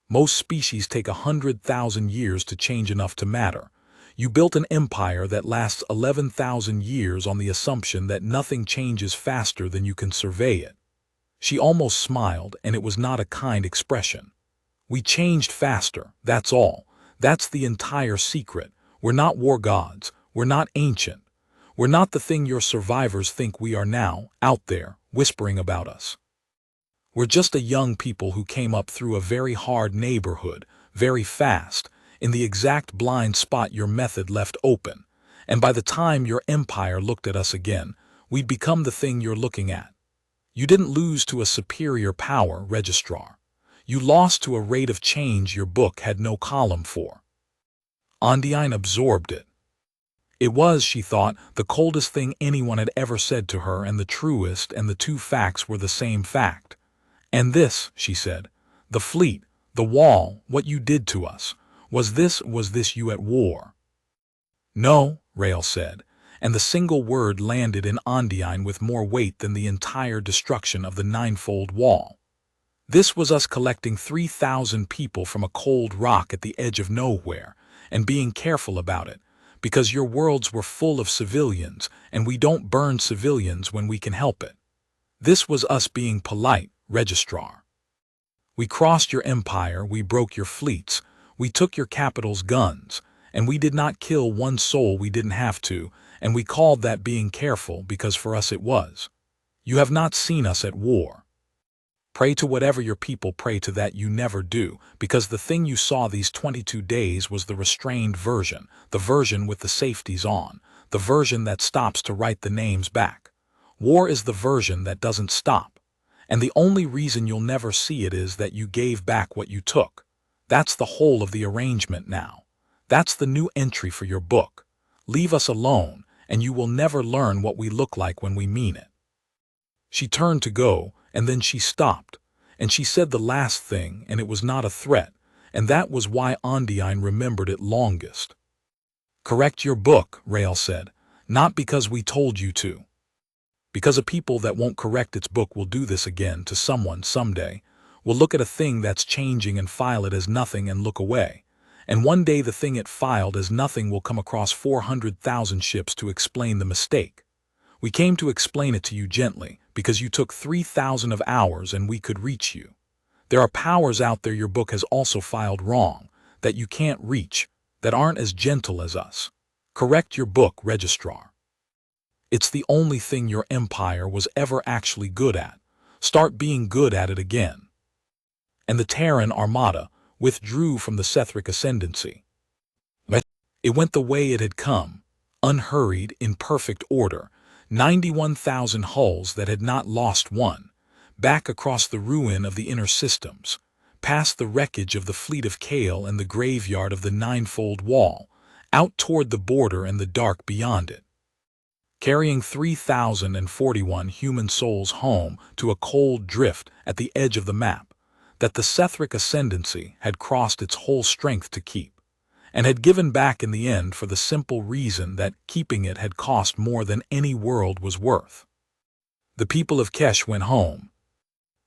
Most species take 100,000 years to change enough to matter. You built an empire that lasts 11,000 years on the assumption that nothing changes faster than you can survey it. She almost smiled, and it was not a kind expression. We changed faster, that's all. That's the entire secret. We're not war gods. We're not ancient. We're not the thing your survivors think we are now, out there, whispering about us. We're just a young people who came up through a very hard neighborhood, very fast, in the exact blind spot your method left open, and by the time your empire looked at us again, we'd become the thing you're looking at. You didn't lose to a superior power, Registrar. You lost to a rate of change your book had no column for. Ondine absorbed it. It was, she thought, the coldest thing anyone had ever said to her, and the truest, and the two facts were the same fact. And this, she said, the fleet, the wall, what you did to us, was this you at war? No, Rael said, and the single word landed in Ondine with more weight than the entire destruction of the ninefold wall. This was us collecting 3,000 people from a cold rock at the edge of nowhere, and being careful about it, because your worlds were full of civilians, and we don't burn civilians when we can help it. This was us being polite, Registrar. We crossed your empire, we broke your fleets, we took your capital's guns, and we did not kill one soul we didn't have to, and we called that being careful because for us it was. You have not seen us at war. Pray to whatever your people pray to that you never do, because the thing you saw these 22 days was the restrained version, the version with the safeties on, the version that stops to write the names back. War is the version that doesn't stop. And the only reason you'll never see it is that you gave back what you took. That's the whole of the arrangement now. That's the new entry for your book. Leave us alone, and you will never learn what we look like when we mean it. She turned to go, and then she stopped, and she said the last thing, and it was not a threat, and that was why Ondine remembered it longest. Correct your book, Rael said, not because we told you to. Because a people that won't correct its book will do this again to someone someday, will look at a thing that's changing and file it as nothing and look away. And one day the thing it filed as nothing will come across 400,000 ships to explain the mistake. We came to explain it to you gently, because you took 3,000 of ours and we could reach you. There are powers out there your book has also filed wrong, that you can't reach, that aren't as gentle as us. Correct your book, Registrar. It's the only thing your empire was ever actually good at. Start being good at it again. And the Terran Armada withdrew from the Sethric Ascendancy. It went the way it had come, unhurried, in perfect order, 91,000 hulls that had not lost one, back across the ruin of the inner systems, past the wreckage of the fleet of Kale and the graveyard of the ninefold wall, out toward the border and the dark beyond it, carrying 3,041 human souls home to a cold drift at the edge of the map that the Sethric Ascendancy had crossed its whole strength to keep, and had given back in the end for the simple reason that keeping it had cost more than any world was worth. The people of Kesh went home.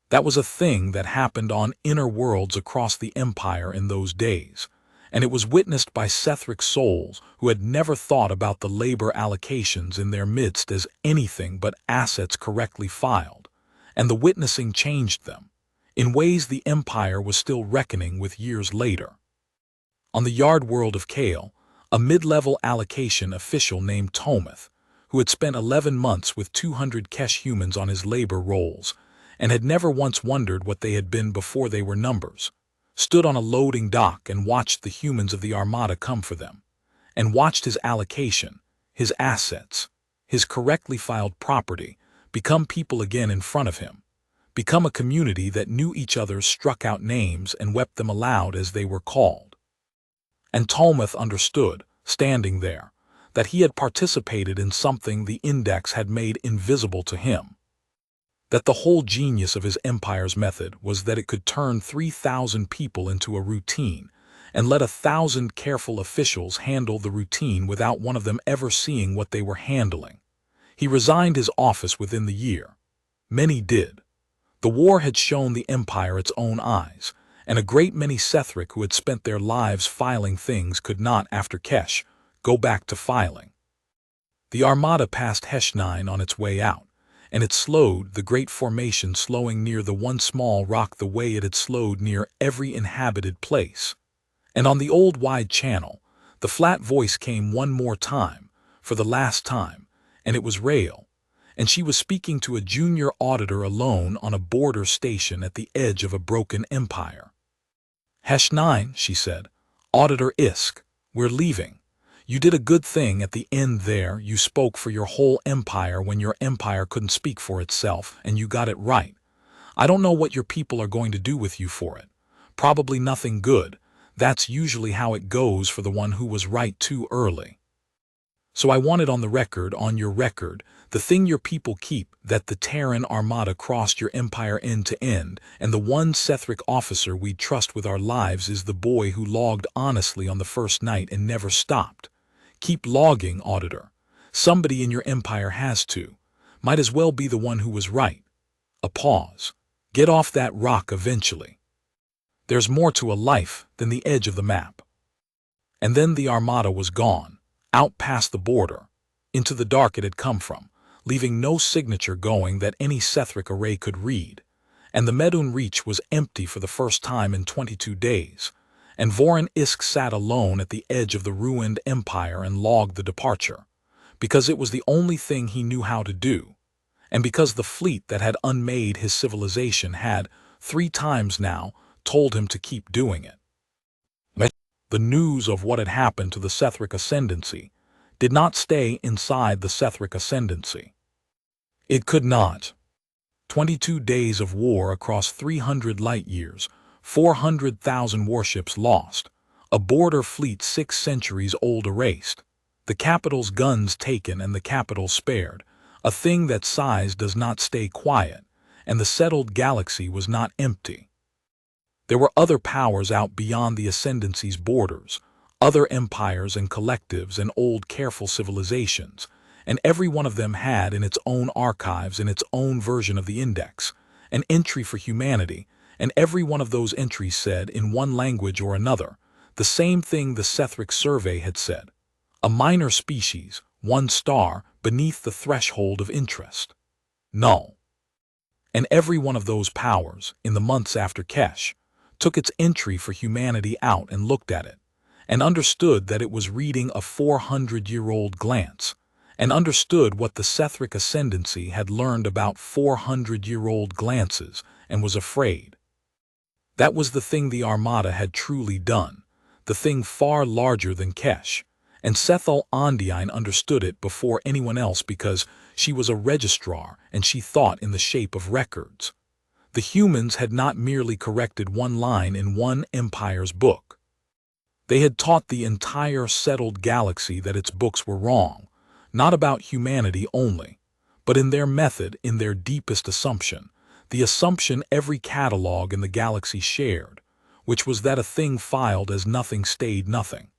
That was a thing that happened on inner worlds across the Empire in those days, and it was witnessed by Sethric souls who had never thought about the labor allocations in their midst as anything but assets correctly filed, and the witnessing changed them, in ways the Empire was still reckoning with years later. On the yard world of Kale, a mid-level allocation official named Tometh, who had spent 11 months with 200 Kesh humans on his labor rolls, and had never once wondered what they had been before they were numbers, stood on a loading dock and watched the humans of the Armada come for them, and watched his allocation, his assets, his correctly filed property, become people again in front of him, become a community that knew each other's struck-out names and wept them aloud as they were called. And Tometh understood, standing there, that he had participated in something the Index had made invisible to him. That the whole genius of his empire's method was that it could turn 3,000 people into a routine, and let 1,000 careful officials handle the routine without one of them ever seeing what they were handling. He resigned his office within the year. Many did. The war had shown the Empire its own eyes, and a great many Sethric who had spent their lives filing things could not, after Kesh, go back to filing. The Armada passed Hesh-9 on its way out, and it slowed, the great formation slowing near the one small rock the way it had slowed near every inhabited place. And on the old wide channel, the flat voice came one more time, for the last time, and it was Rael, and she was speaking to a junior auditor alone on a border station at the edge of a broken empire. Hesh-9, she said, Auditor Isk, we're leaving. You did a good thing at the end there. You spoke for your whole empire when your empire couldn't speak for itself, and you got it right. I don't know what your people are going to do with you for it. Probably nothing good. That's usually how it goes for the one who was right too early. So I want it on your record, the thing your people keep, that the Terran Armada crossed your empire end to end, and the one Sethric officer we'd trust with our lives is the boy who logged honestly on the first night and never stopped. Keep logging, Auditor. Somebody in your empire has to. Might as well be the one who was right. A pause. Get off that rock eventually. There's more to a life than the edge of the map. And then the Armada was gone, out past the border, into the dark it had come from, leaving no signature going that any Sethric array could read. And the Medun Reach was empty for the first time in 22 days. And Vorin Isk sat alone at the edge of the ruined empire and logged the departure, because it was the only thing he knew how to do, and because the fleet that had unmade his civilization had, 3 times now, told him to keep doing it. The news of what had happened to the Sethric Ascendancy did not stay inside the Sethric Ascendancy. It could not. 22 days of war across 300 light-years, 400,000 warships lost, a border fleet 6 centuries old erased, the capital's guns taken and the capital spared, a thing that size does not stay quiet, and the settled galaxy was not empty. There were other powers out beyond the Ascendancy's borders, other empires and collectives and old careful civilizations, and every one of them had in its own archives and its own version of the index, an entry for humanity, and every one of those entries said, in one language or another, the same thing the Sethric survey had said: a minor species, 1 star, beneath the threshold of interest. Null. And every one of those powers, in the months after Kesh, took its entry for humanity out and looked at it, and understood that it was reading a 400-year-old glance, and understood what the Sethric Ascendancy had learned about 400-year-old glances, and was afraid. That was the thing the Armada had truly done, the thing far larger than Kesh, and Sethal Ondiine understood it before anyone else because she was a registrar and she thought in the shape of records. The humans had not merely corrected one line in one empire's book. They had taught the entire settled galaxy that its books were wrong, not about humanity only, but in their method, in their deepest assumption, the assumption every catalog in the galaxy shared, which was that a thing filed as nothing stayed nothing.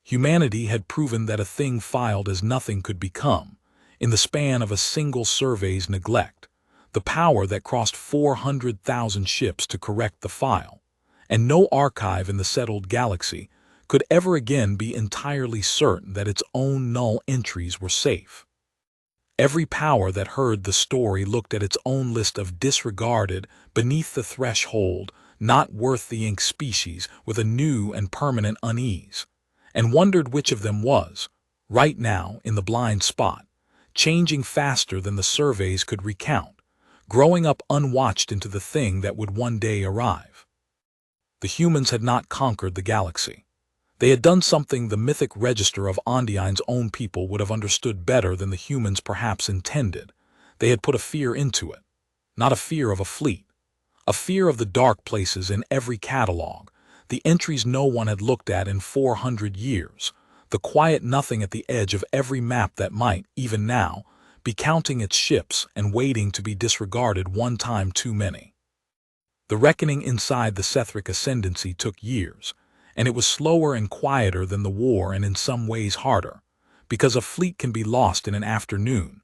Humanity had proven that a thing filed as nothing could become, in the span of a single survey's neglect, the power that crossed 400,000 ships to correct the file, and no archive in the settled galaxy could ever again be entirely certain that its own null entries were safe. Every power that heard the story looked at its own list of disregarded, beneath the threshold, not worth the ink species with a new and permanent unease, and wondered which of them was, right now in the blind spot, changing faster than the surveys could recount, growing up unwatched into the thing that would one day arrive. The humans had not conquered the galaxy. They had done something the mythic register of Ondine's own people would have understood better than the humans perhaps intended. They had put a fear into it, not a fear of a fleet, a fear of the dark places in every catalog, the entries no one had looked at in 400 years, the quiet nothing at the edge of every map that might, even now, be counting its ships and waiting to be disregarded one time too many. The reckoning inside the Sethric Ascendancy took years, and it was slower and quieter than the war and in some ways harder, because a fleet can be lost in an afternoon,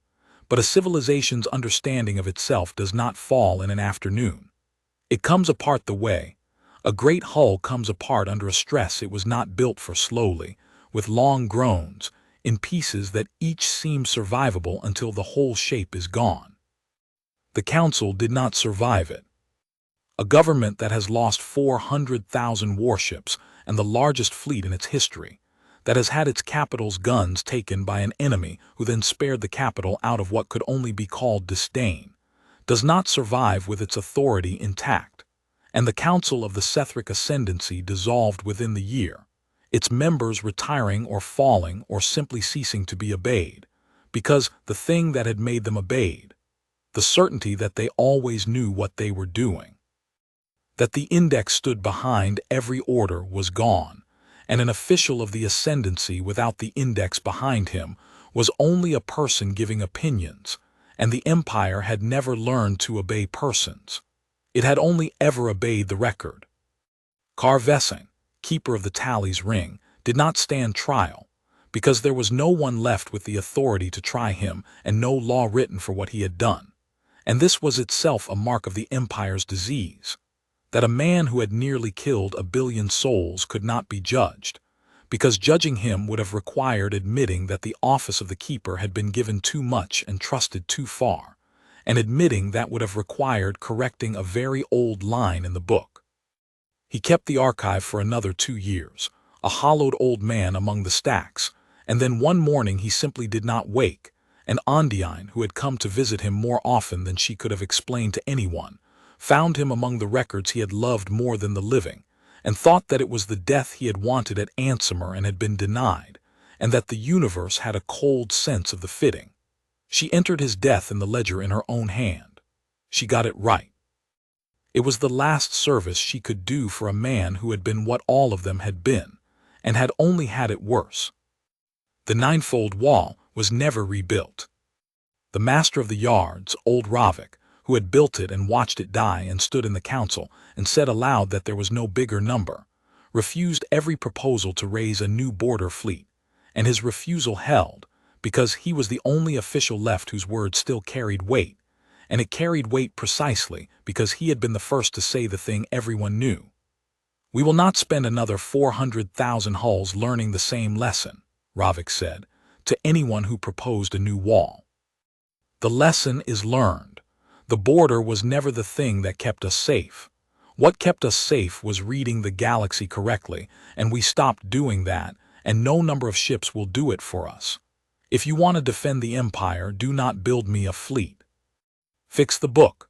but a civilization's understanding of itself does not fall in an afternoon. It comes apart the way a great hull comes apart under a stress it was not built for, slowly, with long groans, in pieces that each seem survivable until the whole shape is gone. The Council did not survive it. A government that has lost 400,000 warships and the largest fleet in its history, that has had its capital's guns taken by an enemy who then spared the capital out of what could only be called disdain, does not survive with its authority intact, and the Council of the Sethric Ascendancy dissolved within the year, its members retiring or falling or simply ceasing to be obeyed, because the thing that had made them obeyed, the certainty that they always knew what they were doing, that the index stood behind every order, was gone, and an official of the ascendancy without the index behind him was only a person giving opinions, and the empire had never learned to obey persons. It had only ever obeyed the record. Carvesing, keeper of the tally's ring, did not stand trial, because there was no one left with the authority to try him and no law written for what he had done. And this was itself a mark of the empire's disease, that a man who had nearly killed 1 billion souls could not be judged, because judging him would have required admitting that the office of the keeper had been given too much and trusted too far, and admitting that would have required correcting a very old line in the book. He kept the archive for another 2 years, a hollowed old man among the stacks, and then one morning he simply did not wake, and Ondine, who had come to visit him more often than she could have explained to anyone, found him among the records he had loved more than the living, and thought that it was the death he had wanted at Ansimer and had been denied, and that the universe had a cold sense of the fitting. She entered his death in the ledger in her own hand. She got it right. It was the last service she could do for a man who had been what all of them had been, and had only had it worse. The ninefold wall was never rebuilt. The master of the yards, old Ravik, who had built it and watched it die and stood in the council and said aloud that there was no bigger number, refused every proposal to raise a new border fleet, and his refusal held, because he was the only official left whose word still carried weight, and it carried weight precisely because he had been the first to say the thing everyone knew. "We will not spend another 400,000 hulls learning the same lesson," Ravik said, to anyone who proposed a new wall. "The lesson is learned. The border was never the thing that kept us safe. What kept us safe was reading the galaxy correctly, and we stopped doing that, and no number of ships will do it for us. If you want to defend the Empire, do not build me a fleet. Fix the book."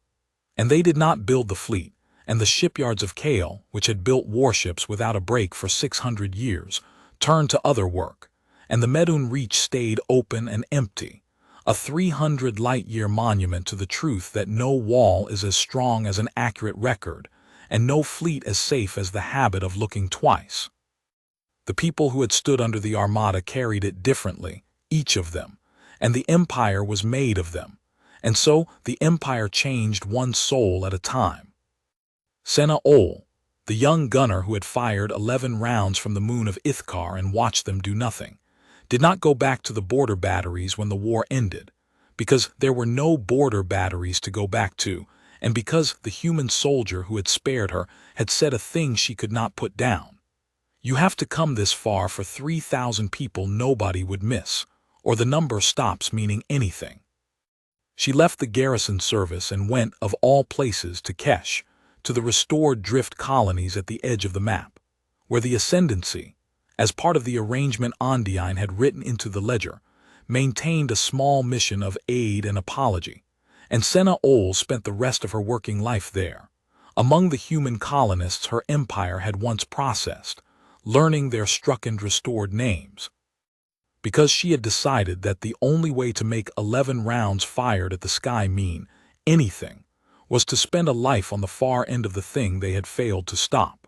And they did not build the fleet, and the shipyards of Kale, which had built warships without a break for 600 years, turned to other work, and the Medun Reach stayed open and empty, a 300 light-year monument to the truth that no wall is as strong as an accurate record, and no fleet as safe as the habit of looking twice. The people who had stood under the Armada carried it differently, each of them, and the Empire was made of them, and so the Empire changed one soul at a time. Senna Ol, the young gunner who had fired 11 rounds from the moon of Ithkar and watched them do nothing, did not go back to the border batteries when the war ended, because there were no border batteries to go back to, and because the human soldier who had spared her had said a thing she could not put down. You have to come this far for 3,000 people nobody would miss, or the number stops meaning anything. She left the garrison service and went, of all places, to Kesh, to the restored drift colonies at the edge of the map, where the Ascendancy, as part of the arrangement Ondine had written into the ledger, maintained a small mission of aid and apology, and Senna Ol spent the rest of her working life there, among the human colonists her empire had once processed, learning their struck and restored names. Because she had decided that the only way to make 11 rounds fired at the sky mean anything was to spend a life on the far end of the thing they had failed to stop.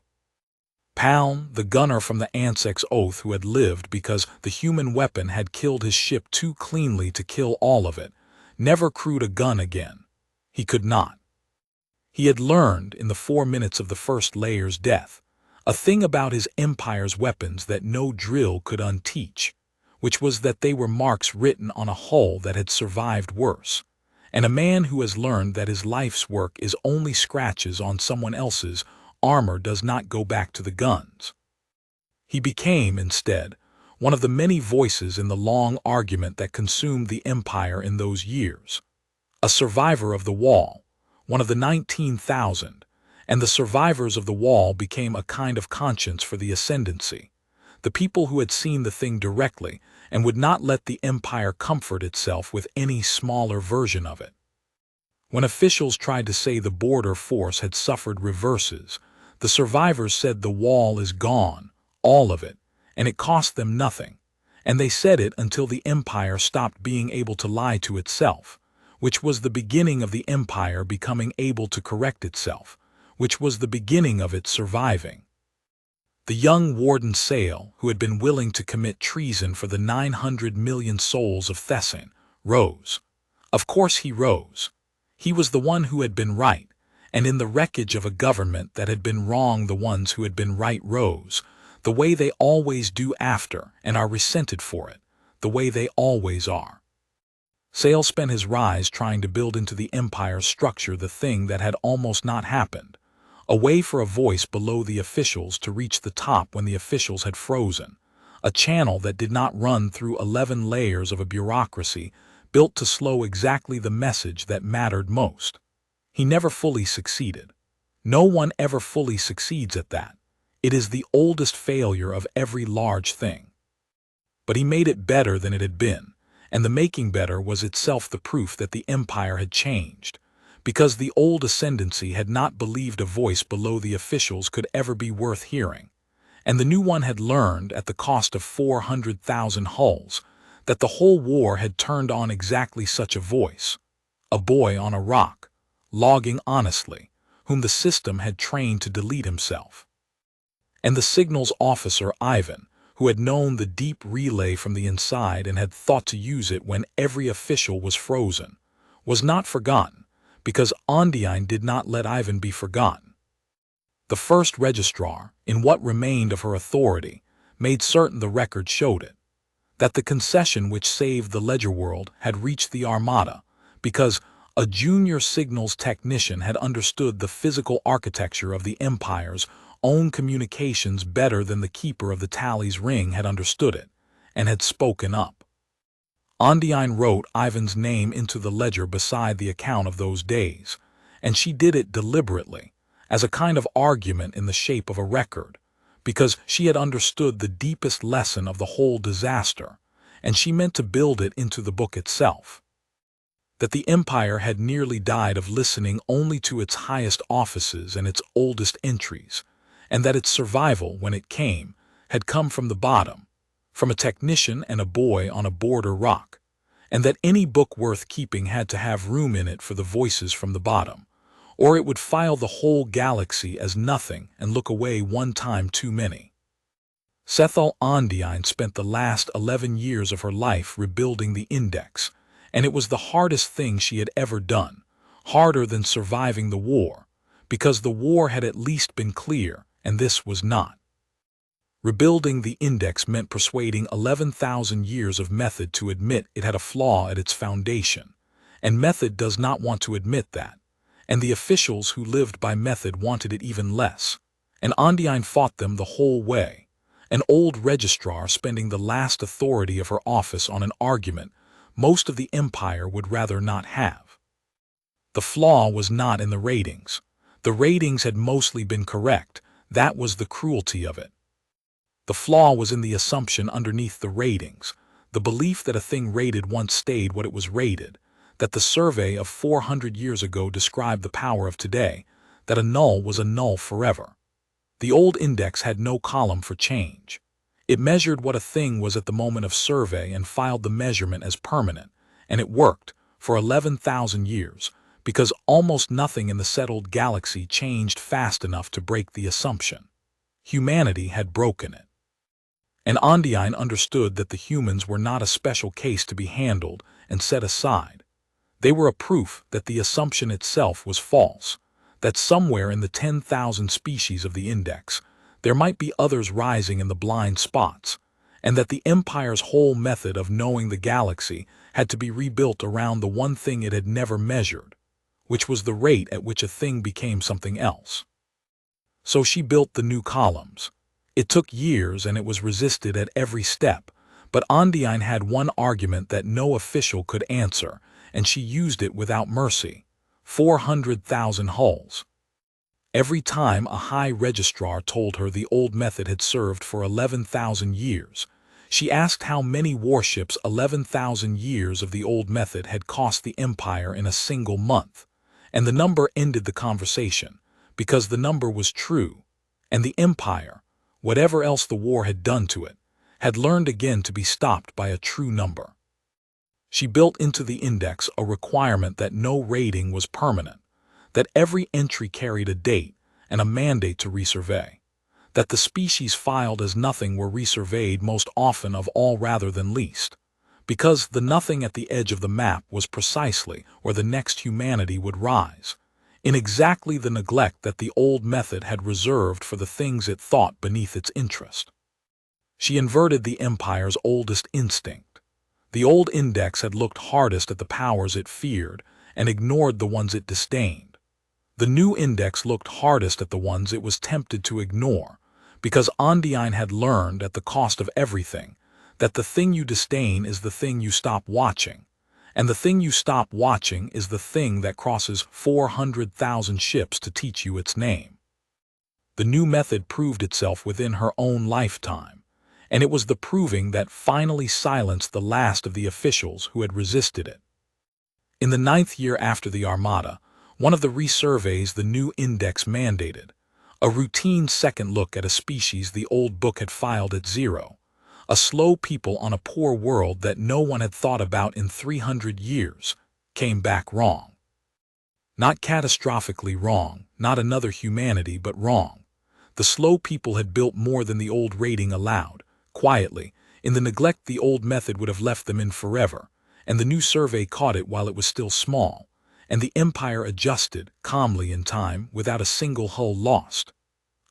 Palm, the gunner from the Ansek's Oath who had lived because the human weapon had killed his ship too cleanly to kill all of it, never crewed a gun again. He could not. He had learned, in the 4 minutes of the first layer's death, a thing about his empire's weapons that no drill could unteach, which was that they were marks written on a hull that had survived worse, and a man who has learned that his life's work is only scratches on someone else's armor does not go back to the guns. He became, instead, one of the many voices in the long argument that consumed the Empire in those years. A survivor of the Wall, one of the 19,000, and the survivors of the Wall became a kind of conscience for the Ascendancy, the people who had seen the thing directly and would not let the Empire comfort itself with any smaller version of it. When officials tried to say the border force had suffered reverses, the survivors said the wall is gone, all of it, and it cost them nothing. And they said it until the empire stopped being able to lie to itself, which was the beginning of the empire becoming able to correct itself, which was the beginning of its surviving. The young Warden Sale, who had been willing to commit treason for the 900 million souls of Thessin, rose. Of course he rose. He was the one who had been right, and in the wreckage of a government that had been wrong, the ones who had been right rose, the way they always do after and are resented for it, the way they always are. Sale spent his rise trying to build into the empire's structure the thing that had almost not happened, a way for a voice below the officials to reach the top when the officials had frozen, a channel that did not run through 11 layers of a bureaucracy built to slow exactly the message that mattered most. He never fully succeeded. No one ever fully succeeds at that. It is the oldest failure of every large thing. But he made it better than it had been, and the making better was itself the proof that the empire had changed, because the old ascendancy had not believed a voice below the officials could ever be worth hearing, and the new one had learned, at the cost of 400,000 hulls, that the whole war had turned on exactly such a voice, a boy on a rock, logging honestly, whom the system had trained to delete himself. And the signals officer Ivan, who had known the deep relay from the inside and had thought to use it when every official was frozen, was not forgotten, because Ondine did not let Ivan be forgotten. The first registrar, in what remained of her authority, made certain the record showed it, that the concession which saved the ledger world had reached the Armada, because a junior signals technician had understood the physical architecture of the Empire's own communications better than the keeper of the tally's ring had understood it, and had spoken up. Ondine wrote Ivan's name into the ledger beside the account of those days, and she did it deliberately, as a kind of argument in the shape of a record, because she had understood the deepest lesson of the whole disaster, and she meant to build it into the book itself. That the empire had nearly died of listening only to its highest offices and its oldest entries, and that its survival, when it came, had come from the bottom, from a technician and a boy on a border rock, and that any book worth keeping had to have room in it for the voices from the bottom, or it would file the whole galaxy as nothing and look away one time too many. Sethal Ondine spent the last 11 years of her life rebuilding the index, and it was the hardest thing she had ever done, harder than surviving the war, because the war had at least been clear, and this was not. Rebuilding the index meant persuading 11,000 years of method to admit it had a flaw at its foundation, and method does not want to admit that, and the officials who lived by method wanted it even less, and Ondine fought them the whole way, an old registrar spending the last authority of her office on an argument most of the empire would rather not have. The flaw was not in the ratings. The ratings had mostly been correct. That was the cruelty of it. The flaw was in the assumption underneath the ratings, the belief that a thing rated once stayed what it was rated, that the survey of 400 years ago described the power of today, that a null was a null forever. The old index had no column for change. It measured what a thing was at the moment of survey and filed the measurement as permanent, and it worked for 11,000 years, because almost nothing in the settled galaxy changed fast enough to break the assumption. Humanity had broken it. And Ondine understood that the humans were not a special case to be handled and set aside. They were a proof that the assumption itself was false, that somewhere in the 10,000 species of the index, there might be others rising in the blind spots, and that the Empire's whole method of knowing the galaxy had to be rebuilt around the one thing it had never measured, which was the rate at which a thing became something else. So she built the new columns. It took years and it was resisted at every step, but Ondine had one argument that no official could answer, and she used it without mercy: 400,000 hulls. Every time a high registrar told her the old method had served for 11,000 years, she asked how many warships 11,000 years of the old method had cost the Empire in a single month, and the number ended the conversation, because the number was true, and the Empire, whatever else the war had done to it, had learned again to be stopped by a true number. She built into the index a requirement that no rating was permanent, that every entry carried a date and a mandate to resurvey, that the species filed as nothing were resurveyed most often of all rather than least, because the nothing at the edge of the map was precisely where the next humanity would rise, in exactly the neglect that the old method had reserved for the things it thought beneath its interest. She inverted the Empire's oldest instinct. The old index had looked hardest at the powers it feared and ignored the ones it disdained. The new index looked hardest at the ones it was tempted to ignore, because Ondiine had learned at the cost of everything that the thing you disdain is the thing you stop watching, and the thing you stop watching is the thing that crosses 400,000 ships to teach you its name. The new method proved itself within her own lifetime, and it was the proving that finally silenced the last of the officials who had resisted it. In the 9th year after the Armada, one of the resurveys the new index mandated, a routine second look at a species the old book had filed at 0, a slow people on a poor world that no one had thought about in 300 years, came back wrong. Not catastrophically wrong, not another humanity, but wrong. The slow people had built more than the old rating allowed, quietly, in the neglect the old method would have left them in forever, and the new survey caught it while it was still small, and the Empire adjusted, calmly in time, without a single hull lost.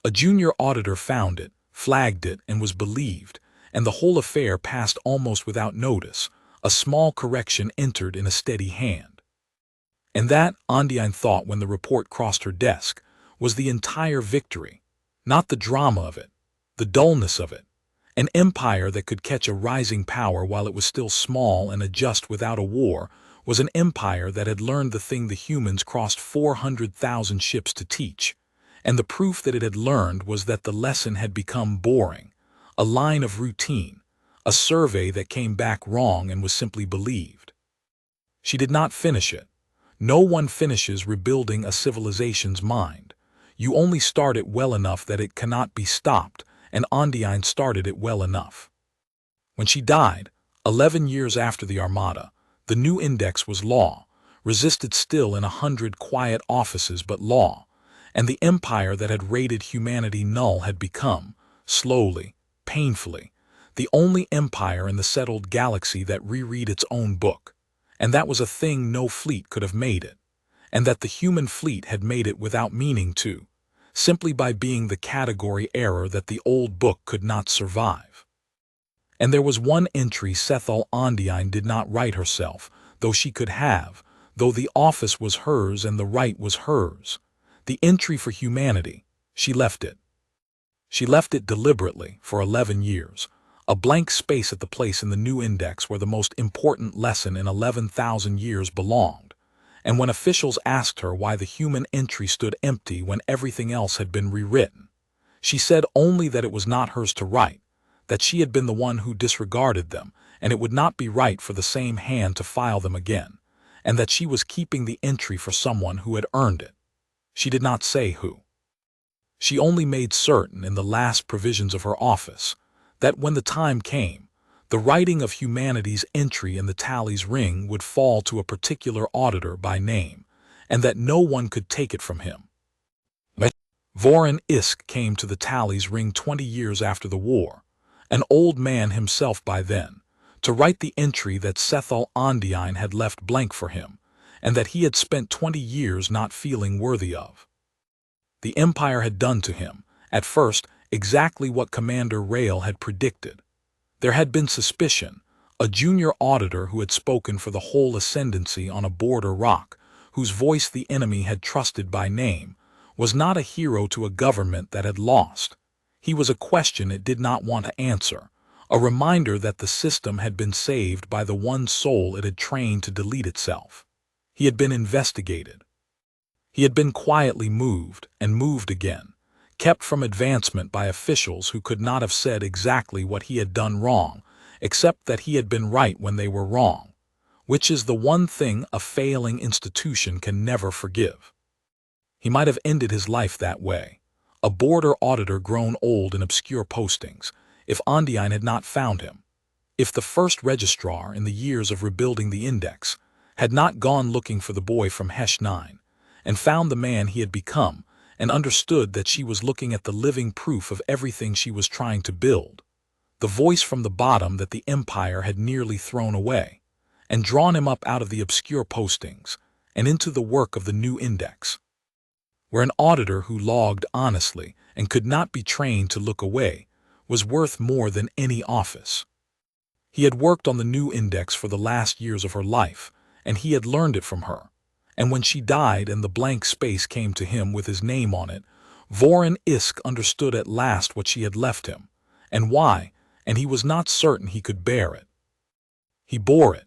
A junior auditor found it, flagged it, and was believed, and the whole affair passed almost without notice. A small correction entered in a steady hand. And that, Ondiine thought when the report crossed her desk, was the entire victory, not the drama of it, the dullness of it. An empire that could catch a rising power while it was still small and adjust without a war was an empire that had learned the thing the humans crossed 400,000 ships to teach, and the proof that it had learned was that the lesson had become boring, a line of routine, a survey that came back wrong and was simply believed. She did not finish it. No one finishes rebuilding a civilization's mind. You only start it well enough that it cannot be stopped, and Ondiine started it well enough. When she died, 11 years after the Armada, the new index was law, resisted still in 100 quiet offices but law, and the empire that had rated humanity null had become, slowly, painfully, the only empire in the settled galaxy that reread its own book, and that was a thing no fleet could have made it, and that the human fleet had made it without meaning to, simply by being the category error that the old book could not survive. And there was one entry Sethal Ondiine did not write herself, though she could have, though the office was hers and the right was hers. The entry for humanity, she left it. She left it deliberately for 11 years, a blank space at the place in the new index where the most important lesson in 11,000 years belonged. And when officials asked her why the human entry stood empty when everything else had been rewritten, she said only that it was not hers to write, that she had been the one who disregarded them, and it would not be right for the same hand to file them again, and that she was keeping the entry for someone who had earned it. She did not say who. She only made certain in the last provisions of her office that when the time came, the writing of humanity's entry in the tally's ring would fall to a particular auditor by name, and that no one could take it from him. Vorin Isk came to the tally's ring 20 years after the war, an old man himself by then, to write the entry that Sethal Ondiine had left blank for him, and that he had spent 20 years not feeling worthy of. The Empire had done to him, at first, exactly what Commander Rail had predicted. There had been suspicion, a junior auditor who had spoken for the whole ascendancy on a border rock, whose voice the enemy had trusted by name, was not a hero to a government that had lost. He was a question it did not want to answer, a reminder that the system had been saved by the one soul it had trained to delete itself. He had been investigated. He had been quietly moved and moved again, kept from advancement by officials who could not have said exactly what he had done wrong, except that he had been right when they were wrong. which is the one thing a failing institution can never forgive. He might have ended his life that way, a border auditor grown old in obscure postings, if Ondine had not found him, if the first registrar in the years of rebuilding the index had not gone looking for the boy from HFY and found the man he had become and understood that she was looking at the living proof of everything she was trying to build, the voice from the bottom that the Empire had nearly thrown away, and drawn him up out of the obscure postings and into the work of the new index, where an auditor who logged honestly and could not be trained to look away was worth more than any office. He had worked on the new index for the last years of her life, and he had learned it from her. And when she died and the blank space came to him with his name on it, Voron Isk understood at last what she had left him, and why, and he was not certain he could bear it. He bore it.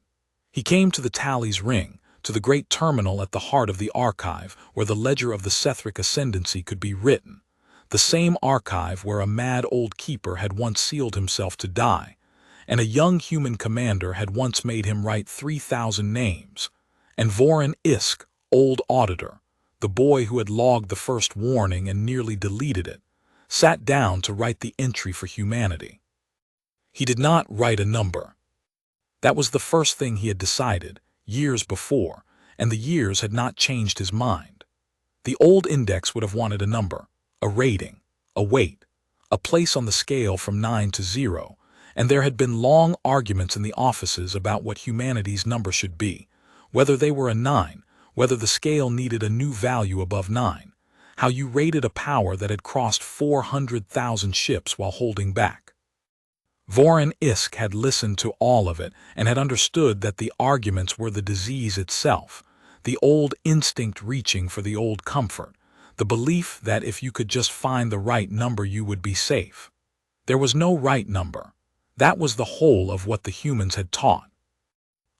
He came to the Tally's Ring, to the great terminal at the heart of the archive where the ledger of the Sethric ascendancy could be written, the same archive where a mad old keeper had once sealed himself to die, and a young human commander had once made him write 3,000 names, and Voron Isk, old auditor, the boy who had logged the first warning and nearly deleted it, sat down to write the entry for humanity. He did not write a number. That was the first thing he had decided, years before, and the years had not changed his mind. The old index would have wanted a number, a rating, a weight, a place on the scale from 9 to 0, and there had been long arguments in the offices about what humanity's number should be, whether they were a 9, whether the scale needed a new value above 9, how you rated a power that had crossed 400,000 ships while holding back. Voron Isk had listened to all of it and had understood that the arguments were the disease itself, the old instinct reaching for the old comfort, the belief that if you could just find the right number you would be safe. There was no right number. That was the whole of what the humans had taught.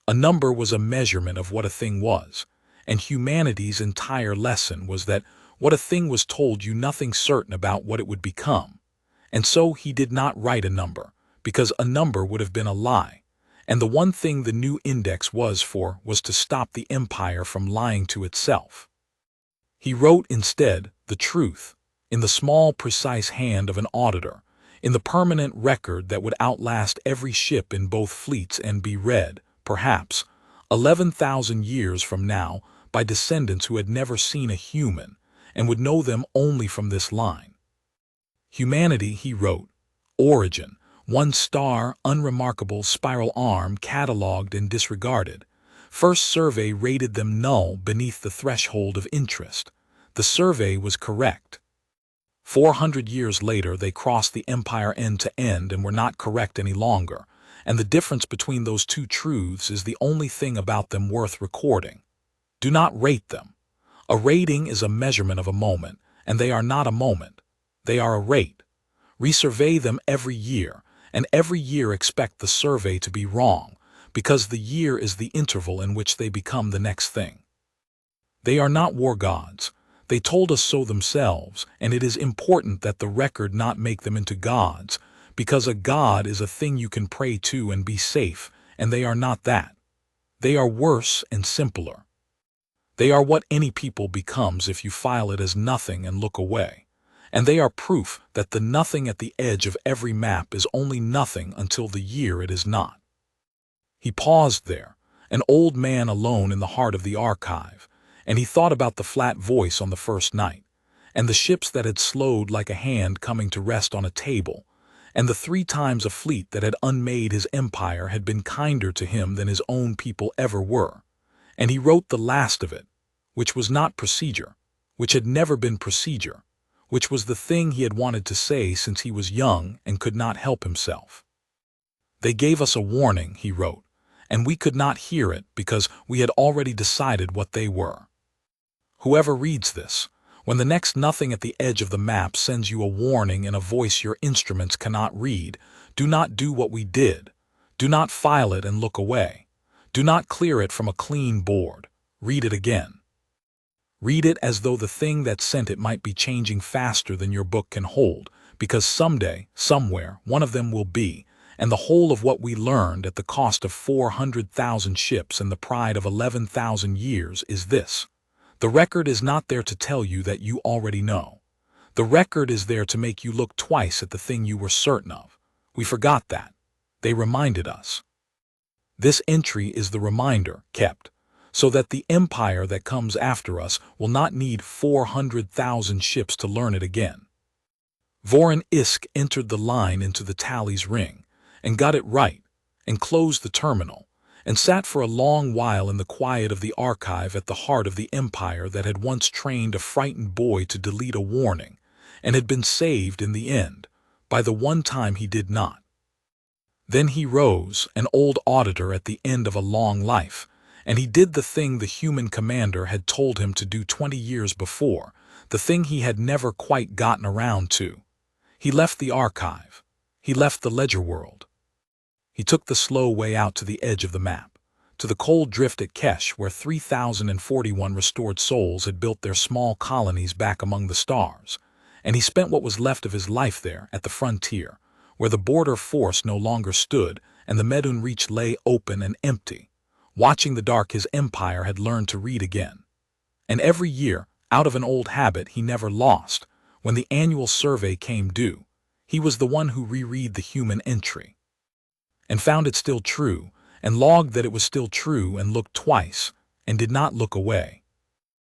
A number was a measurement of what a thing was, and humanity's entire lesson was that what a thing was told you nothing certain about what it would become. And so he did not write a number, because a number would have been a lie, and the one thing the new index was for was to stop the Empire from lying to itself. He wrote instead the truth, in the small, precise hand of an auditor, in the permanent record that would outlast every ship in both fleets and be read, perhaps, 11,000 years from now by descendants who had never seen a human and would know them only from this line. Humanity, he wrote, origin, 1 star, unremarkable, spiral arm, catalogued and disregarded. First survey rated them null beneath the threshold of interest. The survey was correct. 400 years later, they crossed the Empire end to end and were not correct any longer, and the difference between those two truths is the only thing about them worth recording. Do not rate them. A rating is a measurement of a moment, and they are not a moment. They are a rate. Resurvey them every year, and every year expect the survey to be wrong, because the year is the interval in which they become the next thing. They are not war gods. They told us so themselves, and it is important that the record not make them into gods, because a god is a thing you can pray to and be safe, and they are not that. They are worse and simpler. They are what any people becomes if you file it as nothing and look away. And they are proof that the nothing at the edge of every map is only nothing until the year it is not. He paused there, an old man alone in the heart of the archive, and he thought about the flat voice on the first night, and the ships that had slowed like a hand coming to rest on a table, and the 3 times a fleet that had unmade his empire had been kinder to him than his own people ever were, and he wrote the last of it, which was not procedure, which had never been procedure, which was the thing he had wanted to say since he was young and could not help himself. They gave us a warning, he wrote, and we could not hear it because we had already decided what they were. Whoever reads this, when the next nothing at the edge of the map sends you a warning in a voice your instruments cannot read, do not do what we did. Do not file it and look away. Do not clear it from a clean board. Read it again. Read it as though the thing that sent it might be changing faster than your book can hold, because someday, somewhere, one of them will be, And the whole of what we learned at the cost of 400,000 ships and the pride of 11,000 years is this. The record is not there to tell you that you already know. The record is there to make you look twice at the thing you were certain of. We forgot that. They reminded us. This entry is the reminder kept, so that the empire that comes after us will not need 400,000 ships to learn it again. Voron Isk entered the line into the tally's ring, and got it right, and closed the terminal, and sat for a long while in the quiet of the archive at the heart of the empire that had once trained a frightened boy to delete a warning, and had been saved in the end, by the one time he did not. Then he rose, an old auditor at the end of a long life, and he did the thing the human commander had told him to do 20 years before, the thing he had never quite gotten around to. He left the archive. He left the ledger world. He took the slow way out to the edge of the map, to the cold drift at Kesh where 3,041 restored souls had built their small colonies back among the stars, and he spent what was left of his life there at the frontier, where the border force no longer stood and the Medun Reach lay open and empty, watching the dark his empire had learned to read again. And every year, out of an old habit he never lost, when the annual survey came due, he was the one who reread the human entry, and found it still true, and logged that it was still true, and looked twice, and did not look away.